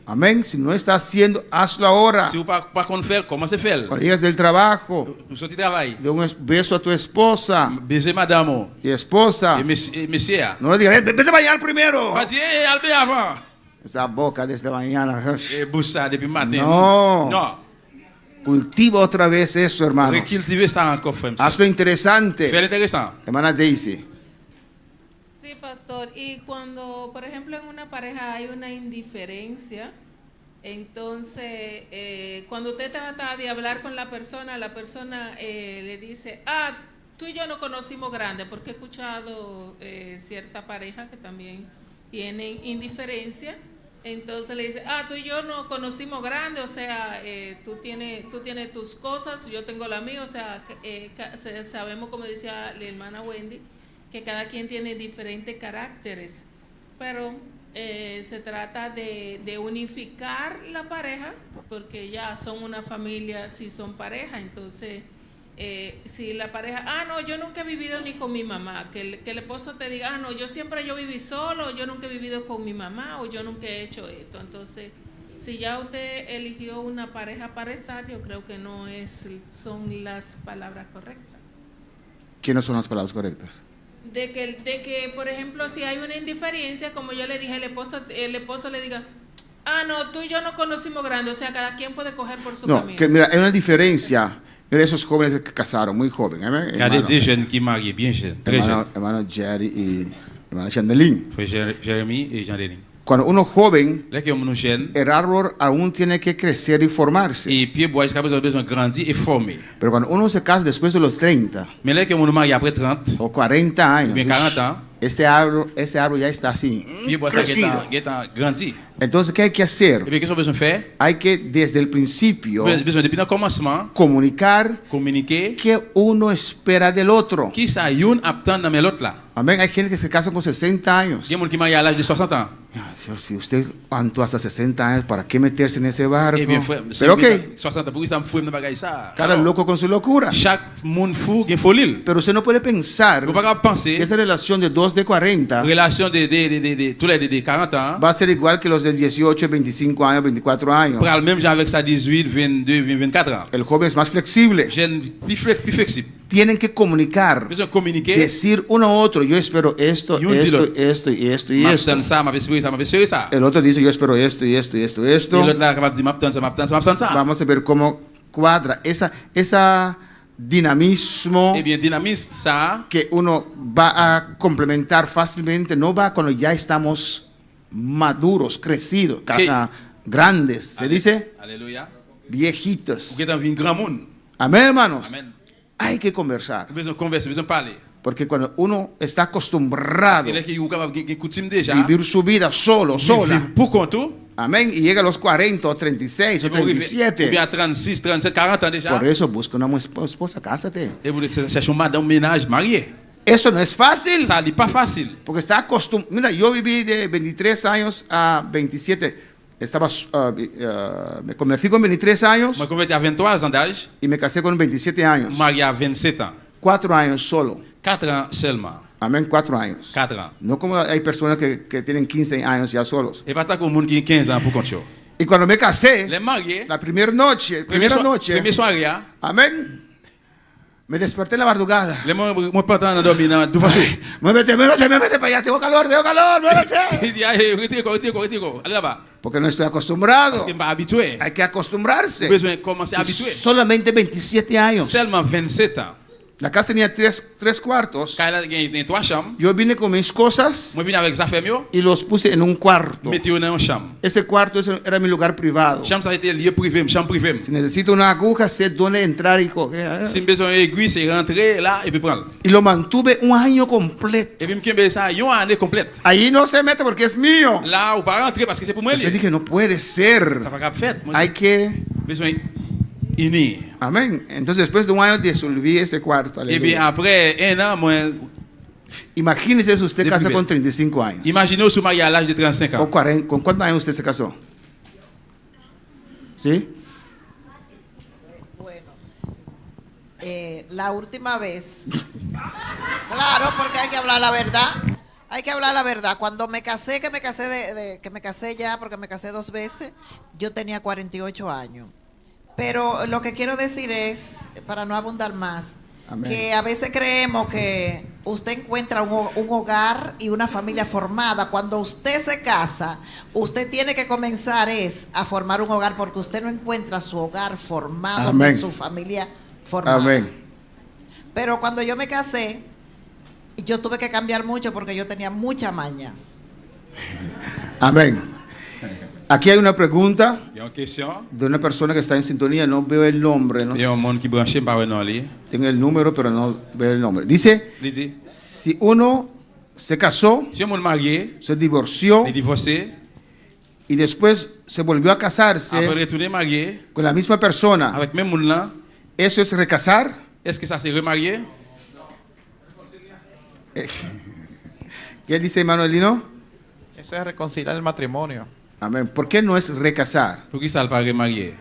Amén. Si no está haciendo, hazlo ahora. Si vous pas faire, commencez à faire. Cuando llegas del trabajo. Sorti travail. De un beso a tu esposa. Baiser madame. Y esposa. Et monsieur. No le digas, vete a bañar primero. Pas dire, allez avant. Esa boca desde mañana. Boussa depuis matin. No. No. Cultiva otra vez eso, hermano. Recultiver ça encore, frère. Hazlo interesante. Fais intéressant. Hermana Daisy. Sí, pastor. Y cuando, por ejemplo, en una pareja hay una indiferencia, entonces, cuando usted trata de hablar con la persona le dice, tú y yo nos conocimos grande, porque he escuchado cierta pareja que también tienen indiferencia. Entonces le dice, tú y yo nos conocimos grande, o sea, tú tienes tus cosas, yo tengo la mía, o sea, sabemos, como decía la hermana Wendy, que cada quien tiene diferentes caracteres, pero se trata de unificar la pareja, porque ya son una familia, si son pareja, entonces si la pareja, no, yo nunca he vivido ni con mi mamá, que el esposo te diga, no, yo viví solo, yo nunca he vivido con mi mamá, o yo nunca he hecho esto. Entonces, si ya usted eligió una pareja para estar, yo creo que no son las palabras correctas. ¿Quiénes son las palabras correctas? De que, por ejemplo, si hay una indiferencia, como yo le dije, el esposo le diga, no, tú y yo nos conocimos grande, o sea, cada quien puede coger por su camino. Que mira, hay una diferencia. Mira esos jóvenes que casaron, muy jóvenes. Il y a des jeunes qui marient, bien jeunes, très jeunes. Hermano Jerry y hermana Chandelín. Fue Jeremy y Chandelín. Cuando uno es joven, jeune, el árbol aún tiene que crecer y formarse. Et puis, bois, jusqu'à besoin de grandir et former. Pero cuando uno se casa después de los 30 Mais là, que mon mari après 30 o 40 años, bien 40 ans, ese árbol ya está así, crecido. Grandi. Entonces, ¿qué hay que hacer? Et puis, qu'est-ce qu'on besoin faire? Hay que desde el principio Besoin depuis le commencement, communiquer qué uno espera del otro. Qui ça une attend dans l'autre là. Amén. Hay gente que se casa con 60 años. Il y a des gens qui marient à l'âge de 60 ans. Dios, si usted aguantó hasta 60 años, ¿para qué meterse en ese barco? Eh bien, frère, Pero ok, 60 pour ça me fouille dans bagaille ça. cada loco con su locura. Chaque monde fou qui folie. Pero usted no puede pensar Vous pas penser que esa relación de 2 de 40 relation de tous les de 40 ans. va a ser igual que los de 18, 25 años, 24 años. Pour le même genre avec ça 18, 22, 24 ans. El joven es más flexible. Jeune plus flexible. Tienen que comunicar, decir uno a otro, yo espero esto, esto y esto y esto. El otro dice, yo espero esto y esto y esto y esto. Vamos a ver cómo cuadra esa dinamismo que uno va a complementar fácilmente, no va cuando ya estamos maduros, crecidos, grandes, se dice, viejitos. Amén, hermanos. Amén. Hay que conversar. Besoin parler. Porque cuando uno está acostumbrado a déjà, vivir su vida sola, pour compte, amén, y llega a los 40 o 36 o 37, bien 36, 37, 40 ans déjà. por eso busca una esposa, cásate. Et vous cherchez un ménage marié. Eso no es fácil. Ça n'est pas facile. Porque está acostumbrado. Mira, yo viví de 23 años a 27. Me convertí con 23 años. Me convertí a 23 ans d'âge. Y me casé con 27 años. Marié a 27 ans. 4 años solo. 4 ans seulement. Amén, 4 años. 4 ans. No como hay personas que tienen 15 años ya solos. Et pas tant qu'on monde qui a 15 ans pour compter. Y cuando me casé, Les mariés, la primera noche, premier soirée, hein, amén, me desperté en la madrugada. les moi pas tant dormir dans tout façon. Muévete para allá, tengo calor, muévete. Il dit allez, retire, allez là-bas. Porque no estoy acostumbrado. Parce que pas habitué. Hay que acostumbrarse. Besoin de commencer à habituer. Solamente 27 años. Seulement 27 ans. La casa tenía tres cuartos. Quand elle a 3 chambres, Yo vine con mis cosas moi vine avec sa femme yo, y los puse en un cuarto. mettez dans une chambre. Ese cuarto era mi lugar privado. Chambre ça a été lieu privé, chambre privée. Si necesito una aguja, sé dónde entrar y coger. Si besoin d'aiguille, c'est rentrer là et puis prendre. Y lo mantuve un año completo. Et puis me kembe ça une année complète. Ahí no se mete porque es mío. Là, ou pas rentrer parce que c'est pour moi. Yo dije, no puede ser. Ça va pas faire. Hay que Besoin unir. Amén. Entonces, después de un año disolví ese cuarto. Et bien après un an, moi, imagínese si usted De casa privé. con 35 años. imaginez su marié à l'âge de 35 O ans. 40, ¿Con cuántos años usted se casó? ¿Sí? Bueno, la última vez, claro, porque hay que hablar la verdad. Hay que hablar la verdad. Cuando me casé, que me casé ya, porque me casé 2 veces, yo tenía 48 años. Pero lo que quiero decir es, para no abundar más, Amén. que a veces creemos que usted encuentra un hogar y una familia formada. Cuando usted se casa, usted tiene que comenzar a formar un hogar, porque usted no encuentra su hogar formado, Amén. ni su familia formada. Amén. Pero cuando yo me casé, yo tuve que cambiar mucho porque yo tenía mucha maña. Amén. Aquí hay una pregunta Il y a une question. de una persona que está en sintonía. No veo el nombre. No Il y a un monde qui branché par un ali. tengo el número, pero no veo el nombre. Dice, Il dit, si uno se casó, si un monde marié, se divorció il est divorcé, y después se volvió a casarse après retourner marié, con la misma persona, avec même monde là, ¿eso es recasar? est-ce que ça s'est remarié? ¿Qué dice Manuelino? Eso es reconciliar el matrimonio. Amén. ¿Por qué no es recasar? Pour qui ça le pas remarié?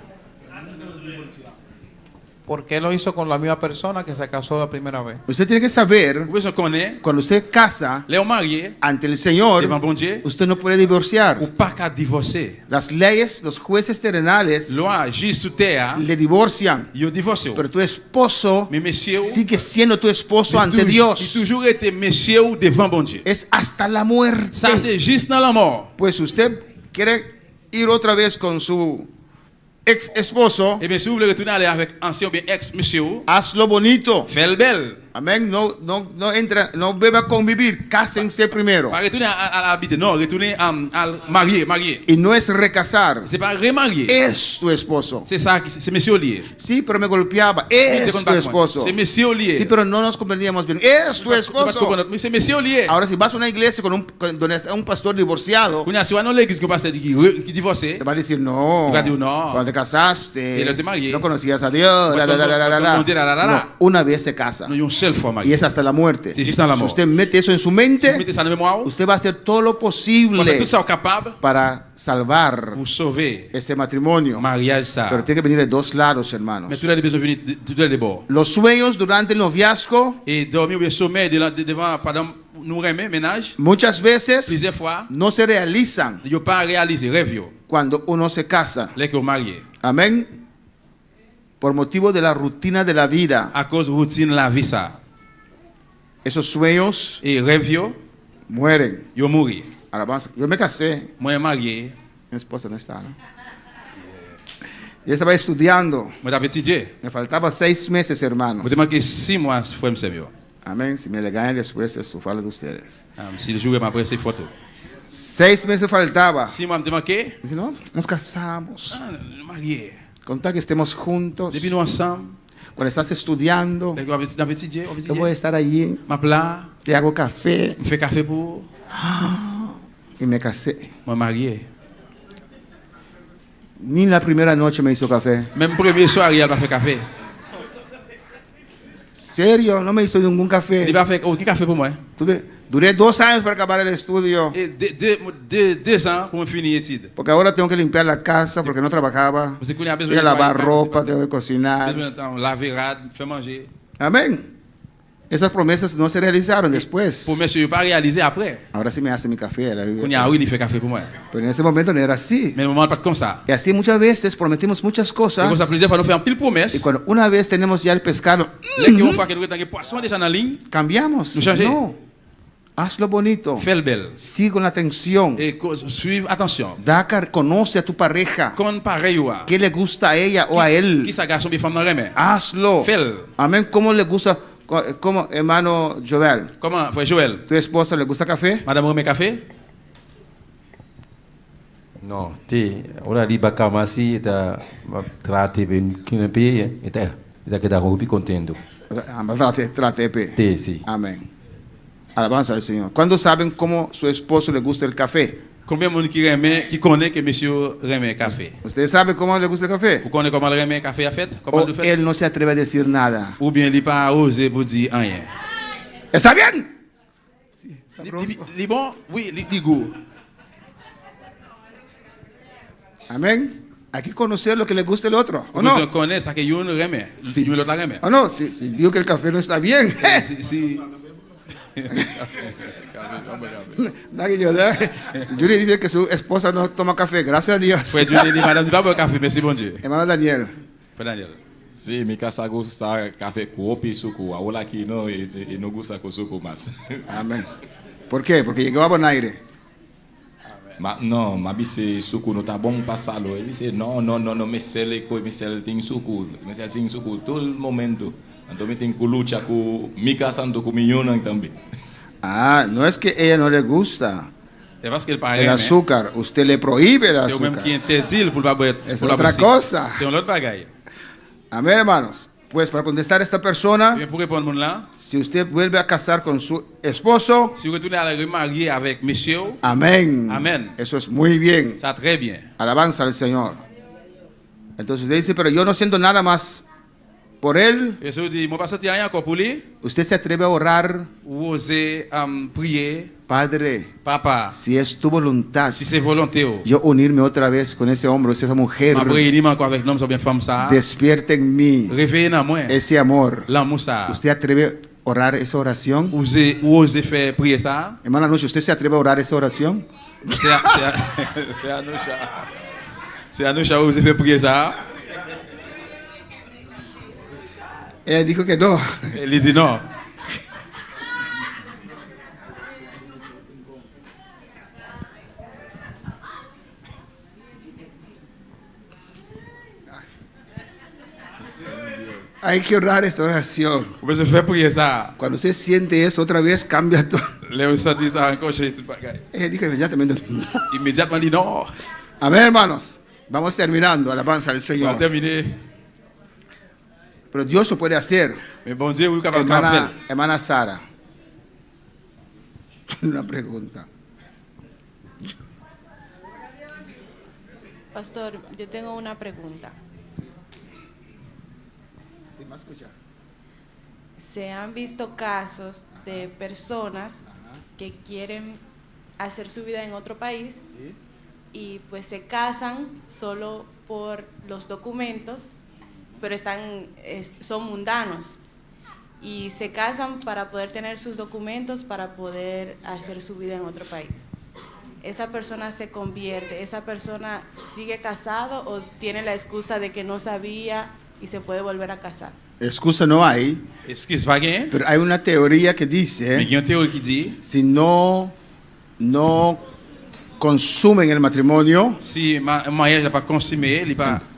Porque él lo hizo con la misma persona que se casó la primera vez. Usted tiene que saber, Vous besoin connaître, cuando usted casa les mariés, ante el Señor, devant bon Dieu, usted no puede divorciar. ou pas qu'à divorcer. Las leyes, los jueces terrenales Loi, juge sous terre, le divorcian, il divorce. pero tu esposo Mais monsieur, sigue siendo tu esposo il ante il Dios. toujours été monsieur devant bon Dieu. Es hasta la muerte. Ça c'est juste dans la mort. Pues usted quiere ir otra vez con su ex esposo, Et bien si vous voulez retourner aller avec ancien ou bien ex monsieur, hazlo bonito. faites le bel. Amén. No entra, no beba convivir. Cásense primero. Pas retourner à l'habiter, non, retourner à marier. Y no es recasar. C'est pas remarier. Es tu esposo. C'est ça, c'est monsieur lié. Sí, pero me golpeaba. Es tu esposo. C'est monsieur lié. Sí, pero no nos comprendíamos bien. Es tu esposo. C'est monsieur lié. Ahora, si vas a una iglesia donde está un pastor divorciado, Quand si on a l'église qui passe qui divorcé, te va a decir, no, Tu vas a decir, no. cuando te casaste, Y lo te marié. no conocías a Dios, No, una vez se casa. non, il y a une seule fois Y marié. es hasta la muerte. Sí, sí, hasta la Si muerte. usted mete eso en su Si vous mente, mettez ça dans la mémoire, usted va a hacer todo lo vous posible faites tout ça au capable para salvar pour sauver ese matrimonio. mariage ça. Pero tiene que venir de dos lados, hermanos. Mais tout le besoin de venir tout le bords. Los sueños durante el noviazgo, Et dormir au sommet devant pendant nous remet ménage muchas veces plusieurs fois, no se realizan il pas réaliser rêve yo, cuando uno se casa. les que marié Amén. Por motivo de la rutina de la vida, à cause routine la vie ça. esos sueños Et rêve yo, mueren. yo mourir. Alabanza. Yo me casé, Moi marié, mi esposa no está, ¿no? Yo estaba estudiando, moi t'as étudié. me faltaba 6 meses, hermanos. Moi manqué 6 mois frère me servir. Amén. Si me le ganan después, eso fue de ustedes. Si le jour m'a pris ces photos. 6 meses faltaba. 6 mois me manqué. Dice, no, nos casamos. Marié. Con tal que estemos juntos. Depuis nous ensemble, Cuando estás estudiando, t'as étudié, yo voy a estar allí. ma plat, Te hago café. me fait café pour Y me casé. moi marié. Ni la primera noche me hizo café. Même premier soir, il m'a fait café. Serio, no me hizo ningún café. Il m'a fait aucun café pour moi. Duré 2 años para acabar el estudio. Et 2 ans pour me finir l'étude. Porque ahora tengo que limpiar la casa porque no trabajaba. Parce qu'on a Tengo besoin que de lavar ropa, tengo que cocinar. besoin de laver, faire manger. Amén. Esas promesas no se realizaron después. Promesse yo pas réalisé après. Ahora sí me hace mi café. Oui, il fait café pour moi. Pero en ese momento no era así. Mais le moment pas comme ça. Y así muchas veces prometimos muchas Et comme ça cosas. plusieurs fois nous faisons pile promesse. Y cuando una vez tenemos ya el pescado, Les qui vont faire que nous avons des poissons déjà en ligne. cambiamos. Nous changer. No. Hazlo bonito. Fais le bel. Sigue con la atención. Et suivre attention. Conoce a tu pareja. Con pareil ou. ¿Qué le gusta a ella o a él? Qui sa garçon bi femme dans remet. Hazlo. Fais-le. Amén. ¿Cómo le gusta? ¿Cómo, hermano Joel? Comment frère Joël? ¿Tu esposa le gusta café? Madame remet café? Non, ora li bakamasi eta trate ben kinepe eta queda robi contento. Trate. Sí. Amén. Alabanza al Señor. ¿Cuándo saben cómo su esposo le gusta el café? Combien de monde qui connaît que monsieur remet café? ¿Usted sabe cómo le gusta el café? Vous connaissez comment le remet café a fait? Comment O le fait? él no se atreve a decir nada. Ou bien il pas osé pour dire rien. ¿Está bien? Li bon? Oui, li go. Amén. Hay que conocer lo que le gusta el otro. ¿O no? Vous connaissez ça que yon remet. Sí. Yon l'autre la remet. ¿O no? Si digo que el café no está bien. Si Nadie yo, Yuri dice que su esposa no toma café. Gracias a Dios. Pues Yuri dit madame, tu pas boire café, merci bon Dieu. Hermano Daniel. Pues Daniel. Sí, mi casa gusta café con suco. Ahora aquí no, y no gusta con suco más. Amén. ¿Por qué? Porque llegó a Bonaire. No, mas dice suco no está bom pasarlo. Él dice, no, me sale tem suco. Me sale sin suco todo el momento. Entonces tengo que luchar con mi casa, con mi yunan también. Ah, no es que ella no le gusta el azúcar. Usted le prohíbe el azúcar. Es otra cosa. Amén, hermanos. Pues para contestar a esta persona, si usted vuelve a casar con su esposo, amén. Amén. Eso es muy bien. Ça très bien. Alabanza al Señor. Entonces usted dice, pero yo no siento nada más por él. Usted se atreve a orar, Padre, Papa, si es tu voluntad, si c'est volonté, yo unirme otra vez con ese hombre, esa mujer, despierta en mí ese amor. ¿Usted atreve a orar esa oración? Hermana Nucha, ¿usted se atreve a orar esa oración? C'est Anoucha, vous avez prié ça? Ella dijo que no. Él dit non. Hay que orar esa oración. Vous avez prié ça? Cuando usted siente eso otra vez, cambia todo. Léo ça dit ça encore chez tout bagay. Ella dijo inmediatamente. Inmediatamente dit non. Amén, hermanos. Vamos terminando. Alabanza al Señor. Va terminer. Pero Dios lo puede hacer. Bon Dieu, oui, capable de faire. Hermana Sara. Una pregunta. Pastor, yo tengo una pregunta. Sí, me escucha. Se han visto casos de personas que quieren hacer su vida en otro país y pues se casan solo por los documentos, pero son mundanos y se casan para poder tener sus documentos para poder hacer su vida en otro país. Esa persona se convierte, esa persona sigue casado o tiene la excusa de que no sabía y se puede volver a casar. Excusa no hay, pero hay una teoría que dice, si no consumen el matrimonio,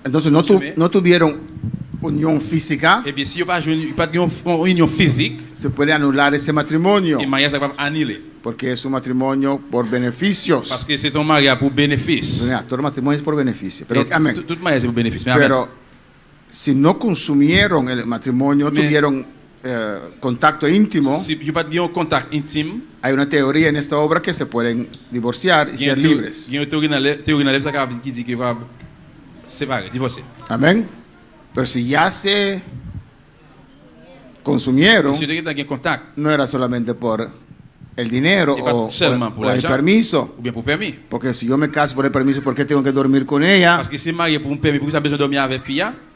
entonces no tuvieron unión física, se puede anular ese matrimonio, porque es un matrimonio por beneficios. Todo matrimonio es por beneficio, pero, amén. Pero si no consumieron el matrimonio, tuvieron contacto íntimo, hay una teoría en esta obra que se pueden divorciar y ser libres. Amén. Pero si ya se consumieron, no era solamente por el dinero o por el permiso. Porque si yo me caso por el permiso, ¿por qué tengo que dormir con ella?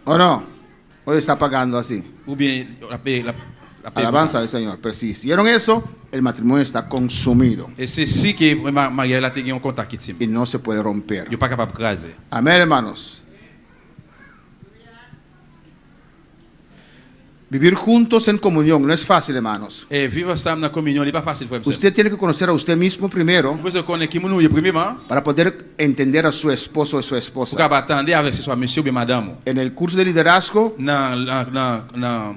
¿O no? ¿O está pagando así? Alabanza al Señor. Pero si hicieron eso, el matrimonio está consumido. Et c'est si que mariage là te gen un contact intime. Y no se puede romper. Yo pas capable craser. Amén, hermanos. Vivir juntos en comunión no es fácil, hermanos. Vivre ensemble dans communion, n'est pas facile frère. Usted tiene que conocer a usted mismo primero Vous connaissez qui nous premièrement para poder entender a su esposo o su pour esposa. capable attendre avec ce soit monsieur ou bien madame. En el curso de liderazgo, Dans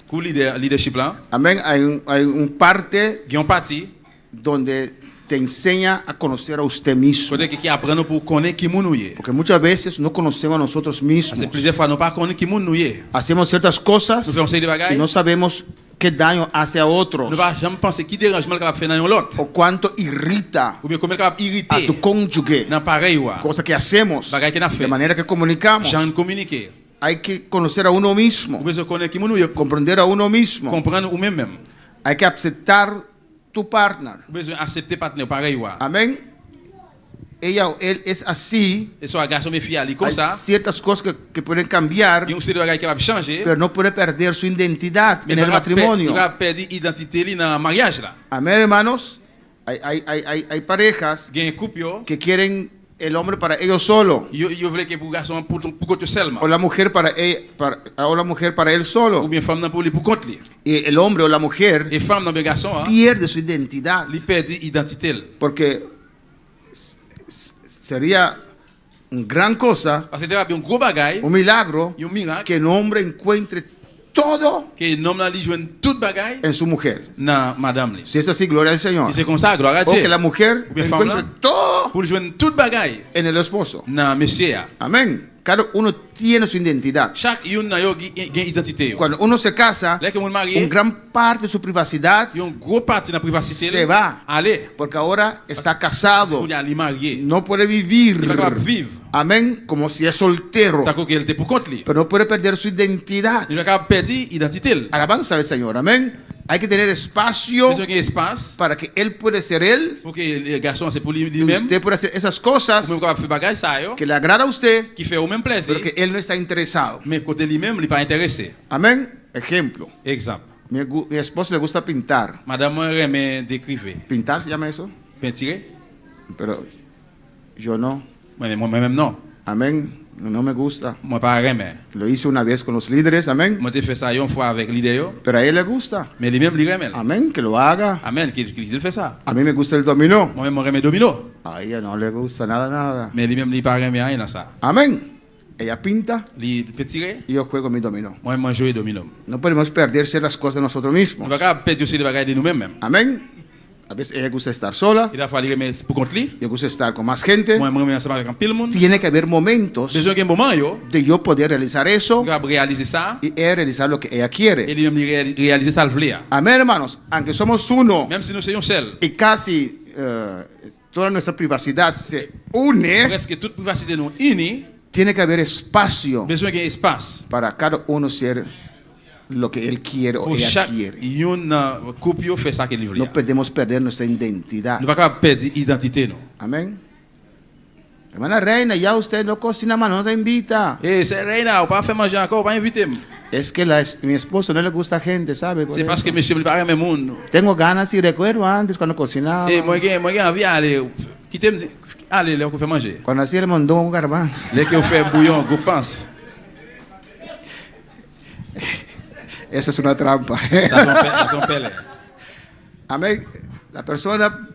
cours leadership là, amén, hay un parte qui ont parti donde te enseña a conocer a usted mismo. côté qui apprend pour connaître qui nous est. Porque muchas veces no conocemos a nosotros mismos. C'est plusieurs fois nous pas connaître qui nous est. Hacemos ciertas cosas Nous faisons des bagailles. y no sabemos qué daño hace a otros Nous pas jamais penser qui dérangement capable faire dans l'autre. o cuánto irrita Ou bien comment capable a irriter. tu cónyuge. Dans pareil ouais. Cosa que hacemos Bagaille que n'a fait. de manera que comunicamos. Jean communiquer. Hay que conocer a uno mismo, Vous besoin connaître qui nous est. comprender a uno mismo. Comprendre ou même. Hay que aceptar tu partner. Vous besoin accepter partenaire pareil ouais. Amén. Ella o él es así. Et soit garçon mes filles ali comme Hay ça. ciertas cosas que pueden cambiar, Il y a aussi des bagailles qui va changer. pero no puede perder su identidad Mais en el matrimonio. il va perdre identité li dans mariage là. Amén, hermanos. Hay parejas Gen couple yo, que quieren el hombre para ellos solo yo voulais que pour garçon pour côté seulement. o la mujer para él solo. Ou bien femme dans pour lui pour compte li. Y el hombre o la mujer Et femme dans bien garçon, pierde su identidad li perd identité. porque sería una gran cosa, Parce que c'est un gros bagaille, un milagro, un miracle que el hombre encuentre todo que l'homme là li joine toute bagaille en su mujer. dans madame li. Si es así, gloria al Señor. Et c'est comme ça gloire à O Dieu. que la mujer Ou bien femme encuentre là todo pour joindre toute bagaille en el esposo. dans monsieur. Amén. Cada uno tiene su identidad. Chaque une nan yo gen identité yo. Cuando uno se casa, Là que mon un marié, gran parte de su privacidad il y a un gros partie dans privacité. se va, Allez, porque ahora está casado, on y a li marié. no puede Il vivir, va capable vivre. amén, como si es soltero, Tako qu'elle était pour compte li. pero no puede perder su identidad. Il va capable perdre identité. Alabanza al Señor, amén. Hay que tener espacio Besoin d'un espace para que él pueda ser él, pour que le garçon c'est pour y lui-même. usted pueda hacer esas Ou cosas même capable faire bagage ça yo que le agrada a usted, qui fait au même plaisir. pero que él no está interesado. Mais côté lui-même, il pas intéressé. Amén. Ejemplo, Exemple. mi esposo le gusta pintar. Madame remet d'écrire. ¿Pintar se llama eso? Peinturer? Pero yo no. Moi-même non. Amén. No me gusta. Moi pas remet. Lo hice una vez con los líderes, amén. Moi te fait ça une fois avec l'idée yo. Pero a él le gusta. Mais lui-même il remet. Amén, que lo haga. Amen, qu'il fait ça. A mí me gusta el dominó. Moi-même remet domino. A ella no le gusta nada. Mais lui-même il pas remet rien dans ça. Amén. Ella pinta Il peut tirer. y yo juego mi dominó. Moi jouer domino. No podemos perder ciertas cosas de nosotros mismos. On va pas perdre aussi les bagages de nous-mêmes. Amén. A veces ella gusta estar sola. Il a fallu remettre pour compte lui. Yo gusta estar con más gente. Moi remet ensemble avec un pile monde. Tiene que haber momentos Besoin qu'un moment yo, de yo poder realizar eso il va réaliser ça y ella realizar lo que ella et quiere. lui-même réaliser ça le vouloir. Amén, hermanos. Aunque somos uno Même si nous sommes seuls. y casi toda nuestra privacidad se une, Presque toute privacité nous unie. tiene que haber espacio Besoin d'un espace para cada uno ser lo que él quiere o pour ella chaque quiere. couple fait ça qu'il veut. No podemos perder nuestra identidad. Nous ne pouvons pas perdre l'identité. Amén. Hermana Reina, ya usted no cocina más, no te invita. C'est Reina, on pas faire manger encore, on pas inviter. Es que mi esposo no le gusta gente, ¿sabe? Por C'est parce eso. que monsieur ne parle pas monde. Tengo ganas y recuerdo antes cuando cocinaba. Moi j'ai envie d'aller quitter allez, là on fait manger. Cuando hacía el mondongo garbanzo. Là que on fait bouillon, go pense. Esa es una trampa. Ça son pelle. Amén. La persona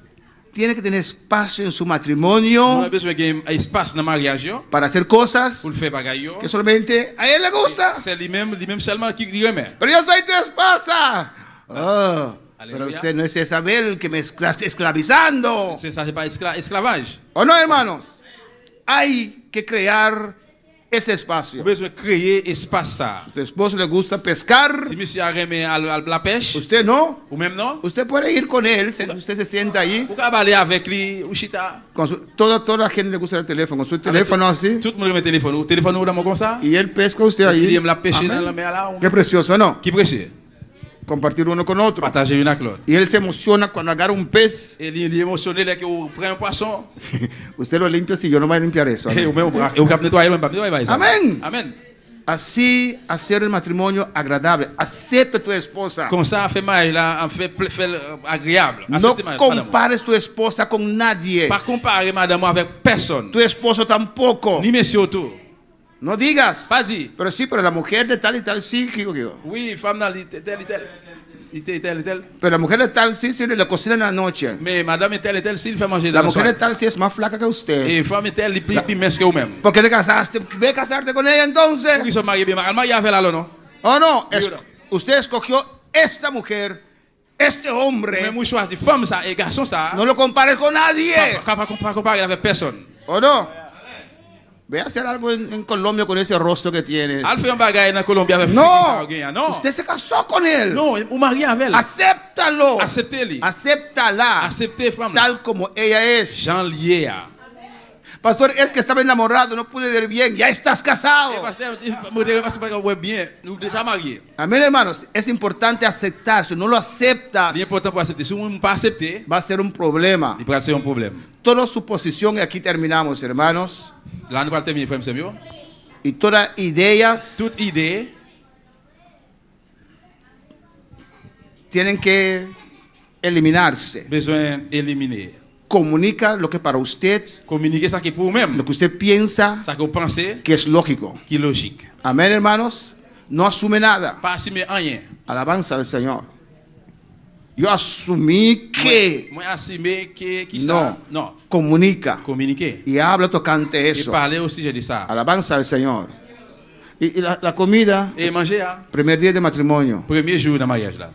tiene que tener espacio en su matrimonio On a besoin d'un espace dans le mariage yo, para hacer cosas pour le faire bagaille yo. que solamente a él le gusta. C'est lui-même seulement qui remet. Pero yo soy tu esposa. Oh, pero Aleluya. usted no es Isabel que me está esclavizando. C'est ça, c'est pas esclavage. ¿O no, hermanos? Hay que crear ese espacio. On a besoin de créer espace ça. A tu esposo le gusta pescar. Si monsieur a remet à la pêche, Usted no. ou même non, Usted puede ir con él. Usted se sienta ahí. vous pouvez aller avec lui ou chita. Toda la gente le gusta el teléfono. Con su teléfono así. Tout le monde remet téléphone. Ou téléphone ou dans mon comme ça. Y él pesca usted ahí. Il aime la pêche Amén. dans la mer là. Qué precioso, ¿no? Qui prêche? Compartir uno con otro. Partager une avec l'autre. Y él se emociona cuando agarra un pez. Et il est émotionné là que vous prenez un poisson. Usted lo limpia si yo no voy a limpiar eso. Et Amén. vous même vous cap nettoyer même pas nettoyer ça. Amen. Amen. Así hacer el matrimonio agradable. Acepta a tu esposa. Comme ça, fait mariage là, fait agréable. No Acceptez mariage, madame. compares tu esposa con nadie. Pas comparer madame avec personne. Tu esposo tampoco. Ni monsieur tout. No digas. Pas dit. Pero sí, pero la mujer de tal y tal sí. Oui, femme dans tel. Pero la mujer de tal sí le cocina en la noche. Mais madame tel et tel, s'il fait manger La dans mujer la de tal sí es más flaca que usted. Et femme tel, il plus mince que vous-même. ¿Por qué te casaste? Ve a casarte con ella entonces. Pourquoi ils sont mariés bien? Marié avec la non? Oh no, usted escogió esta mujer, este hombre. Mais moi choisi femme ça et garçon ça. No lo compares con nadie. Pas comparer avec personne. ¿O no? Ve a hacer algo en Colombia con ese rostro que tienes. Al fait un bagage en Colombie avec No, non. usted se casó con él. Non, ou marié avec elle. Acéptalo. Acceptez-le. Acéptala. Acceptez femme. Tal como ella es. Jean lié. Pastor, es que estaba enamorado, no pude ver bien. Ya estás casado. Bien, nous déjà mariés. Amén, hermanos. Es importante aceptar. Si no lo aceptas, C'est important pour accepter. Si on ne pas accepter, va a ser un problema. il va ser un problème. Toda suposición, y aquí terminamos, hermanos. Là, nous allons terminer, frère Samuel. Y todas ideas, toute idée, tienen que eliminarse. Besoin éliminer. Comunica lo que para usted, communiquer ça qui pour vous-même, lo que usted piensa, ça que vous pensez, que es lógico. qui est logique. Amén, hermanos. No asume nada. Pas assumer rien. Alabanza al Señor. Yo asumí que. Moi assumer que qui No. ça? Non. Comunica. Communiquer. Y habla tocante Et eso. parler aussi, je dis ça. Alabanza al Señor. Y la comida. Et manger, hein? Primer día de matrimonio. Premier jour de mariage là.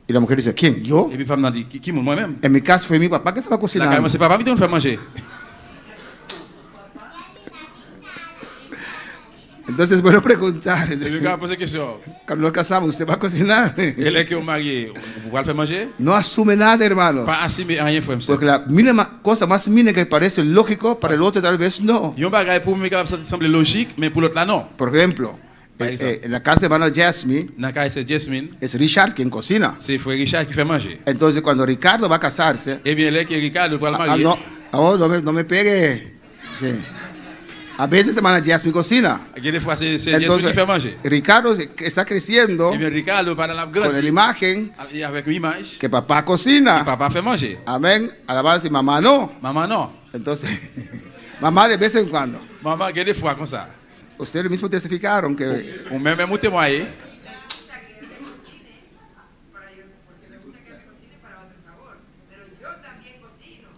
Y la mujer dice, ¿quién? ¿Yo? Et puis femme dit, qui moi-même? En mi caso fue mi papá que estaba La cocinando. carrément, c'est papa qui nous fait manger. Entonces, bueno preguntar. Et le gars pose la question. Cuando nos casamos, ¿usted va a cocinar? Et là que vous mariez, vous allez faire manger? No asume nada, hermanos. Pas assumer rien, frère. Porque la cosa más mínima que parece lógico, para el otro tal vez no. Il y a un bagage pour moi qui semble logique, mais pour l'autre là non. Por ejemplo, en la casa de hermana Jasmine, Dans la casa de Jasmine, es Richard quien cocina. c'est frère Richard qui fait manger. Entonces, cuando Ricardo va a casarse, Et bien là que Ricardo va le marier. no me pegue. Sí. A veces hermana Jasmine cocina. Et des fois c'est Jasmine qui fait manger. Ricardo está creciendo Et bien Ricardo para la con la grande imagen avec une image que papá cocina. papa fait manger. Amén. Alabanza y mamá no. Maman non. Entonces, mamá de vez en cuando. Maman que des fois comme ça. Ustedes mismos testificaron que Ou même un témoigner.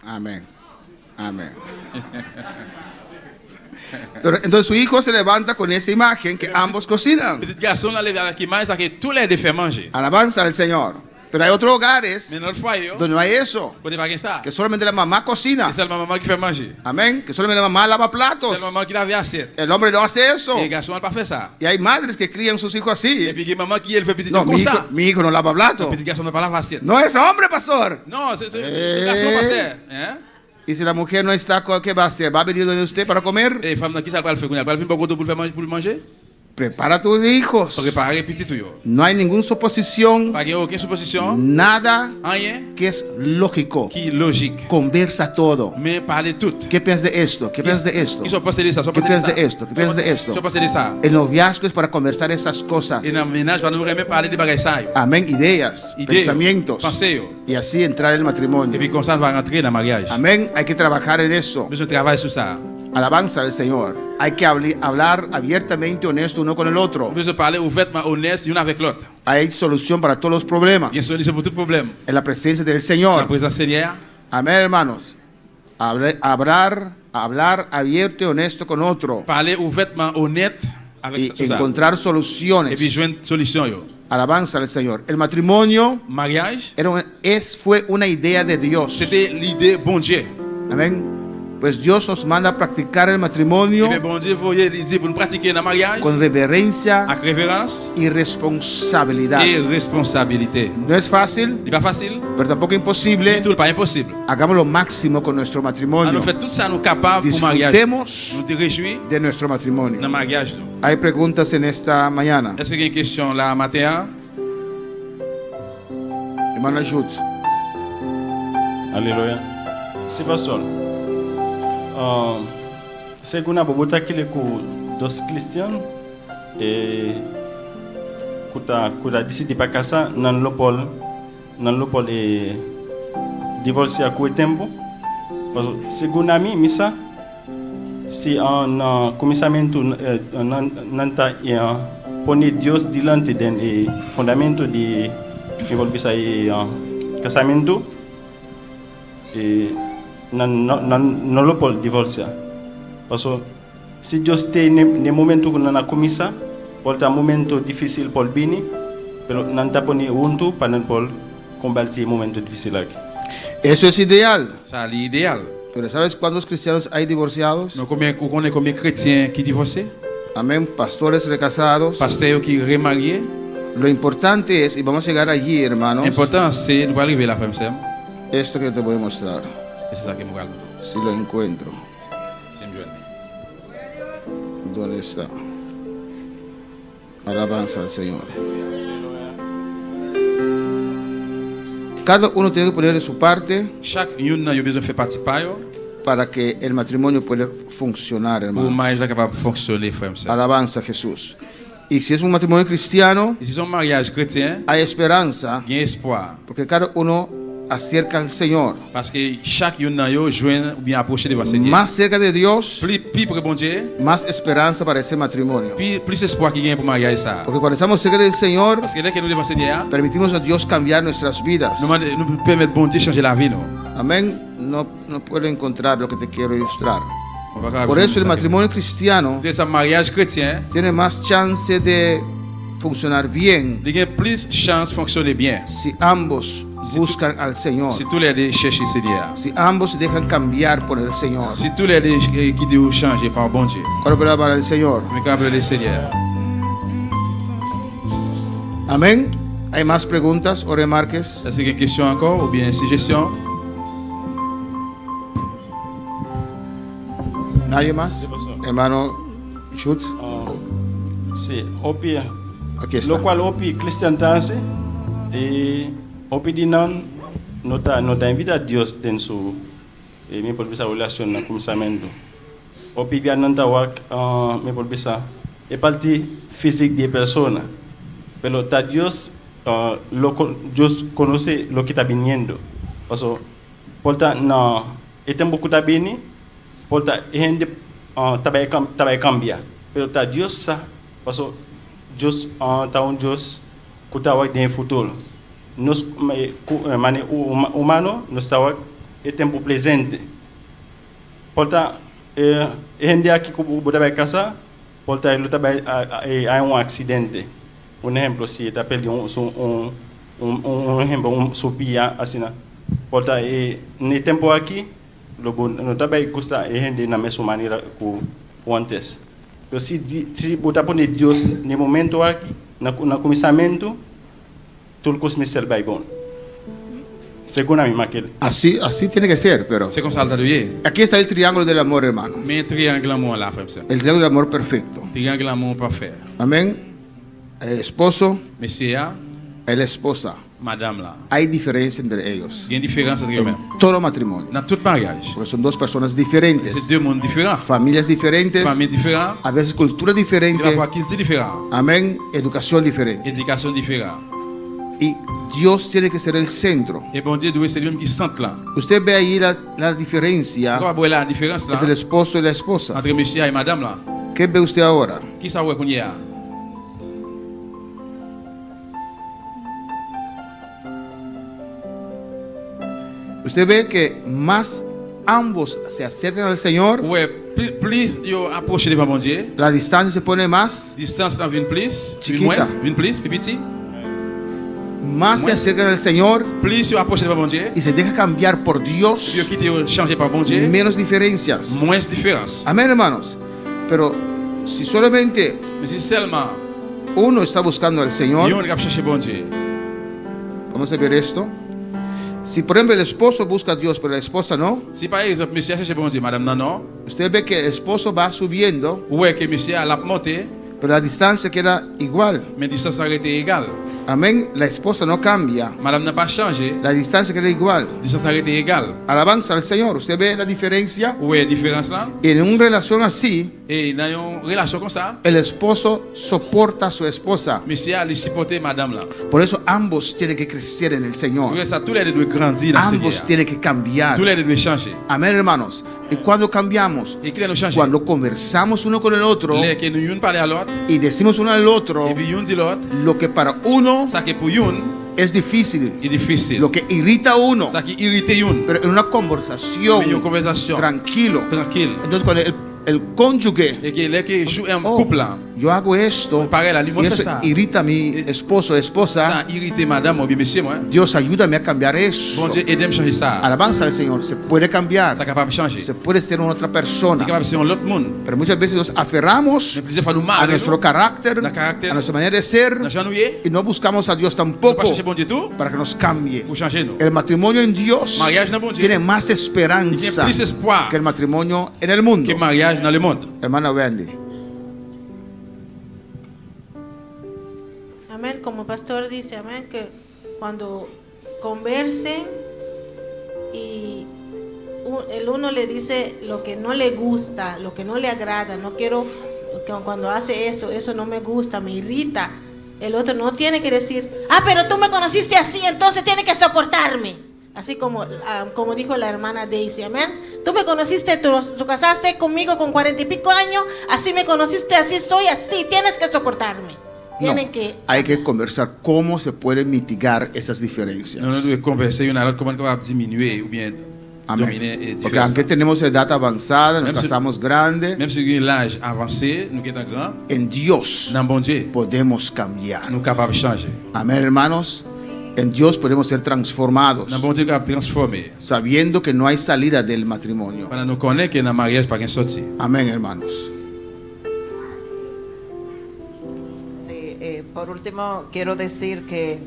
amén. Amén. Pero, entonces su hijo se levanta con esa imagen que ambos cocinan. Petit garçon là levé avec image ça que tous les deux fait manger. Alabanza al Señor. Pero hay otros hogares Mais dans le foyer, donde no hay eso. vous n'avez pas ça. Que solamente la mamá cocina. C'est seulement maman qui fait manger. Amén. Que solamente la mamá lava platos. C'est maman qui lave assiette. El hombre no hace eso. Et le garçon n'a pas fait ça. Y hay madres que crían sus hijos así. Et puis que maman qui elle fait petit No, comme ça. mi hijo no lava platos. Le petit garçon n'a pas lavé assiette. No es hombre, pastor. Non, c'est garçon pasteur. Hein? Y si la mujer no está, ¿qué va a hacer? ¿Va a venir donde usted para comer? Et femme qui ça va le faire? Elle va venir pour manger? Prepara a tus hijos. Préparer petit tout. No hay ninguna suposición. Pas aucune supposition. Nada Rien. que es lógico. Qui logique. Conversa todo. Mais parler tout. ¿Qué piensas de esto? ¿Qué piensas de esto? Ils sont possédés ça, sont ¿Qué possédés piensas ça. de esto? ¿Qué piensas de esto? Sont possédés ça. El noviazgo es para conversar esas cosas. Et dans le ménage, va nous remettre parler des bagages ça. Amén. Ideas, Idées, pensamientos. pensées. Y así entrar en el Et matrimonio. puis comme ça, on va rentrer dans le mariage. Amén. Hay que trabajar en eso. Besoin de travailler sur ça. Alabanza al Señor. Hay que hablar abiertamente, honesto uno con el otro. Besoin de parler ouvertement, honnête, l'un avec l'autre. Hay solución para todos los problemas. Il y a une solution pour tout problème. En la presencia del La Señor. présence Seigneur. Amén, hermanos. Hablar abierto y honesto con otro. Parler ouvertement, honnête avec Y tout ça. encontrar Et puis soluciones. joindre solution yo. Alabanza al Señor. El matrimonio Mariage, fue una idea de Dios. c'était l'idée bon Dieu. Amén. Pues Dios nos manda a practicar el matrimonio Et bien bon Dieu voyait l'idée pour nous pratiquer dans le mariage con reverencia avec révérence y responsabilidad. et responsabilité. No es fácil, Il n'est pas facile, pero tampoco mais imposible. tout n'est pas impossible. Hagamos lo máximo con nuestro On matrimonio. fait tout ça nous capables pour mariage. Disfrutemos Nous te réjouis de nuestro dans matrimonio. le mariage. Hay preguntas en esta mañana. Est-ce qu'il y a une question là matin? Hermano Jud. Alléluia. C'est pas seul. C'est qu'on a beaucoup de dos cristianos kuta décidé pas qu'à ça nan lopol divorcer à court tempo parce que segundo a mim misa si en começamento nanta pone Deus dilante den fundamento de bisa casamento non lopol divorcia parce que si Deus tem ne momento que nana comisa volta momento difícil por bini pero nanta pone unto para por combatir momento difícil aquí. Eso es ideal. Ça c'est idéal. Pero ¿sabes cuántos cristianos hay divorciados? Nous connaît combien de chrétiens qui divorcent? Amén. Pastores recasados. Pasteurs qui remariés. Lo importante es, y vamos a llegar allí, hermanos. L'important c'est nous arriver là frère. Esto que te voy a mostrar. C'est ça que me regarde. Si lo encuentro. ¿Dónde está? Alabanza al Señor. Cada uno tiene que poner de su parte para que el matrimonio pueda funcionar, hermano. Alabanza a Jesús. Y si es un matrimonio cristiano, hay esperanza, porque cada uno acerca al Señor. Más cerca de Dios, más esperanza para ese matrimonio. Porque cuando estamos cerca del Señor, permitimos a Dios cambiar nuestras vidas. Amén. No puedo encontrar lo que te quiero ilustrar. Por eso el matrimonio cristiano tiene más chance de funcionar bien si ambos buscan al Señor. Si ambos se dejan cambiar por el Señor. Cuando para el Señor. Amén. ¿Hay más preguntas o remarques? Est-ce qu'il y a une question encore ou bien suggestion? ¿Nadie más? Hermano Schutz. Sí, opi. Aquí está. Lo cual opi cristiantanse y opi dinan nota invita a Dios en su mi por esa relación na comienzamiento. Opi bien nanta wak mi por esa e parte física de persona. Pero ta Dios Dios conoce lo que está viniendo. Paso porta na tempo que está vini porta gente tabai cambia. Pero ta Dios sa paso Dios ta un Dios que está en el futuro. Nos mane humano nos está en tempo presente. Porta gente aqui que botar casa porta ele tabai hay un accidente. Un ejemplo, si te perdí un ejemplo, un supía así, porta en el tiempo aquí, no te va a gustar gente de la misma manera que antes. Pero si você pone Dios en el momento aquí, en el comienzamiento, todo el cosmos va bom. Según a mí, Maquel. Así tiene que ser, pero aquí está el triángulo del amor, hermano. El triángulo del amor perfecto. Amén. El esposo, la esposa. Hay diferencia entre ellos. En todo matrimonio. Porque son dos personas diferentes. Familias diferentes. A veces cultura diferente. Amén. Educación diferente. Y Dios tiene que ser el centro. Usted ve ahí la diferencia entre el esposo y la esposa. ¿Qué ve usted ahora? Usted ve que más ambos se acercan al Señor, la distancia se pone más chiquita. Más se acercan al Señor y se deja cambiar por Dios, menos diferencias. Amén, hermanos. Pero si solamente uno está buscando al Señor, vamos a ver esto. Si por ejemplo el esposo busca a Dios pero la esposa no, usted ve que el esposo va subiendo, pero la distancia queda igual. Amén. La esposa no cambia. Madame n'a pas changé. La distancia queda igual. Distance a été égale. Alabanza al Señor. ¿Usted ve la diferencia? Où est la différence là? En una relación así, Et dans une relation comme ça, el esposo soporta a su esposa. monsieur a supporté madame là. Por eso ambos tienen que crecer en el Señor. Pour ça, tous les deux doivent grandir dans le Ambos Seigneur. tienen que cambiar. Tous les deux doivent changer. Amén, hermanos. Y cuando cambiamos, Et qu'ils nous changent. cuando conversamos uno con el otro Les que nous parlons à l'autre, y decimos uno al otro et puis une dit l'autre, lo que para uno ça qui pour une es difícil, est difficile. lo que irrita a uno, Ça qui irrite une. pero en una conversación Mais une conversation tranquilo. tranquille. Entonces cuando el cónyuge, Et que les qui jouent un couple là, yo hago esto pareil la y limite eso ça. irrita a mi esposo o esposa, Ça irrite madame ou bien monsieur moi. Dios ayúdame a cambiar eso. Bon Dieu aide-moi à changer ça. Alabanza al Señor, se puede cambiar, Ça capable de changer. se puede ser una otra C'est persona, capable de ser un autre monde. pero muchas veces nos aferramos Mais plusieurs fois nous a marrer. nuestro carácter, Dans caractère, a nuestra manera de ser dans janouiller, y no buscamos a Dios nous pas tampoco chercher bon Dieu tout para que nos cambie. pour changer nous. El matrimonio en Dios Mariage dans bon Dieu. tiene más Il y a esperanza plus espoir que el matrimonio en el mundo. que mariage dans le monde. Hermana Wendy. Amén, como pastor dice, amén, que cuando conversen y el uno le dice lo que no le gusta, lo que no le agrada, no quiero, que cuando hace eso, eso no me gusta, me irrita. El otro no tiene que decir, pero tú me conociste así, entonces tienes que soportarme. Así como dijo la hermana Daisy, amén. Tú me conociste, tú casaste conmigo con 40 y pico años, así me conociste, así soy, así, tienes que soportarme. No, Tienen que hay que conversar cómo se pueden mitigar esas diferencias. Nous devons converser une à l'autre comment on va diminuer ou bien dominer Amén. et Porque aunque tenemos edad avanzada, nos Même si- casamos grandes, Même si nous avons l'âge avancé, nous qui sommes grands, en Dios dans bon Dieu, podemos cambiar. nous sommes capables de changer. Amén, hermanos. En Dios podemos ser transformados, Dans bon Dieu, nous sommes capables de transformer. sabiendo que no hay salida del matrimonio. Pendant nous connaissons que dans le mariage, pas qu'un sorti. Amén, hermanos. Por último, quiero decir que,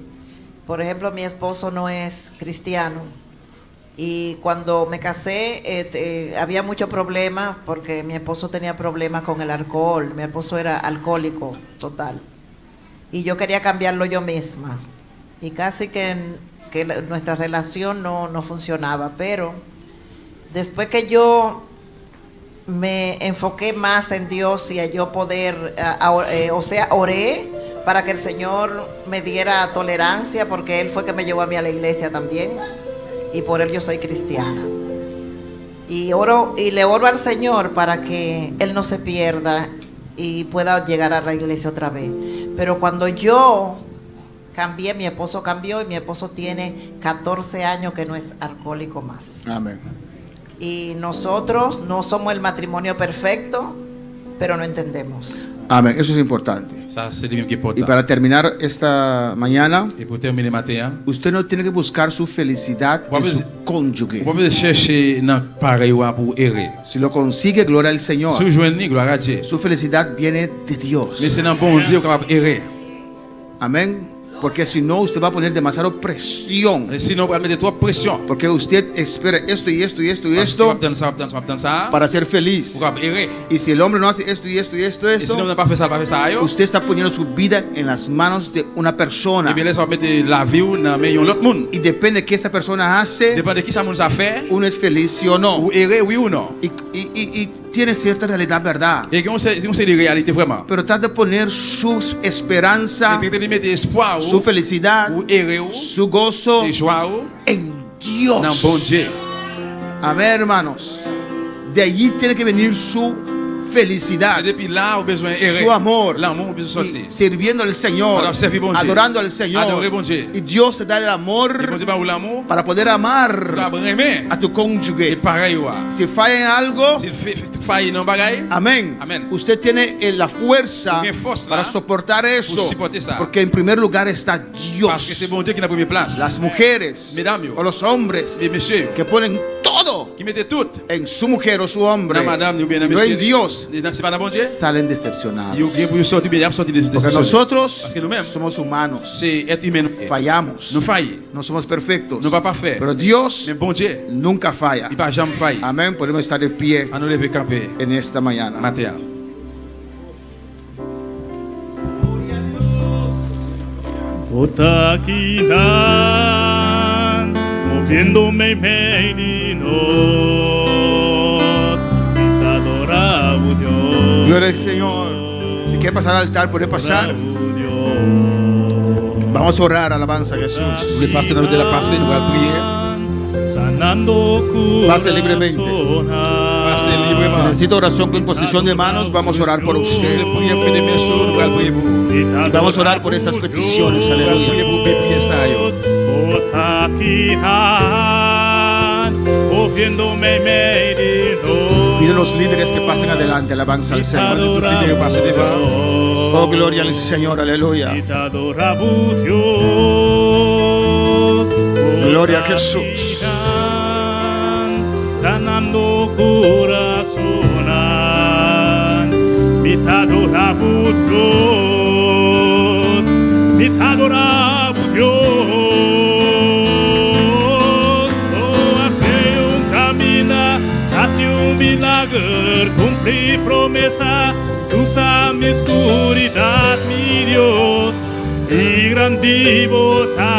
por ejemplo, mi esposo no es cristiano. Y cuando me casé, había mucho problema porque mi esposo tenía problemas con el alcohol. Mi esposo era alcohólico total. Y yo quería cambiarlo yo misma. Y casi que nuestra relación no funcionaba. Pero después que yo me enfoqué más en Dios y a yo poder, oré para que el Señor me diera tolerancia, porque Él fue que me llevó a mí a la iglesia también, y por Él yo soy cristiana. Y le oro al Señor para que Él no se pierda y pueda llegar a la iglesia otra vez. Pero cuando yo cambié, mi esposo cambió, y mi esposo tiene 14 años que no es alcohólico más. Amén. Y nosotros no somos el matrimonio perfecto, pero no entendemos. Amén. Eso es importante. Ça, c'est le même qui est Y important. para terminar esta mañana, Et pour terminer le matin, usted no tiene que buscar su felicidad en su cónyuge. on peut chercher dans pareil pour errer. Si lo consigue, gloria al Señor. Si vous joignez, gloire à Dieu. Su felicidad viene de Dios. Mais c'est dans bon Dieu qu'on est capable d'errer. Amén. Porque si no, usted va a poner demasiada presión. Et sinon, on va mettre trop de pression. Porque usted espera esto y esto y esto y Parce que on va esto obtenir ça, para ser feliz. pour errer. Y si el hombre no hace esto y esto y esto, Et si on n'a pas fait ça, pas fait ça, yo, usted está poniendo su vida en las manos de una persona. eh bien, laisse-moi mettre la vie ou dans les mains de l'autre monde. Y depende de qué esa persona hace, Dépend de qui ça monde ça fait, uno es feliz, sí o no. ou errer, oui ou non. Y tiene cierta realidad, ¿verdad? Et qu'on sait de réalité vraiment. Pero trata de poner su esperanza, Et de mettre espoir, su felicidad, ou errer, su gozo et joie, en Dios. dans bon Dieu. Amén, hermanos. De allí tiene que venir su felicidad, Et depuis là, on a besoin d'errer. su amor, L'amour, on a besoin de y sortir. sirviendo al Señor, Para servir bon Dieu. adorando al Señor. Adorer bon Dieu. Y Dios te da el Et bon amor Dieu va où l'amour, para poder amar pour aimer. a tu Et cónyuge. pareil, ouais. Si falla en algo, S'il fait faille dans bagaille, amén. Amén. Usted tiene la fuerza Tiene fuerza para soportar eso. soportar eso. Porque en primer lugar está parce que c'est Dios. bon Dieu qui est en première place. Las mujeres Mesdames, yo, o los hombres les messieurs, que ponen todo qui mettez tout en su mujer o su hombre, dans madame ou bien dans no monsieur, en Dios, c'est pas dans bon Dieu, salen decepcionados. ils ont bien pour sortir, bien, ils ont sorti de Porque parce nosotros que nous-mêmes, somos humanos, c'est être humain. fallamos, Nous faillons, no somos perfectos, nous va pas faire. pero Dios Mais bon Dieu, nunca falla. il va jamais faillir. Amén. Podemos estar de pie À nous lever camper, en esta mañana. matin. Otakinan, moviéndome en medio, te adoramos, Dios. Gloria al Señor. Si quiere pasar al altar, puede pasar. Vamos a orar, alabanza a Jesús. Pase libremente. Si necesita oración con imposición de manos, vamos a orar por usted. Vamos a orar por estas peticiones. Aleluya. Pide a los líderes que pasen adelante. Alabanza al Señor. Oh, gloria al Señor. Aleluya. Gloria a Jesús. Sanando corazonan, mi te adoramos Dios, mi te adoramos Dios. Oh, aquello camina hacia un milagro, cumplir promesa, usa mi oscuridad, mi Dios, y gran devotar.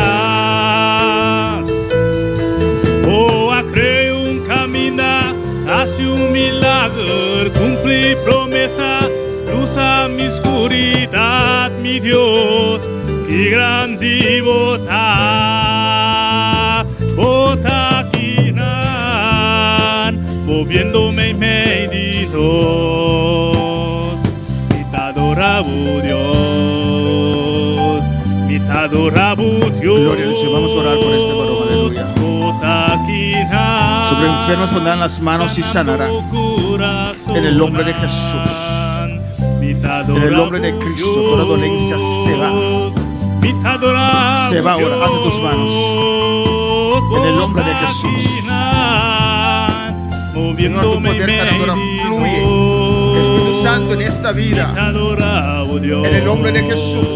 Oh, creo un camina hacia un milagro, cumplir promesa, usa mi oscuridad, mi Dios, qué gran devotar. Botaquinan, moviéndome en medio, mi te adoramos Dios, mi te adoramos Dios. Gloria al Señor. Vamos a orar por este varón. Aleluya. Sobre enfermos pondrán las manos y sanarán. En el nombre de Jesús. En el nombre de Cristo, toda dolencia se va. Se va ahora. Haz de tus manos. En el nombre de Jesús. Señor, tu poder sanador fluye. Espíritu Santo en esta vida. En el nombre de Jesús.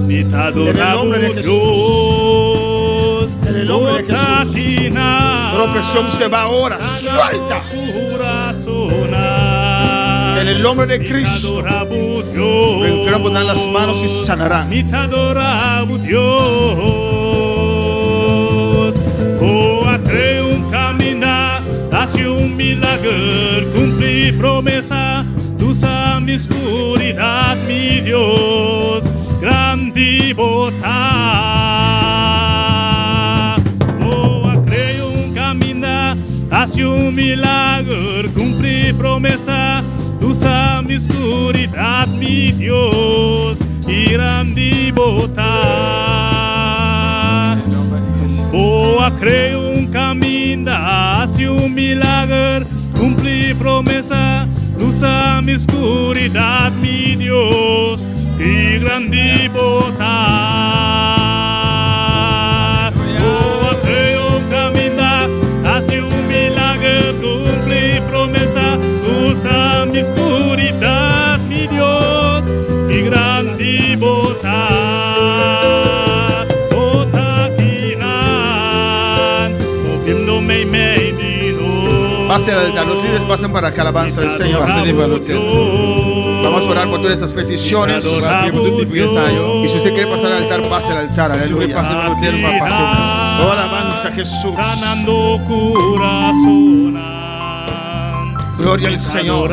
En el nombre de Jesús. En el nombre de Jesús. Toda opresión se va ahora. Suelta. En el nombre de Cristo. Los enfermos pondrán las manos y sanarán. Oh, creo un caminar hacia un milagro, cumplir promesa, usa mi oscuridad, mi Dios, gran devotar. Oh, creo un caminar hacia un milagro, cumplir promesa, usa mi oscuridad, mi Dios, y gran devotar. Oh, creo un caminar hacia un milagro, cumplir promesa, usa mi oscuridad, mi Dios, y gran devotar. Oh, creo caminar hacia un milagro, cumplir promesa, usa mi oscuridad, mi Dios, y gran devotar. Botaquinan, moviéndome en medio. Pase al altar. Los líderes pasen para acá. Alabanza del Señor. Vamos a orar por todas estas peticiones. Y si usted quiere pasar al altar, pase al altar. Aleluya. Oh, alabanza a Jesús. Gloria al Señor.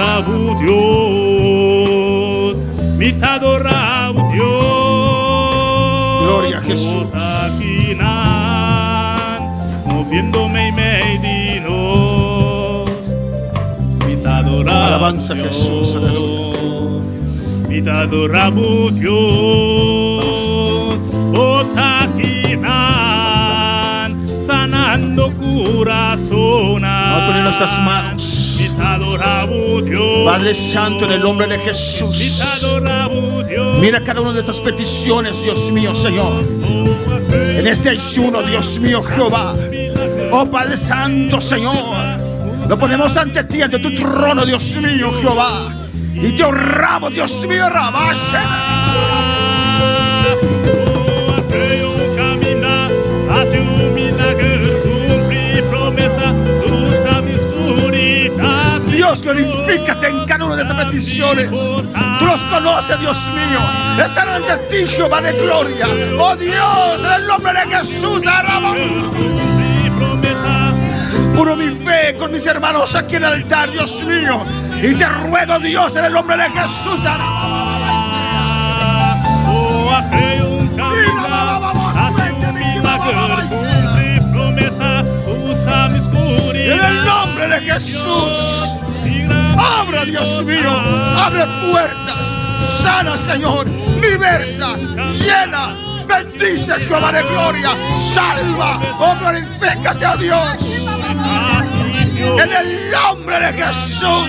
Gloria a Jesús. Moviéndome en medio. Alabanza a Jesús. Aleluya. Mi te adoramos Dios, Botaquinan, sanando corazones. Vamos a poner nuestras manos. Mi te adoramos Dios, Padre Santo, en el nombre de Jesús. mi te adoramos Dios. Mira cada una de estas peticiones, Dios mío, Señor. En este ayuno, Dios mío, Jehová. Oh Padre Santo, Señor. Lo ponemos ante ti, ante tu trono, Dios mío, Jehová. Y te honramos, Dios mío, Rabashe. Creo caminar hacia un milagro, cumplir promesa, usa mi oscuridad. Dios Dios, glorifícate en cada una de estas peticiones. Tú los conoces, Dios mío. Están ante ti, Jehová de gloria. Oh Dios, en el nombre de Jesús, araba. Uno mi fe con mis hermanos aquí en el altar, Dios mío. Y te ruego, Dios, en el nombre de Jesús, en el nombre de Jesús, abre, Dios mío, abre puertas, sana, Señor, liberta, llena, bendice, Jehová de gloria, salva, oh, glorifícate, oh Dios, en el nombre de Jesús.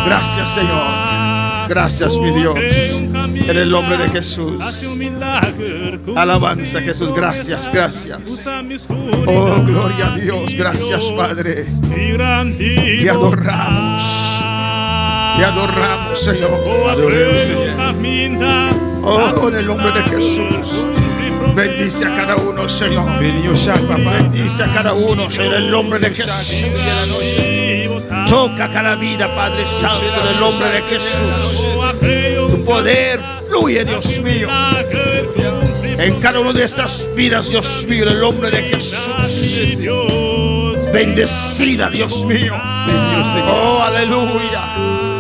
Gracias, Señor. Gracias, mi Dios. En el nombre de Jesús. Alabanza, Jesús. Gracias, gracias. Oh, gloria a Dios. Gracias, Padre. Te adoramos. Te adoramos, Señor. Oh, en el nombre de Jesús. Bendice a cada uno, Señor. Bendice a cada uno, Señor, en el nombre de Jesús. Toca cada vida, Padre Santo, en el nombre de Jesús. Tu poder fluye, Dios mío, en cada una de estas vidas, Dios mío, en el nombre de Jesús. Bendecida, Dios mío. Oh, aleluya.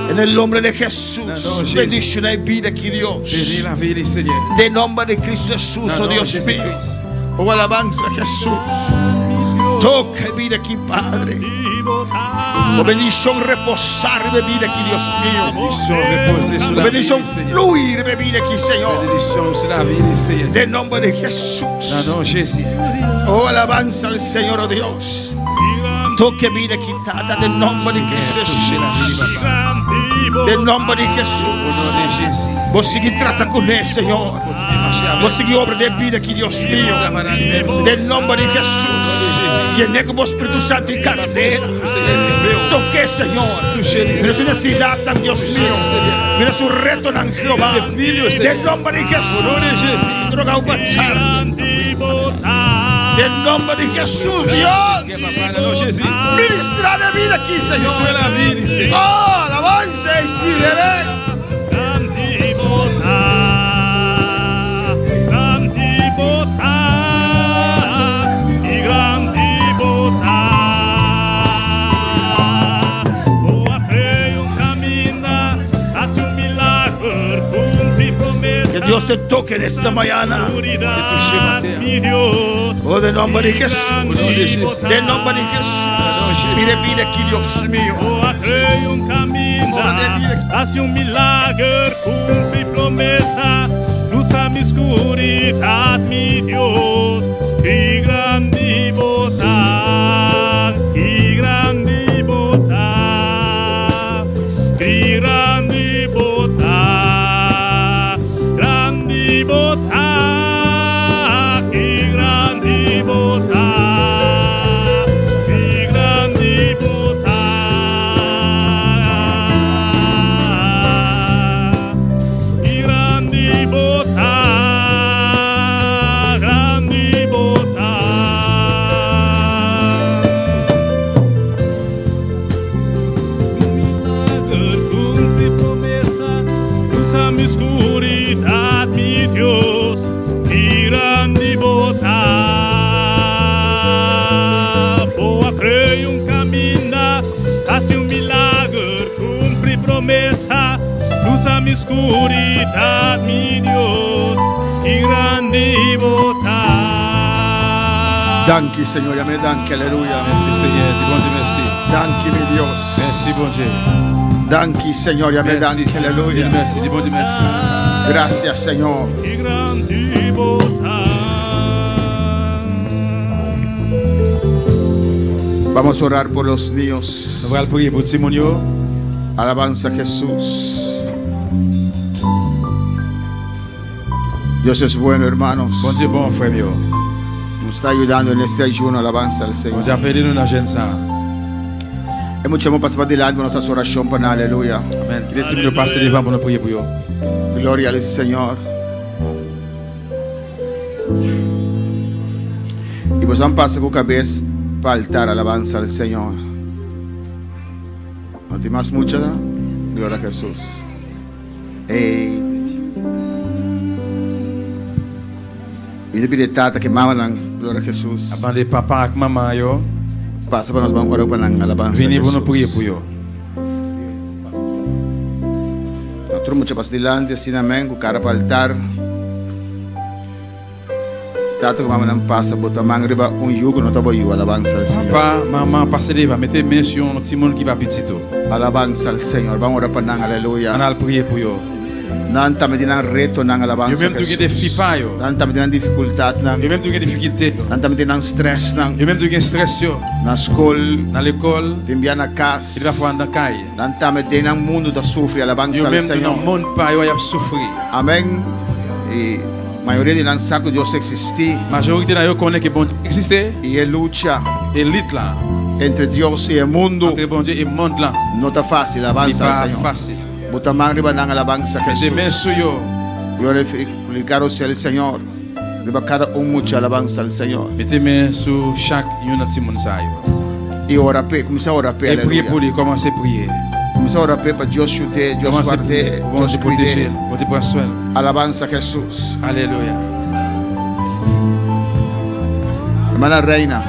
En el nombre de Jesús. Bendición y vida aquí, Dios. De nombre de Cristo Jesús, oh Dios mío. Oh, alabanza, Jesús. Toca y vida aquí, Padre. Oh, bendición reposar, bebida aquí, Dios mío. Oh, bendición fluir, bebida aquí, Señor. De nombre de Jesús. Oh, alabanza al Señor, oh Dios. Toque vida quitada de nombre de Cristo Jesús. De nombre de Jesús. Vos sigue trata con él, Señor. Vos sigue obra de vida aquí, Dios mío. De nombre de Jesús. Llené como Espíritu Santo y cadena. Toque, Señor. Mira su necesidad, Dios mío. Mira su reto en Jehová. De nombre de Jesús. Droga upachar. En nombre de Jesús, Dios. Ministra de vida aquí, Señor. Oh, alabanza y su que Dios te toque en esta mañana. Oh, de nombre de Jesús. De nombre de Jesús. Mire vida aquí, Dios mío. Hace un milagre, cumple promesa, luz a mi oscuridad, mi Dios, y grande bondad, y grande bondad, y grande bondad, grande bondad, y grande bondad, y grande bondad. Mi oscuridad, mi Dios, y grande bondad. Boa creo un camino hacia un milagre, cumple promesa, luz a mi oscuridad, mi Dios, y grande bondad. Danke, Señor, amén, danke, aleluya. Merci, Seigneur, bon Dieu, merci. Danke, mi Dios. Merci, bon Dieu. Danke, Señor, amén, danke, aleluya. Merci, bon Dieu, merci. Gracias, Señor. Vamos a orar por los niños. Alabanza a Jesús. Dios es bueno, hermanos. Bon Dieu, bon frère. Nos está ayudando en este ayuno. Alabanza al Señor. Hay mucho más para adelante con nuestra oración para aleluya. Amen. Gloria al Señor. Y pues han pasado con cabeza para altar. Alabanza al Señor. No te más mucha, gloria a Jesús. Hey. Y de pide tata que mama lang, gloria a Jesús. Abande papa ak mama yo. Pasa para nos vamos a orar para la alabanza. Vini bono prier pour yo. Nosotros mucho pas dilante, sin amén, con cara para altar. Tata que mama lang pasa, bota man riba un yugo, no tabo yu, alabanza al Señor. Papa, maman, passe devant, mettez main sur un petit monde qui va petito. Alabanza al Señor, vamos a orar para nang, aleluya. On a prier pour yo. Nanta me dinan reto nang alabanza Yo même tu gen défi pa yo. Nanta me dinan dificultad nang. Yo même tu gen difficulté. Nanta me dinan stress nang. Yo même tu gen stress yo. Na school, na l'école, timbia na casa. Il va faire dans caille. Nanta me dinan mundo da sufrir alabanza yo al même tu Señor. gen monde pa yo y a souffrir. Amén. Y mayoría de lan saco Dios existí. Majorité na yo connaît que bon Dieu existe. Y él lucha. El lit là. Entre Dios y el mundo. Entre bon Dieu et monde là. No está fácil alabanza al Señor. Fácil. Botamán riba nang alabanza Jesús. De main suyo. Glorificado sea el Señor. Riba cada un mucha alabanza al Señor. Mettez main sur chaque une petit monde ça yo. Y ora pe, comienza a orar pe. Et prier pour lui, commencez à prier. Comienza a orar pe para Dios chute, Dios guarde, Dios cuide. Alabanza a Jesús. Aleluya. Hermana Reina,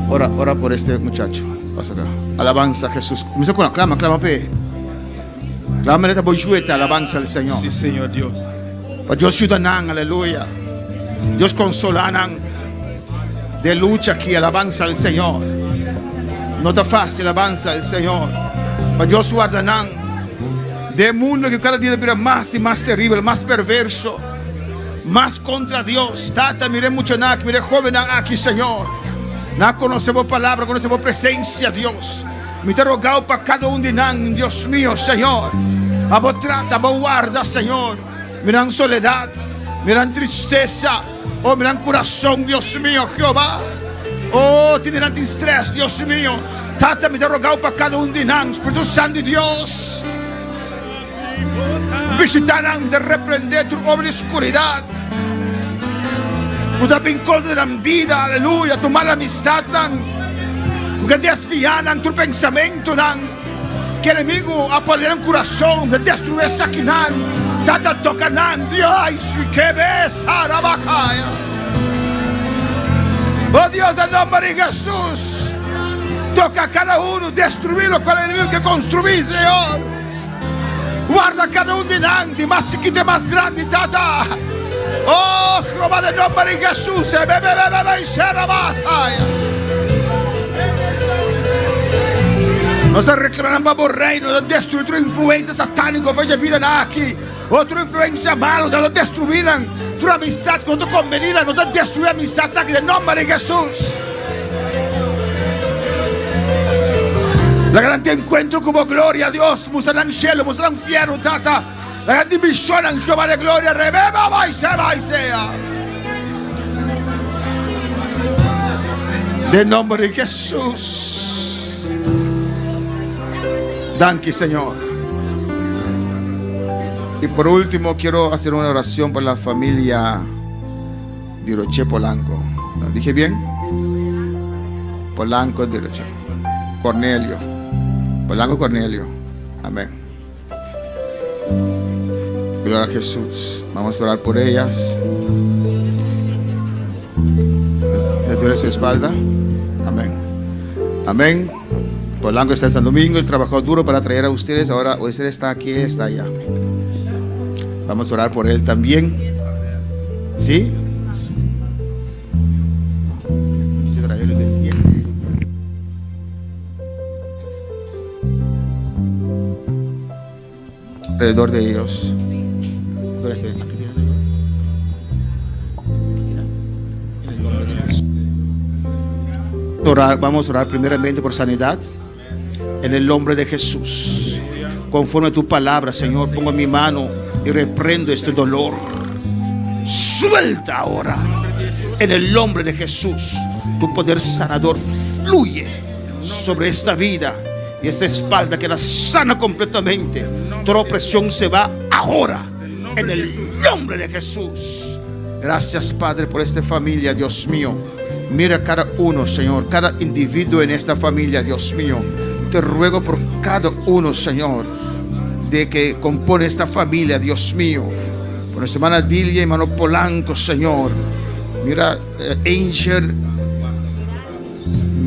ora por este muchacho. Pasa acá. Alabanza a Jesús. Comienza con la clama pe. Clama neta bojueta, alabanza al Señor. Sí, Señor Dios. Para Dios ayudanan, aleluya. Dios consolanan. De lucha aquí, alabanza al Señor. No está fácil, alabanza al Señor. Para Dios guardanan. De mundo que cada día viene más y más terrible, más perverso, más contra Dios. Tata, mire mucho nak, mire joven aquí, Señor. No conocemos palabra, conocemos presencia, Dios. Me te rogado para cada uno de nan, Dios mío, Señor. Abo trata, abo guarda, Señor. Miran soledad, miran tristeza, oh, miran corazón, Dios mío, Jehová. Oh, tienen estrés, Dios mío. Tata, me te rogado para cada uno de nan, Espíritu Santo de Dios. Visitarán de reprender tu obra de oscuridad. Puta vincolo de la vida, aleluya, tu mala amistad, nan. Que desviaran tu pensamiento, nan. Que el enemigo apoderan el corazón de destruir esa quinan. Tata tocanan, Dios, y que ves, Arabacaya. Oh Dios, en nombre de Jesús, toca a cada uno, destruirlo con el enemigo que construí, Señor. Guarda cada uno de nan, de más chiquito, más grande, Tata. Oh, Jehová, en nombre de Jesús, bebe, Arabacaya. Nós reclamamos o reino, de destruir tua influência satânica, faz a vida aqui. Outra influência mala, de destruir tua amistade, quando tu convenida, nós destruir a amistade aqui, em nome de Jesus. La grande encuentro como gloria a Dios, mostrarán cielo, mostrarán fiero, tata. La grande misión en Jehová de gloria, rebeba, vai sea. De nombre de Jesús. Danke, Señor. Y por último, quiero hacer una oración por la familia de Roche Polanco. ¿Lo dije bien? Polanco de Roche. Cornelio. Polanco Cornelio. Amén. Gloria a Jesús. Vamos a orar por ellas. ¿Le duele su espalda? Amén. Amén. Polanco está en San Domingo y trabajó duro para traer a ustedes. Ahora usted está aquí, está allá. Vamos a orar por él también. ¿Sí? Se trae el desierto. Alrededor de ellos. Vamos a orar primeramente por sanidad. En el nombre de Jesús, conforme a tu palabra, Señor, pongo mi mano y reprendo este dolor. Suelta ahora. En el nombre de Jesús, tu poder sanador fluye sobre esta vida y esta espalda queda sana completamente. Toda opresión se va ahora. En el nombre de Jesús. Gracias, Padre, por esta familia, Dios mío. Mira cada uno, Señor, cada individuo en esta familia, Dios mío. te ruego por cada uno, Señor, de que compone esta familia, Dios mío. Por nuestra hermana Dilia y hermano Polanco, Señor. Mira, Angel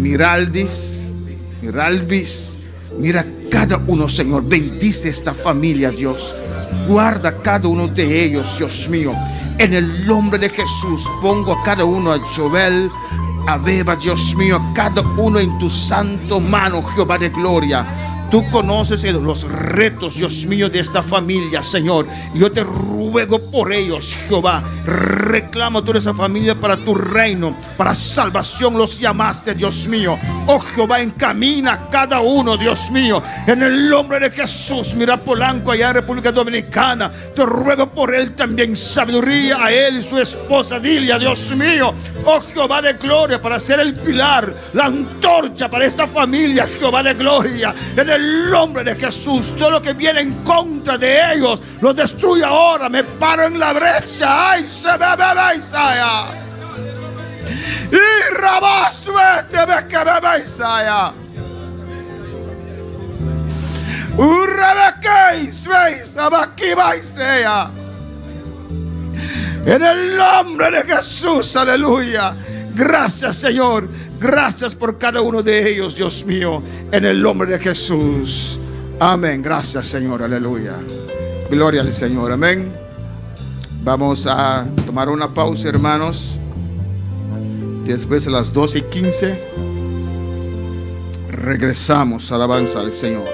Miralvis, mira cada uno, Señor. Bendice esta familia, Dios. Guarda cada uno de ellos, Dios mío. En el nombre de Jesús pongo a cada uno, a Joel, a Beba, Dios mío, a cada uno en tu santo mano, Jehová de gloria. Tú conoces los retos, Dios mío, de esta familia, Señor. Yo te ruego por ellos, Jehová. Reclamo toda esa familia para tu reino, para salvación los llamaste, Dios mío. Oh Jehová, encamina a cada uno, Dios mío, en el nombre de Jesús. Mira Polanco allá en República Dominicana. Te ruego por él también sabiduría, a él y su esposa Dilia, Dios mío. Oh Jehová de gloria, para ser el pilar, la antorcha para esta familia, Jehová de gloria. En el nombre de Jesús, todo lo que viene en contra de ellos, lo destruye ahora. Me paro en la brecha. Ay, se me bebe Isaya. Y rabasme ve que bebe Isaya. Urrebequeis, veis, abaqui va Isaya. En el nombre de Jesús, aleluya. Gracias, Señor. Gracias por cada uno de ellos, Dios mío, en el nombre de Jesús. Amén. Gracias, Señor. Aleluya. Gloria al Señor. Amén. Vamos a tomar una pausa, hermanos. Después de las 12:15 regresamos a alabanza al Señor.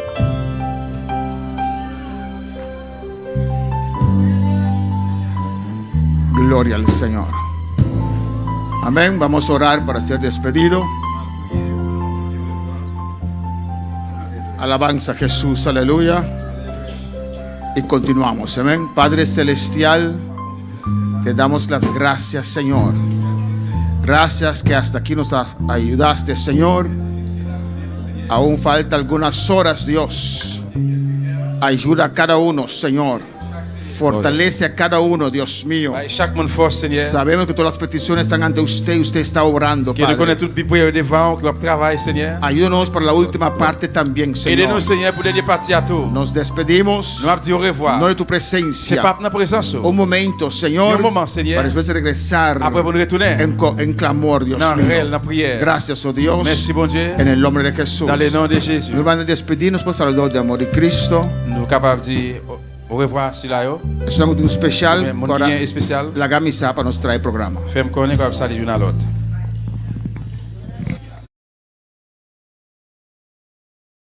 Gloria al Señor. Amén. Vamos a orar para ser despedido. Alabanza a Jesús, aleluya. Y continuamos, amén. Padre Celestial, te damos las gracias, Señor. Gracias que hasta aquí nos ayudaste, Señor. Aún falta algunas horas, Dios. Ayuda a cada uno, Señor. Fortalece a cada uno, Dios mío. Sabemos que todas las peticiones están ante usted y usted está obrando, Padre. Ayúdanos para la última parte también, Señor. Nos despedimos, no de tu presencia. Un momento, Señor, para después de regresar en clamor, Dios mío. Gracias, oh Dios, en el nombre de Jesús. Nos van a despedirnos por saludar de amor de Cristo. Au revoir, Silayo. Es un especial para la camisa para nos traer programa. Fais-moi connaître comme ça, les unes à l'autre.